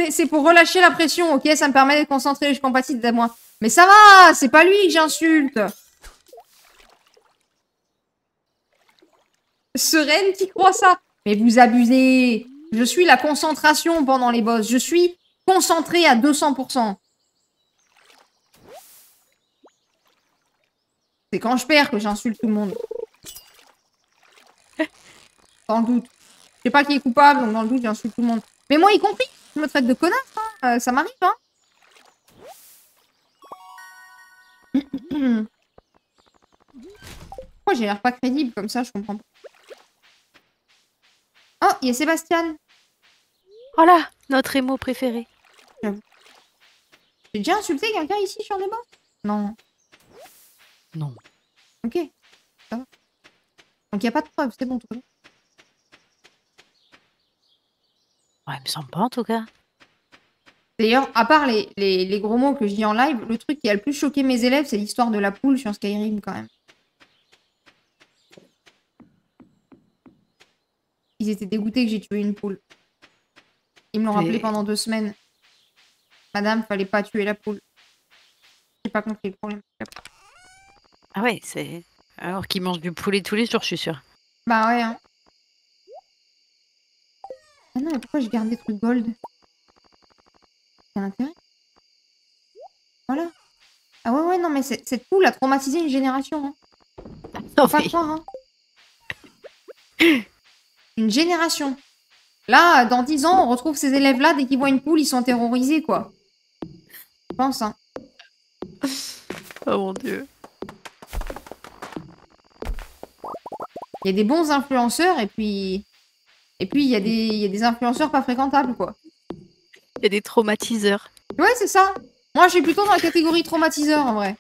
C'est pour relâcher la pression, ok? Ça me permet d'être concentré, je compatis à moi. Mais ça va, c'est pas lui que j'insulte. Sereine qui croit ça. Mais vous abusez. Je suis la concentration pendant les boss. Je suis concentrée à 200%. C'est quand je perds que j'insulte tout le monde. Dans le doute. Je sais pas qui est coupable, donc dans le doute, j'insulte tout le monde. Mais moi y compris. Je me traite de connasse, hein. Ça m'arrive, hein. Pourquoi j'ai l'air pas crédible comme ça, je comprends pas. Oh, il y a Sébastien. Voilà, notre émo préféré. J'ai déjà insulté quelqu'un ici sur les bords? Non. Non. Ok. Ça va. Donc il n'y a pas de preuve, c'est bon. Tout va bien. Ouais, il me semble pas en tout cas. D'ailleurs, à part les gros mots que je dis en live, le truc qui a le plus choqué mes élèves, c'est l'histoire de la poule sur Skyrim quand même. Ils étaient dégoûtés que j'ai tué une poule. Ils me l'ont rappelé pendant 2 semaines. Madame, fallait pas tuer la poule. J'ai pas compris le problème. Ah ouais, c'est... Alors qu'ils mangent du poulet tous les jours, je suis sûre. Bah ouais, hein. Ah non, mais pourquoi je garde des trucs gold? C'est un intérêt. Voilà. Ah ouais, ouais, non, mais cette poule a traumatisé une génération, hein. Faut pas croire, hein. Une génération. Là, dans 10 ans, on retrouve ces élèves-là, dès qu'ils voient une poule, ils sont terrorisés, quoi. Je pense, hein. Oh mon dieu. Il y a des bons influenceurs, et puis il y a des influenceurs pas fréquentables, quoi. Il y a des traumatiseurs. Ouais, c'est ça. Moi, je suis plutôt dans la catégorie traumatiseur, en vrai.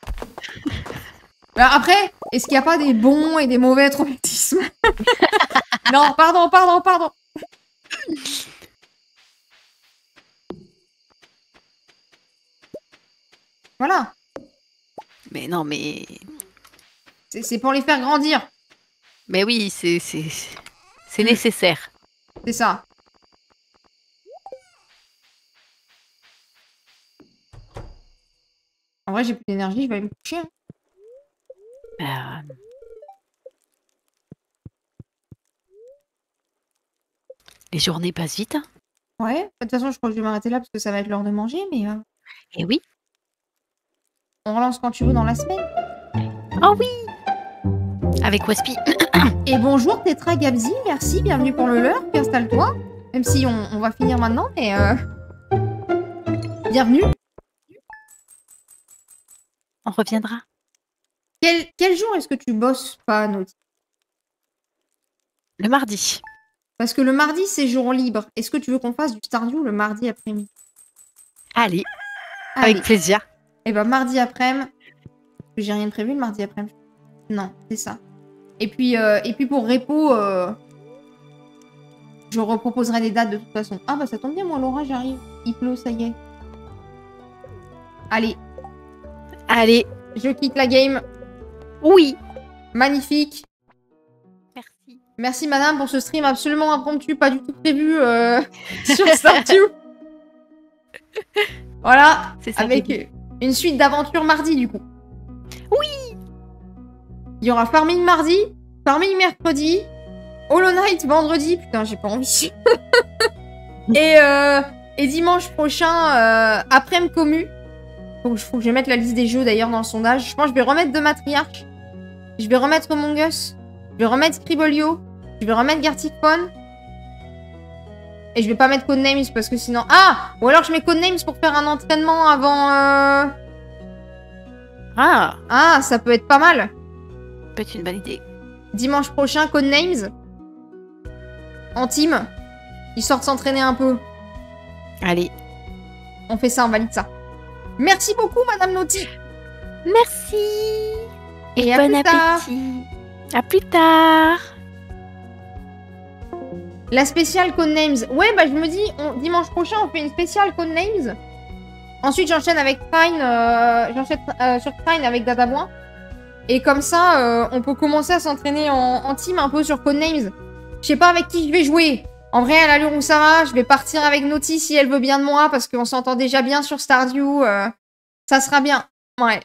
Alors, après, est-ce qu'il n'y a pas des bons et des mauvais traumatismes? Non, pardon. Voilà. Mais non, mais... C'est pour les faire grandir. Mais oui, c'est nécessaire. C'est ça. En vrai, j'ai plus d'énergie, je vais aller me coucher, hein. Les journées passent vite, hein. Ouais, de toute façon, je crois que je vais m'arrêter là parce que ça va être l'heure de manger, mais Et oui. on relance quand tu veux dans la semaine. Oh oui. Avec Waspi. Et bonjour Tetra Gabzi, merci, bienvenue pour le leurre, puis installe-toi. Même si on va finir maintenant, mais bienvenue. On reviendra. Quel jour est-ce que tu bosses pas, Naughty? Le mardi. Parce que le mardi, c'est jour libre. Est-ce que tu veux qu'on fasse du Stardew le mardi après-midi? Allez. Allez. Avec plaisir. Et ben mardi après-midi. J'ai rien de prévu le mardi après-midi. Non, c'est ça. Et puis pour Repo, je reproposerai des dates de toute façon. Ah bah ça tombe bien, moi Laura, j'arrive. Il pleut, ça y est. Allez. Allez. Je quitte la game. Oui. Magnifique. Merci. Merci madame pour ce stream absolument impromptu, pas du tout prévu sur Stardew. Voilà, C'est ça, avec une suite d'aventures mardi du coup. Oui. Il y aura Farming mardi, Farming mercredi, Hollow Knight vendredi, putain j'ai pas envie. et dimanche prochain, après-midi commu. Faut que je mette la liste des jeux d'ailleurs dans le sondage. Je pense que je vais remettre The Matriarch. Je vais remettre Among Us. Je vais remettre Scribblio. Je vais remettre Gartic Phone. Et je vais pas mettre Codenames parce que sinon... Ah! Ou alors je mets Codenames pour faire un entraînement avant... Ah. Ah, ça peut être pas mal. Peut-être une bonne idée. Dimanche prochain, Codenames. En team. Histoire de s'entraîner un peu. Allez. On fait ça, on valide ça. Merci beaucoup, Madame Naughty. Merci. Et à bon plus tard. appétit. À plus tard. La spéciale Codenames. Ouais, bah je me dis, dimanche prochain, on fait une spéciale Codenames. Ensuite, j'enchaîne avec Trine. J'enchaîne sur Trine avec Dadaboin. Et comme ça, on peut commencer à s'entraîner en team un peu sur Codenames. Je sais pas avec qui je vais jouer. En vrai, à l'allure où ça va, je vais partir avec Naughty si elle veut bien de moi, parce qu'on s'entend déjà bien sur Stardew. Ça sera bien. Ouais.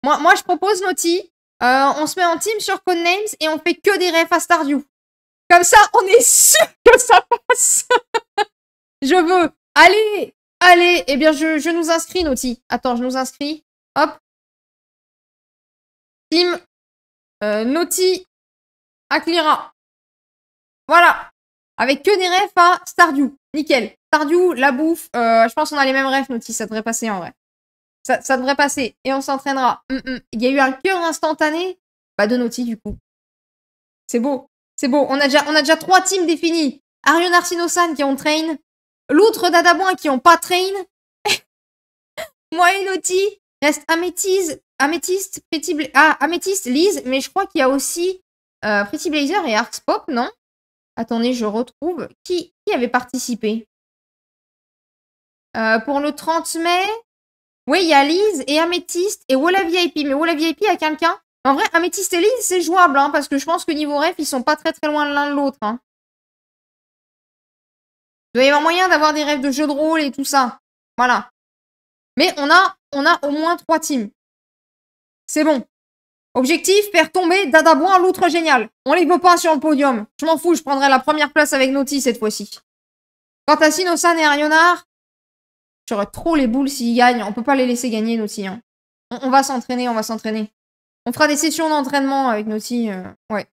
Moi, je propose Naughty. On se met en team sur Codenames et on fait que des refs à Stardew. Comme ça, on est sûr que ça passe. Je veux. Allez, allez. Eh bien, je nous inscris, Naughty. Attends, je nous inscris. Hop. Team Naughty Akira. Voilà. Avec que des refs à Stardew. Nickel. Stardew, la bouffe. Je pense qu'on a les mêmes refs, Naughty. Ça devrait passer en vrai. Ça devrait passer. Et on s'entraînera. Il y a eu un cœur instantané. Bah, de Naughty, du coup. C'est beau. C'est beau. On a déjà 3 teams définis. Arion Arsino-san qui ont train. L'autre Dadaboin qui ont pas train. Moi et Naughty. Reste Améthyste, Améthyste, Lise. Mais je crois qu'il y a aussi Pretty Blazer et Arx Pop, non? Attendez, je retrouve. Qui avait participé pour le 30 mai? Oui, il y a Lise et Améthyste et Walla VIP. Mais Walla VIP a quelqu'un? En vrai, Améthyste et Lise, c'est jouable, hein, parce que je pense que niveau ref, ils sont pas très très loin de l'un de l'autre. Hein. Il doit y avoir moyen d'avoir des rêves de jeux de rôle et tout ça. Voilà. Mais on a au moins 3 teams. C'est bon. Objectif, faire tomber Dadaboin, l'autre génial. On les veut pas sur le podium. Je m'en fous, je prendrai la première place avec Naughty cette fois-ci. Quant à Sinosan et Arionar, j'aurais trop les boules s'ils gagnent. On peut pas les laisser gagner, Naughty. Hein. On va s'entraîner, on va s'entraîner. On fera des sessions d'entraînement avec Naughty. Ouais.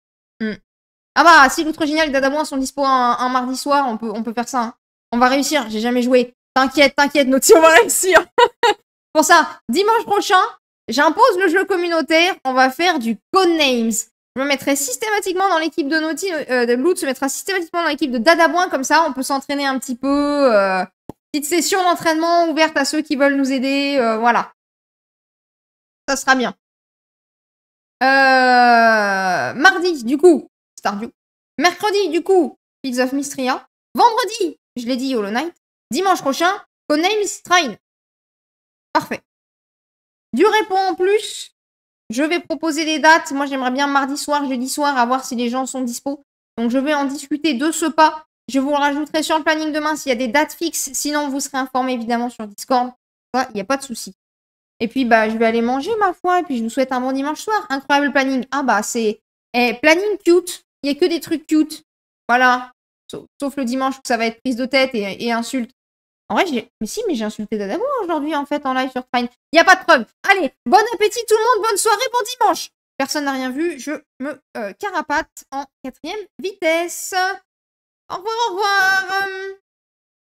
Ah bah, si l'outre génial et Dadaboin sont dispo un mardi soir, on peut faire ça. Hein. On va réussir, j'ai jamais joué. T'inquiète, Naughty, on va réussir. Pour ça, dimanche prochain, j'impose le jeu communautaire. On va faire du Codenames. Je me mettrai systématiquement dans l'équipe de Naughty. Loot se mettra systématiquement dans l'équipe de Dadaboin. Comme ça, on peut s'entraîner un petit peu. Petite session d'entraînement ouverte à ceux qui veulent nous aider. Voilà. Ça sera bien. Mardi, du coup, Stardew. Mercredi, du coup, Fields of Mystria. Vendredi, je l'ai dit, Hollow Knight. Dimanche prochain, Codenames Train. Parfait. Du repo en plus, je vais proposer des dates. Moi, j'aimerais bien mardi soir, jeudi soir, à voir si les gens sont dispo. Donc, je vais en discuter de ce pas. Je vous le rajouterai sur le planning demain s'il y a des dates fixes. Sinon, vous serez informés évidemment sur Discord. Il n'y a pas de souci. Et puis, bah, je vais aller manger, ma foi. Et puis, je vous souhaite un bon dimanche soir. Incroyable planning. Ah, bah, c'est... planning cute. Il n'y a que des trucs cute. Voilà. Sauf le dimanche où ça va être prise de tête et insulte. En vrai, mais j'ai insulté Dadaboin aujourd'hui, en fait, en live sur Trine. Il n'y a pas de preuve. Allez, bon appétit tout le monde. Bonne soirée, bon dimanche. Personne n'a rien vu. Je me carapate en 4e vitesse. Au revoir, au revoir.